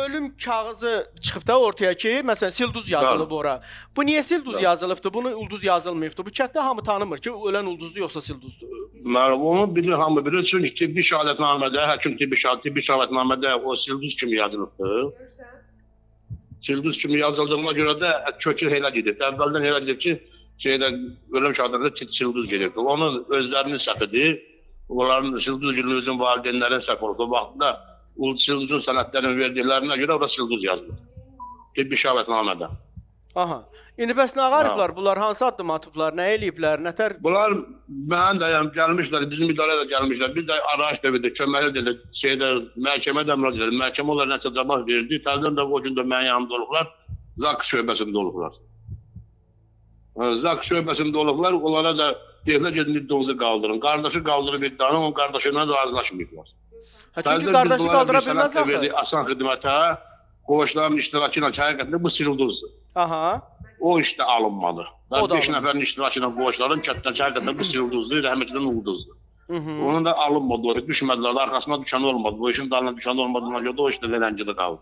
ölüm kağızı çıxıb da ortaya ki, məsələn Silduz yazılıb ora. Bu niyə Silduz yazılıbdı? Bunu ulduz yazılmayıbdı. Bu kənddə hamı tanımır ki, ölən ulduzlu yoxsa Silduzdur. Mənim onu bilir, hamı bilir. Çünki tibbi şəhadətnamədə, həkim tibbi şəhadətnamədə o Silduz kimi yazılıbdı. Silduz kimi yazıldığına görə də kökü elə gedib. Əvvəldən elə gedib ki, ölüm şəhadətində Silduz gedibdi. Onun özlərinin səhvidir. Onların Silduz Gülüzün valideynlərin səhv oldu. O vaxtda Silduzun sənədlərini verdiklərinə görə orada Silduz yazılır. Tibbi şəhadətnamədə. Aha. İndi bəs nə ağarıblar? Bunlar hansı addım atıblar? Nə eləyiblər? Nətər? Bunlar mən də gəlmişlər, bizim idarə də gəlmişlər. Biz də araç da verdik, köməkli dedik. Məhkəmə də müraciət etdik. Məhkəmə onlara nəsə cavab verdi. Təzədən də o gün də mənim yanımda olublar. ZAK şöbəsində olublar. ZAK şöbəsində olublar. Onlara da deyirlər gedin iddianızı qaldırın. Qardaşı qaldırıb iddianı, onun qardaşıyla da razılaşmayıblar. Çünki qardaşı qaldıra bilməz axı. Asan xidmətə, qoğuşların iştirakı ilə həqiqətən bu Silduzdur. Aha. O işdə alınmalı. O da 5 nəfərin iştirakı ilə qoğuşların həqiqətən bu Silduzdur, rəhmətlidən ulduzdur. Onun da alınmadı, oraya düşmədilər, arkasına düşən olmadı. Bu işin dalına düşən olmadığına görə o işdə verəncidə qaldı.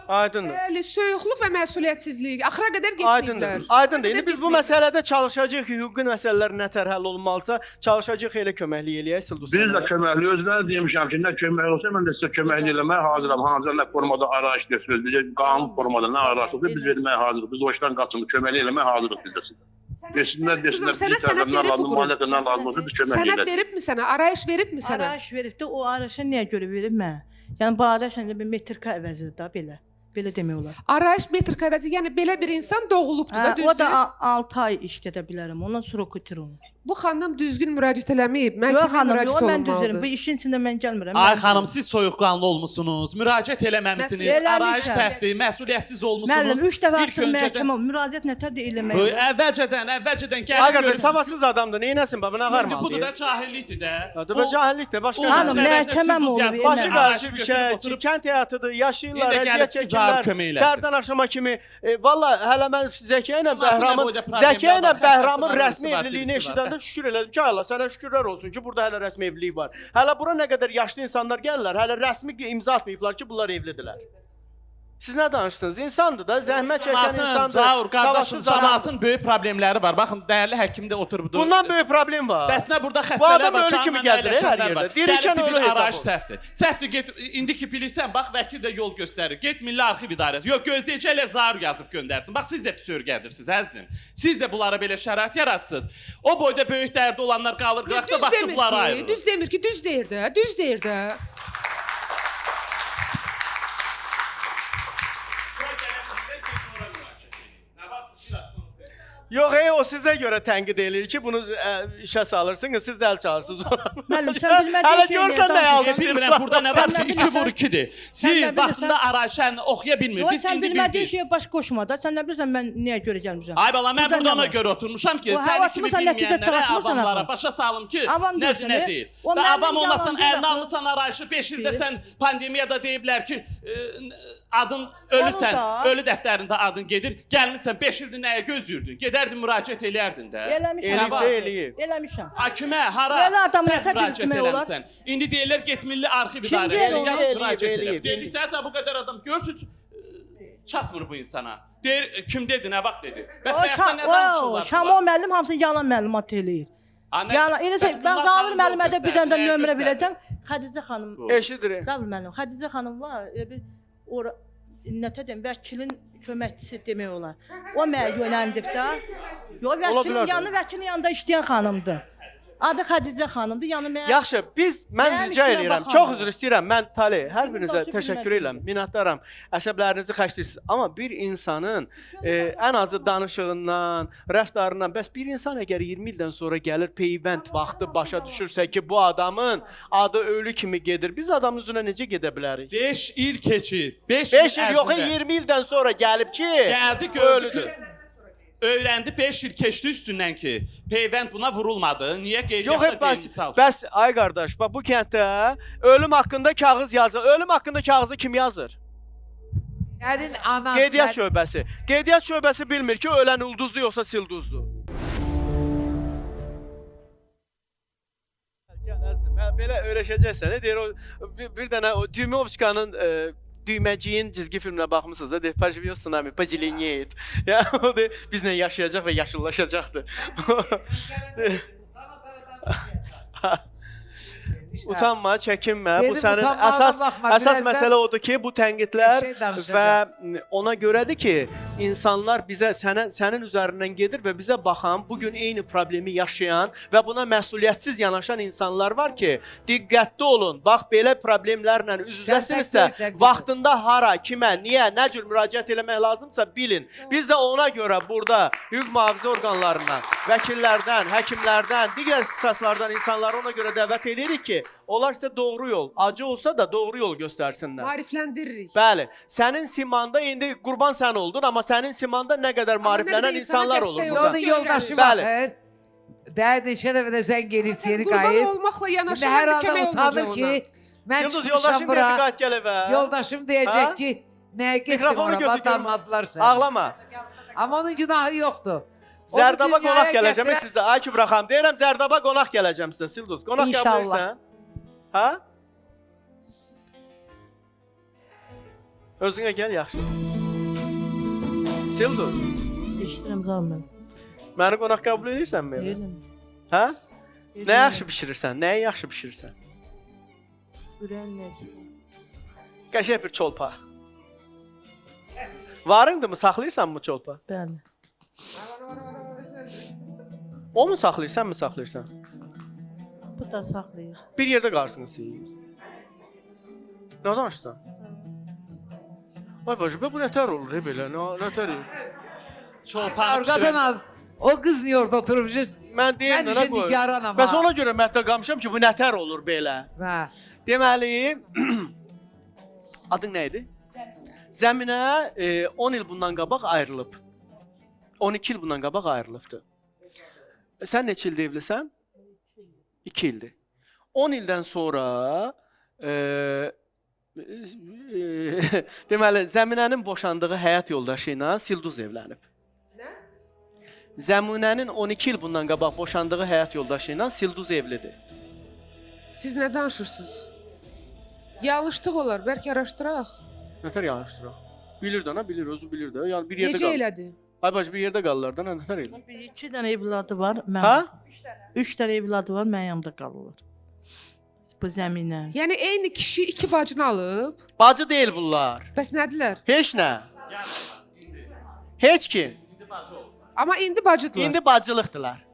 Aydındır. Bəli, soyuqluq və məsuliyyətsizlik axıra qədər getməyiblər. Aydındır. İndi biz bu məsələdə çalışacağıq ki, hüquqi məsələlər nətər həll olmalısa, çalışacağıq elə köməklik eləyək Silduz. Biz də köməkli özləri demişəm ki, nə kömək olsa mən də sizə köməkli eləməyə hazıram. Hansı nə formada araç göstərilir, qanun formada nə araçdır, biz verməyə hazırıq. Biz o işdən qaçınıb köməkli eləməyə hazırıq biz də sizə. Desinlər, Sənət verib bu qrup. Sənət veribmi sənə? Arayış veribmi sənə? Arayış veribdi. O arayışa niyə görə verib mən? Yəni bu arayış bir metrika əvəzidir da belə. Belə demək olar. Arayış metrika əvəzi, yəni belə bir insan doğulubdu da, düzdür? O da 6 ay işlədə bilərəm. Ondan sonra kötür onu. Bu xanım düzgün müraciət eləməyib. Yox Məhkəməyə xanım, müraciət yox mən olunmalıdır. düzürüm. Bu işin içində mən gəlmirəm. Ay xanım, siz soyuqqanlı olmusunuz, müraciət eləməmisiniz, arayış səhvdir, məsuliyyətsiz olmusunuz. Müəllim, 3 dəfə açın məhkəmə, müraciət nətər də eləmək olar? Əvvəlcədən Ay gəlin qardaş, görün. savadsız adamdır. Neynəsin baba, nə qarmalı? Bu da cahillikdir də. Bu cahillikdir, başqa Xanım, məhkəməm olur. başı qarşı bir şey, kənd həyatıdır, yaşayırlar, əziyyət çəkirlər. Səhərdən axşama kimi. Valla hələ mən Zəkiyə ilə Bəhramın rəsmi evliliyini eşidəndə şükür elədim ki, Allah sənə şükürlər olsun ki, burada hələ rəsmi evlilik var. Hələ bura nə qədər yaşlı insanlar gəlirlər, hələ rəsmi imza atmayıblar ki, bunlar evlidirlər. Siz nə danışdınız? İnsandır da, zəhmət çəkən insandır. Zaur, qardaşım, cəmaatın böyük problemləri var. Baxın, dəyərli həkim də oturubdur. Bundan böyük problem var. Bəs nə burada Bu xəstələr adam var, ölü kimi gəzir hər yerdə. Dirikən ölü arayış hesab. səhvdir. Səhvdir, get, indiki bilirsən, bax, vəkil də yol göstərir. Get Milli Arxiv İdarəsi. Yox, gözləyəcəklər Zaur yazıb göndərsin. Bax, siz də pis örgədirsiniz, əzizim. Siz də bunlara belə şərait yaratsınız. O boyda böyük dərdi olanlar qalır, qıraqda baxdı bunlara ayrılır. Düz demir ki, düz deyir də, düz deyir də. Yox, o sizə görə tənqid eləyir ki, bunu işə salırsınız, siz də əl çalırsınız ona. Müəllim, sən bilmədiyin Hələ şey görsən nə yazmışdır. Bilmirəm, burada nə var ki, 2 vur 2-dir. Siz vaxtında arayışən oxuya bilmirsiniz. Yox, sən bilmədiyin şeyə baş qoşma da. Sən nə bilirsən mən niyə görə gəlmişəm? Ay bala, mən burada ona görə oturmuşam ki, səni kimi bilməyənlərə, avamlara başa salım ki, nədir, nə deyil. Və avam olmasın, əlinə alırsan arayışı, 5 ildə sən pandemiyada deyiblər ki, adın ölürsən, ölü dəftərində adın gedir, gəlmişsən 5 ildir nəyə gözləyirdin? Gedərdin, müraciət eləyərdin də. Eləmişəm. Kimə, hara sən müraciət eləmsən? İndi deyirlər, get Milli Arxiv İdarəsinə, yaz müraciət eləyir. Dedikdə hətta bu qədər adam görsünüz, çatmır bu insana. Deyir, kim dedi, nə vaxt dedi? Bəs bayaqda nə danışırlar? Şamo müəllim hamısını yalan məlumat eləyir. Mən Zavur müəllimə də bir dənə də nömrə verəcəm. Xədicə xanım. Eşidir. Zavur müəllim, Xədicə xanım var. Ora nətə deyim, vəkilin köməkçisi demək olar. O mənə yönəndib də. Yox, vəkilin yanında işləyən xanımdır. Adı Xədicə xanımdır. Yəni mən Yaxşı, mən Mənim rica işimə edirəm. baxan Çox var. üzr istəyirəm. Mən Tale, hər Bunu birinizə daşı təşəkkür bilmədim. edirəm. Minnətdaram. Əsəblərinizi xərcləyirsiniz. Amma bir insanın ən azı danışığından, rəftarından, bəs bir insan əgər 20 ildən sonra gəlir peyvənd vaxtı başa düşürsə ki, bu adamın adı ölü kimi gedir. Biz adamın üzünə necə gedə bilərik? 5 il keçib. 5 5 il yox, ərzində 20 ildən sonra gəlib ki, Gəldi gördü ki, ölüdür. öyrəndi 5 il keçdi üstündən ki, peyvənd buna vurulmadı. Niyə Yox, qeydiyyatda hep deyil misal? bəs ay qardaş, bax bu kənddə ölüm haqqında kağız yazır. Ölüm haqqında kağızı kim yazır? Sənin anan Qeydiyyat şöbəsi. Qeydiyyat şöbəsi bilmir ki, ölən ulduzlu yoxsa silduzlu. Gəl əzizim, belə öyrəşəcəksən. Deyir o bir dənə o Düymovçkanın düyməciyin cizgi filminə baxmısınız da, deyir, Pajivyo tsunami, позеленеет. Ya o deyir, bizlə yaşayacaq və yaşıllaşacaqdır. Utanma, çəkinmə. Bu Dedim, sənin utanmağına baxma, əsas birazdan məsələ odur ki, bu tənqidlər bir şey danışacağım. və ona görədir ki, insanlar bizə sənin üzərindən gedir və bizə baxan, bu gün eyni problemi yaşayan və buna məsuliyyətsiz yanaşan insanlar var ki, diqqətli olun. Bax belə problemlərlə üz-üzəsinizsə, vaxtında hara, kimə, niyə, nə cür müraciət eləmək lazımsa bilin. Biz də ona görə burada hüquq mühafizə orqanlarından, vəkillərdən, həkimlərdən, digər ixtisaslardan insanları ona görə dəvət edirik ki, onlar sizə doğru yol, acı olsa da doğru yol göstərsinlər. Maarifləndiririk. Bəli, sənin simanda indi qurban sən oldun, amma sənin simanda nə qədər maariflənən insanlar olur burada. Onun yoldaşı Bəli. baxır. Daha neçə dəfə də sən gelib geri Qurban qayıt. olmaqla yanaşı İndi hər bir adam kömək utanır olunacaq ki, ona. mən Yıldız çıxmışam yoldaşın bura. dedi qayıt gəl evə. Yoldaşım Ha? deyəcək ki, nəyə getdin Mikrofonu ora, götür, batanmadılar səni. Ağlama. Amma onun günahı yoxdur. Onu Zərdaba dünyaya qonaq gələcəm gətirən- sizə. Ay Kübra xanım, deyirəm Zərdaba qonaq gələcəm sizə. Silduz, qonaq İnşallah. qəbul edirsən? Ha? Özünə gəl yaxşı. Silduz, eşidirəm zaman. məni qonaq qəbul edirsənmi? Deyirəm. Hə? Nə yaxşı bişirirsən? Nəyi yaxşı bişirirsən? Ürən nəsə. Qəşəng bir çolpa. Varındır mı? Saxlayırsan mı çolpa? Bəli. O mu saxlayırsan mı saxlayırsan? Bu da saxlayır. Bir yerdə qarsınız siz. Nə danışsan? Ay bacı, bu nətər olur belə? Nətər? Çolpan Arkadan al. O qız orada oturmuş. Mən deyim Mən nə işin qoy. nigaranam. Bəs ona görə mətdə qamışam ki, bu nətər olur belə? Hə. Deməli, adın nə idi? Zəminə 10 il bundan qabaq ayrılıb. 12 il bundan qabaq ayrılıbdı. Sən neçə ildir evlisən? 2 ildir. 10 ildən sonra deməli, Zəminənin boşandığı həyat yoldaşı ilə Silduz evlənib. Zəminənin 12 il bundan qabaq boşandığı həyat yoldaşı ilə Silduz evlidir. Siz nə danışırsınız? Yanlışlıq olar, bəlkə araşdıraq. Nətər yanlışdıraq? Bilir də, bilir, özü bilir də. Yəni bir yerdə Necə elədi? Ay bacı, bir yerdə qalırlar da, nətər elə? Bir iki dənə evladı var. Mən, Ha? 3 dənə evladı var, mənim yanımda qalırlar. Bu zəminə. Yəni eyni kişi iki bacını alıb. Bacı deyil bunlar. Bəs nədirlər? Heç nə. Heç kim. Amma indi bacıdırlar. İndi bacılıqdılar.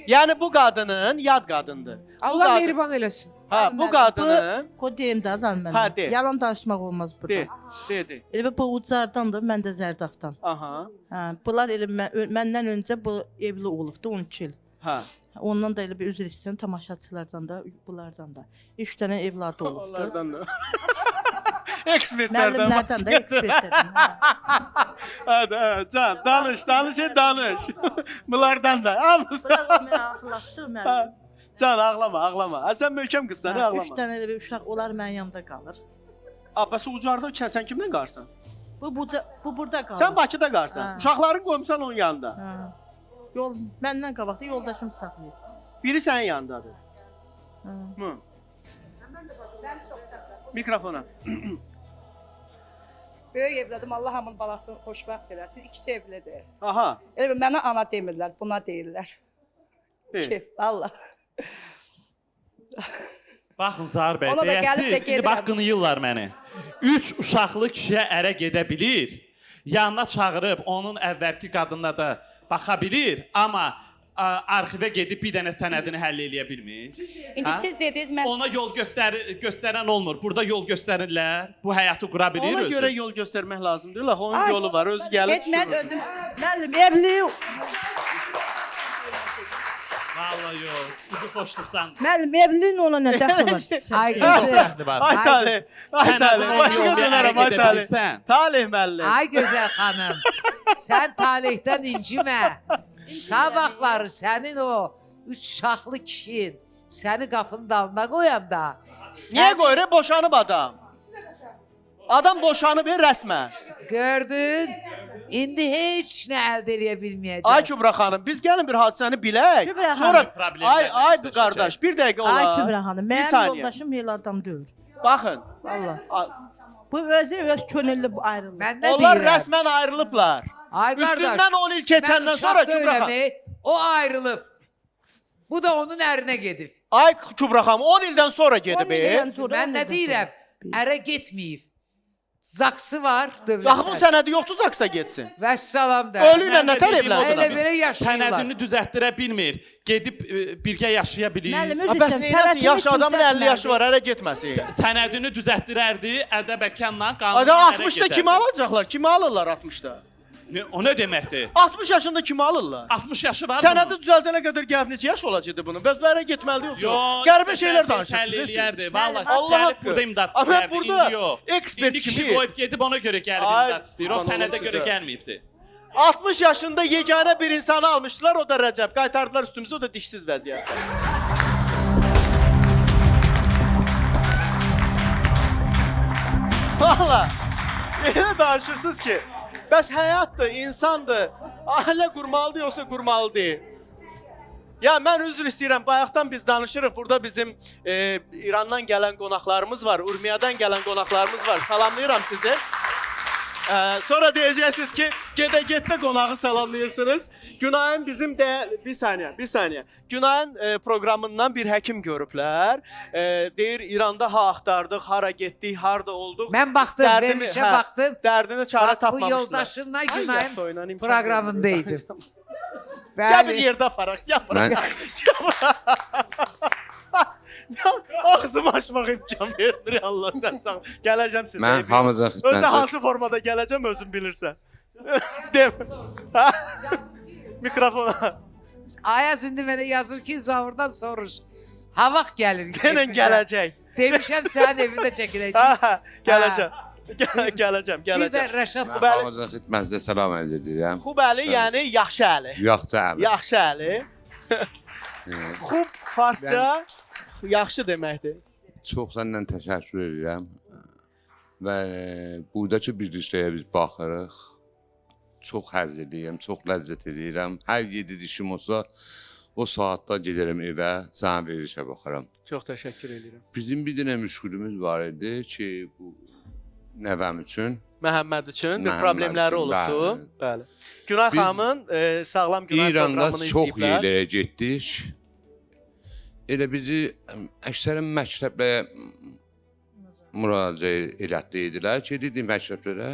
Yəni bu qadının yad qadındır. Allah mehriban eləsin. Ha, bu qadının Bu deyim də azal mənə. Ha, de. Yalan danışmaq olmaz burada. de. Elə bu Ucardandır, mən də Zərdafdan. Aha. Hə, bunlar elə məndən öncə bu evli olubdu 12 il. Ha. Ondan da elə bir üzr istəyirəm tamaşaçılardan da, bunlardan da. 3 dənə evladı olubdu. Onlardan da. Ekspertlərdən. Müəllimlərdən də, ekspertlərdən. Hadi, can, danış. Bunlardan da. Hamısı. Bırak o məni ağlatdı, mən. Can, ağlama. Ha, sən möhkəm qızsan, ağlama. 3 dənə elə bir uşaq, onlar mənim yanımda qalır. Abbası Ucarda sən kimlə qarsan? Bu burada qalır. Sən Bakıda qarsan. Hə. Uşaqların qoymusan onun yanında. Hə. Məndən qabaqda yoldaşım saxlayır. Biri sənin yanındadır. Hə. Hı. Mikrofona. Böyük evladım Allah hamının balasını xoşbəxt eləsin. İkisi evlidir. Aha. Elə bil mənə ana demirlər, buna deyirlər. Ki, vallah. Baxın Zahir bəy, Ona da gəlib də deyəsiz, indi gedirəm. bax qınayırlar məni. 3 uşaqlı kişiyə ərə gedə bilir, yanına çağırıb onun əvvəlki qadınına da baxa bilir, amma arxivə gedib bir dənə sənədini həll eləyə bilmir? İndi siz dediniz mən Ona yol göstərən olmur. Burada yol göstərirlər. Bu həyatı qura bilir Ona özü. görə yol göstərmək lazımdır. Lax onun yolu var. Özü gəlir. heç mən özüm Müəllim, evliyim. Vallahi yox. Bu xoşluqdan. Müəllim, evliliyin ona nə dəxli var? Ay Çox gözəl. dəxli var. Ay Talih. Ay Talih. Sənədin Başqa yolu dönərəm ay gedə Talih. bilsən. Talih müəllim. Ay gözəl xanım. Sən talihdən incimə. Sabahları sənin o 3 uşaqlı kişin səni qapının dalına qoyanda Niyə qoyur? Boşanıb adam. Adam boşanıb rəsmən. gördün? İndi heç nə əldə eləyə bilməyəcək. Ay Kübra xanım, biz gəlin bir hadisəni bilək. Kübra xanım. Sonra Problemlər ay bizdə qardaş, bir dəqiqə ola. Ay Kübra xanım, Bir mənim saniyə. yoldaşım elə adam deyil. Baxın. Vallahi. Bu özü öz könüllü bu ayrılır. Mən nə Onlar deyirəm? rəsmən ayrılıblar. Ay qardaş. Üstündən 10 il keçəndən sonra Kübra xanım. O ayrılıb. Bu da onun ərinə gedib. Ay Kübra xanım 10 ildən sonra gedib. Mən nə deyirəm? Ərə getməyib. Zaksı var dövlət. Bax bu sənədi yoxdur Zaksa getsin. Vəssalam da. Ölüylə nətər evlənsin? Elə belə yaşayırlar. Sənədini düzəltdirə bilmir. Gedib birgə yaşaya bilir. Müəllim, Ha, bəs neyləsin? Yaxşı adamın 50 yaşı var, ərə getməsin. Sənədini düzəltdirərdi, ədəb əkanla Ada qanunla 60-da kimi alacaqlar? Kimi alırlar 60-da? O nə deməkdir? 60 yaşında kimi alırlar? 60 yaşı var. Sənədi düzəldənə qədər gəlib neçə yaş olacaqdı bunun? Bəs verə getməli yoxsa? Yox. Qəribə şeylər danışırsınız. Həll siz. eləyərdi. Vallahi Allah gəlib haqqı. burada imdad Amma istəyərdi. burada İndi yox. ekspert İndi kişi kimi- qoyub gedib ona görə gəlib Ay, imdad istəyir. O aman sənədə olsun görə sizə. gəlməyibdi. 60 yaşında yeganə bir insanı almışdılar, o da Rəcəb. Qaytardılar üstümüzə, o da dişsiz vəziyyətdə. Valla, elə danışırsınız ki, bəs həyatdır, insandır, ailə qurmalıdır yoxsa qurmalı deyil? Ya mən üzr istəyirəm, bayaqdan biz danışırıq, burada bizim İrandan gələn qonaqlarımız var, Urmiyadan gələn qonaqlarımız var, salamlayıram sizi. Sonra deyəcəksiniz ki, gedə-getdə qonağı salamlayırsınız. Günayın bizim bir saniyə. Günayın proqramından bir həkim görüblər. Deyir İranda ha axtardıq, hara getdik, harda olduq. Mən baxdım, verilişə baxdım. Dərdini çarə Bax, bu tapmamışlar. yoldaşınla Ay, Günayın yaxşı, oynan, imkan proqramındaydım. Gəl bir yerdə aparaq, gəl. Ağzımı açmaq imkan vermir Allah sən sağ ol. Gələcəm sizə. Mən hamıca xidmət. Özü hansı formada gələcəm özün bilirsən. Dem. Mikrofona. Ayaz indi mənə yazır ki, Zavurdan soruş. Ha vaxt gəlir. Denən gələcək. Demişəm sənin evində çəkiləcək. Gələcəm. Gələcəm. Bir də Rəşad Mən hamıca xidmətinizə salam ərz edirəm. Xub Əli, yəni yaxşı Əli. Yaxşı Əli. Yaxşı Əli. Xub farsça yaxşı deməkdir. Çox səndən təşəkkür edirəm. Və buradakı birlikləyə biz baxırıq. Çox həzz edirəm, çox ləzzət edirəm. Hər 7 dişim olsa, o saatda gedərəm evə, sənə verilişə baxaram. Çox təşəkkür edirəm. Bizim bir dənə müşkülümüz var idi ki, bu nəvəm üçün. Məhəmməd üçün bir Məhəmməd problemləri üçün, olubdu. Bəli. Günay xanımın sağlam Günay İranda proqramını çox izləyiblər. yerlərə getdik. Elə bizi əksərən məktəblərə müraciət elətdirdilər ki, dedim məktəblərə.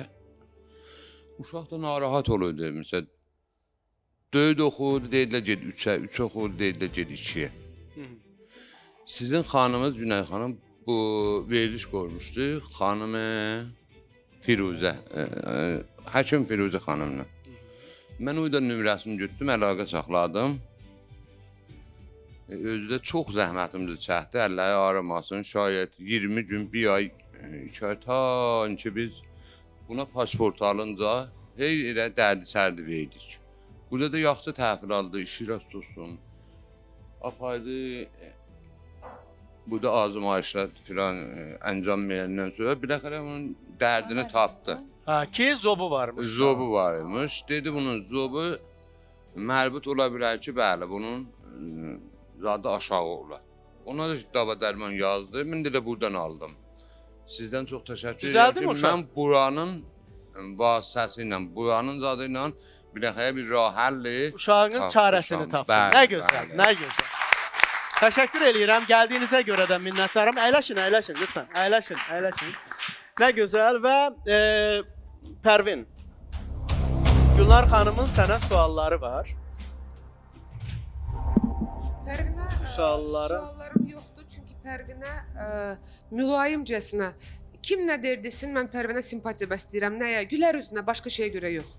Uşaq da narahat olurdu. Məsələn, 4 oxuyurdu, deyirlər ged 3-ə, 3 oxuyurdu, deyirlər ged 2-yə. Sizin xanımız Günay xanım bu veriliş qoymuşdu. Xanımı Firuzə, həkim Firuzə xanımla. Mən o da nömrəsini götürdüm, əlaqə saxladım. Özü də çox zəhmətimdir çəkdi, əlləri ağrımasın. Şayət 20 gün, 1 ay, 2 ay ta ki biz buna pasport alınca elə dərdi-sərdi verdik. Burada da yaxşı təhvil aldı, işi rast olsun. Apaydı, burada azmayışlar filan əncam verəndən sonra biləxərə onun dərdini tapdı. Ki zobu varmış. Zobu varmış. Dedi bunun zobu mərbut ola bilər ki, bəli, bunun zadı aşağı olar. Ona da dava dərman yazdı. Mən də buradan aldım. Sizdən çox təşəkkür edirəm ki, mən buranın vasitəsi ilə, buranın zadı ilə biləxəyə bir rahəlli uşağın çarəsini tapdım. Nə gözəl, nə gözəl. Təşəkkür eləyirəm. Gəldiyinizə görə də minnətdaram. Əyləşin, lütfən. Əyləşin. Nə gözəl və Pərvin, Gülnar xanımın sənə sualları var. Pərvinə suallarım yoxdur, çünki Pərvinə mülayimcəsinə kim nə der desin, mən Pərvinə simpatiya bəsləyirəm. Nəyə? Gülər üzünə, başqa şeyə görə yox.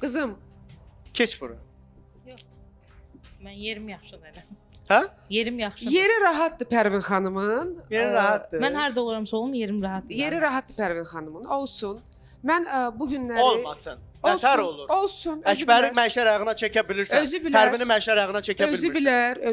Qızım, Keç bura. Mən yerim yaxşıdır elə. Hə? Yerim yaxşıdır. yeri rahatdır Pərvin xanımın. Yeri rahatdır. Mən harda oluramsa olum, yerim rahatdır. Yeri rahatdır Pərvin xanımın. Olsun. Mən bu günləri Olmasın. Nətər olur? Olsun. Əkbəri məşər ayağına çəkə bilirsən. Özü bilər. Pərvini məşər ayağına çəkə bilmirsən.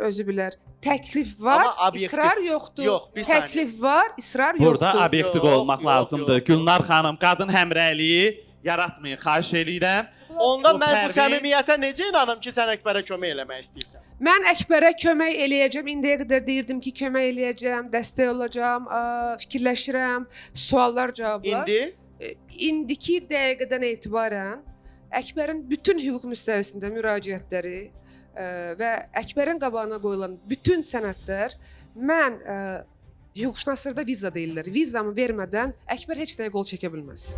Özü bilər. Təklif var, Amma obyektiv- israr yoxdur. Yox, bir saniyə. Təklif var, israr yoxdur. Burada obyektiv Yox, olmaq yox, lazımdır. yox. Gülnar xanım, qadın həmrəyliyi yaratmayın, xahiş eləyirəm. Onda Bu mən bu Pərvin- səmimiyyətə necə inanım ki, sən Əkbərə kömək eləmək istəyirsən? Mən Əkbərə kömək eləyəcəm. İndiyə qədər deyirdim ki, kömək eləyəcəm, dəstək olacağam, fikirləşirəm, suallar, cavablar. İndi İndiki dəqiqədən etibarən Əkbərin bütün hüquq müstəvisində müraciətləri və Əkbərin qabağına qoyulan bütün sənədlər mən hüquqşünaslıqda viza deyirlər. Vizamı vermədən Əkbər heç nəyə qol çəkə bilməz.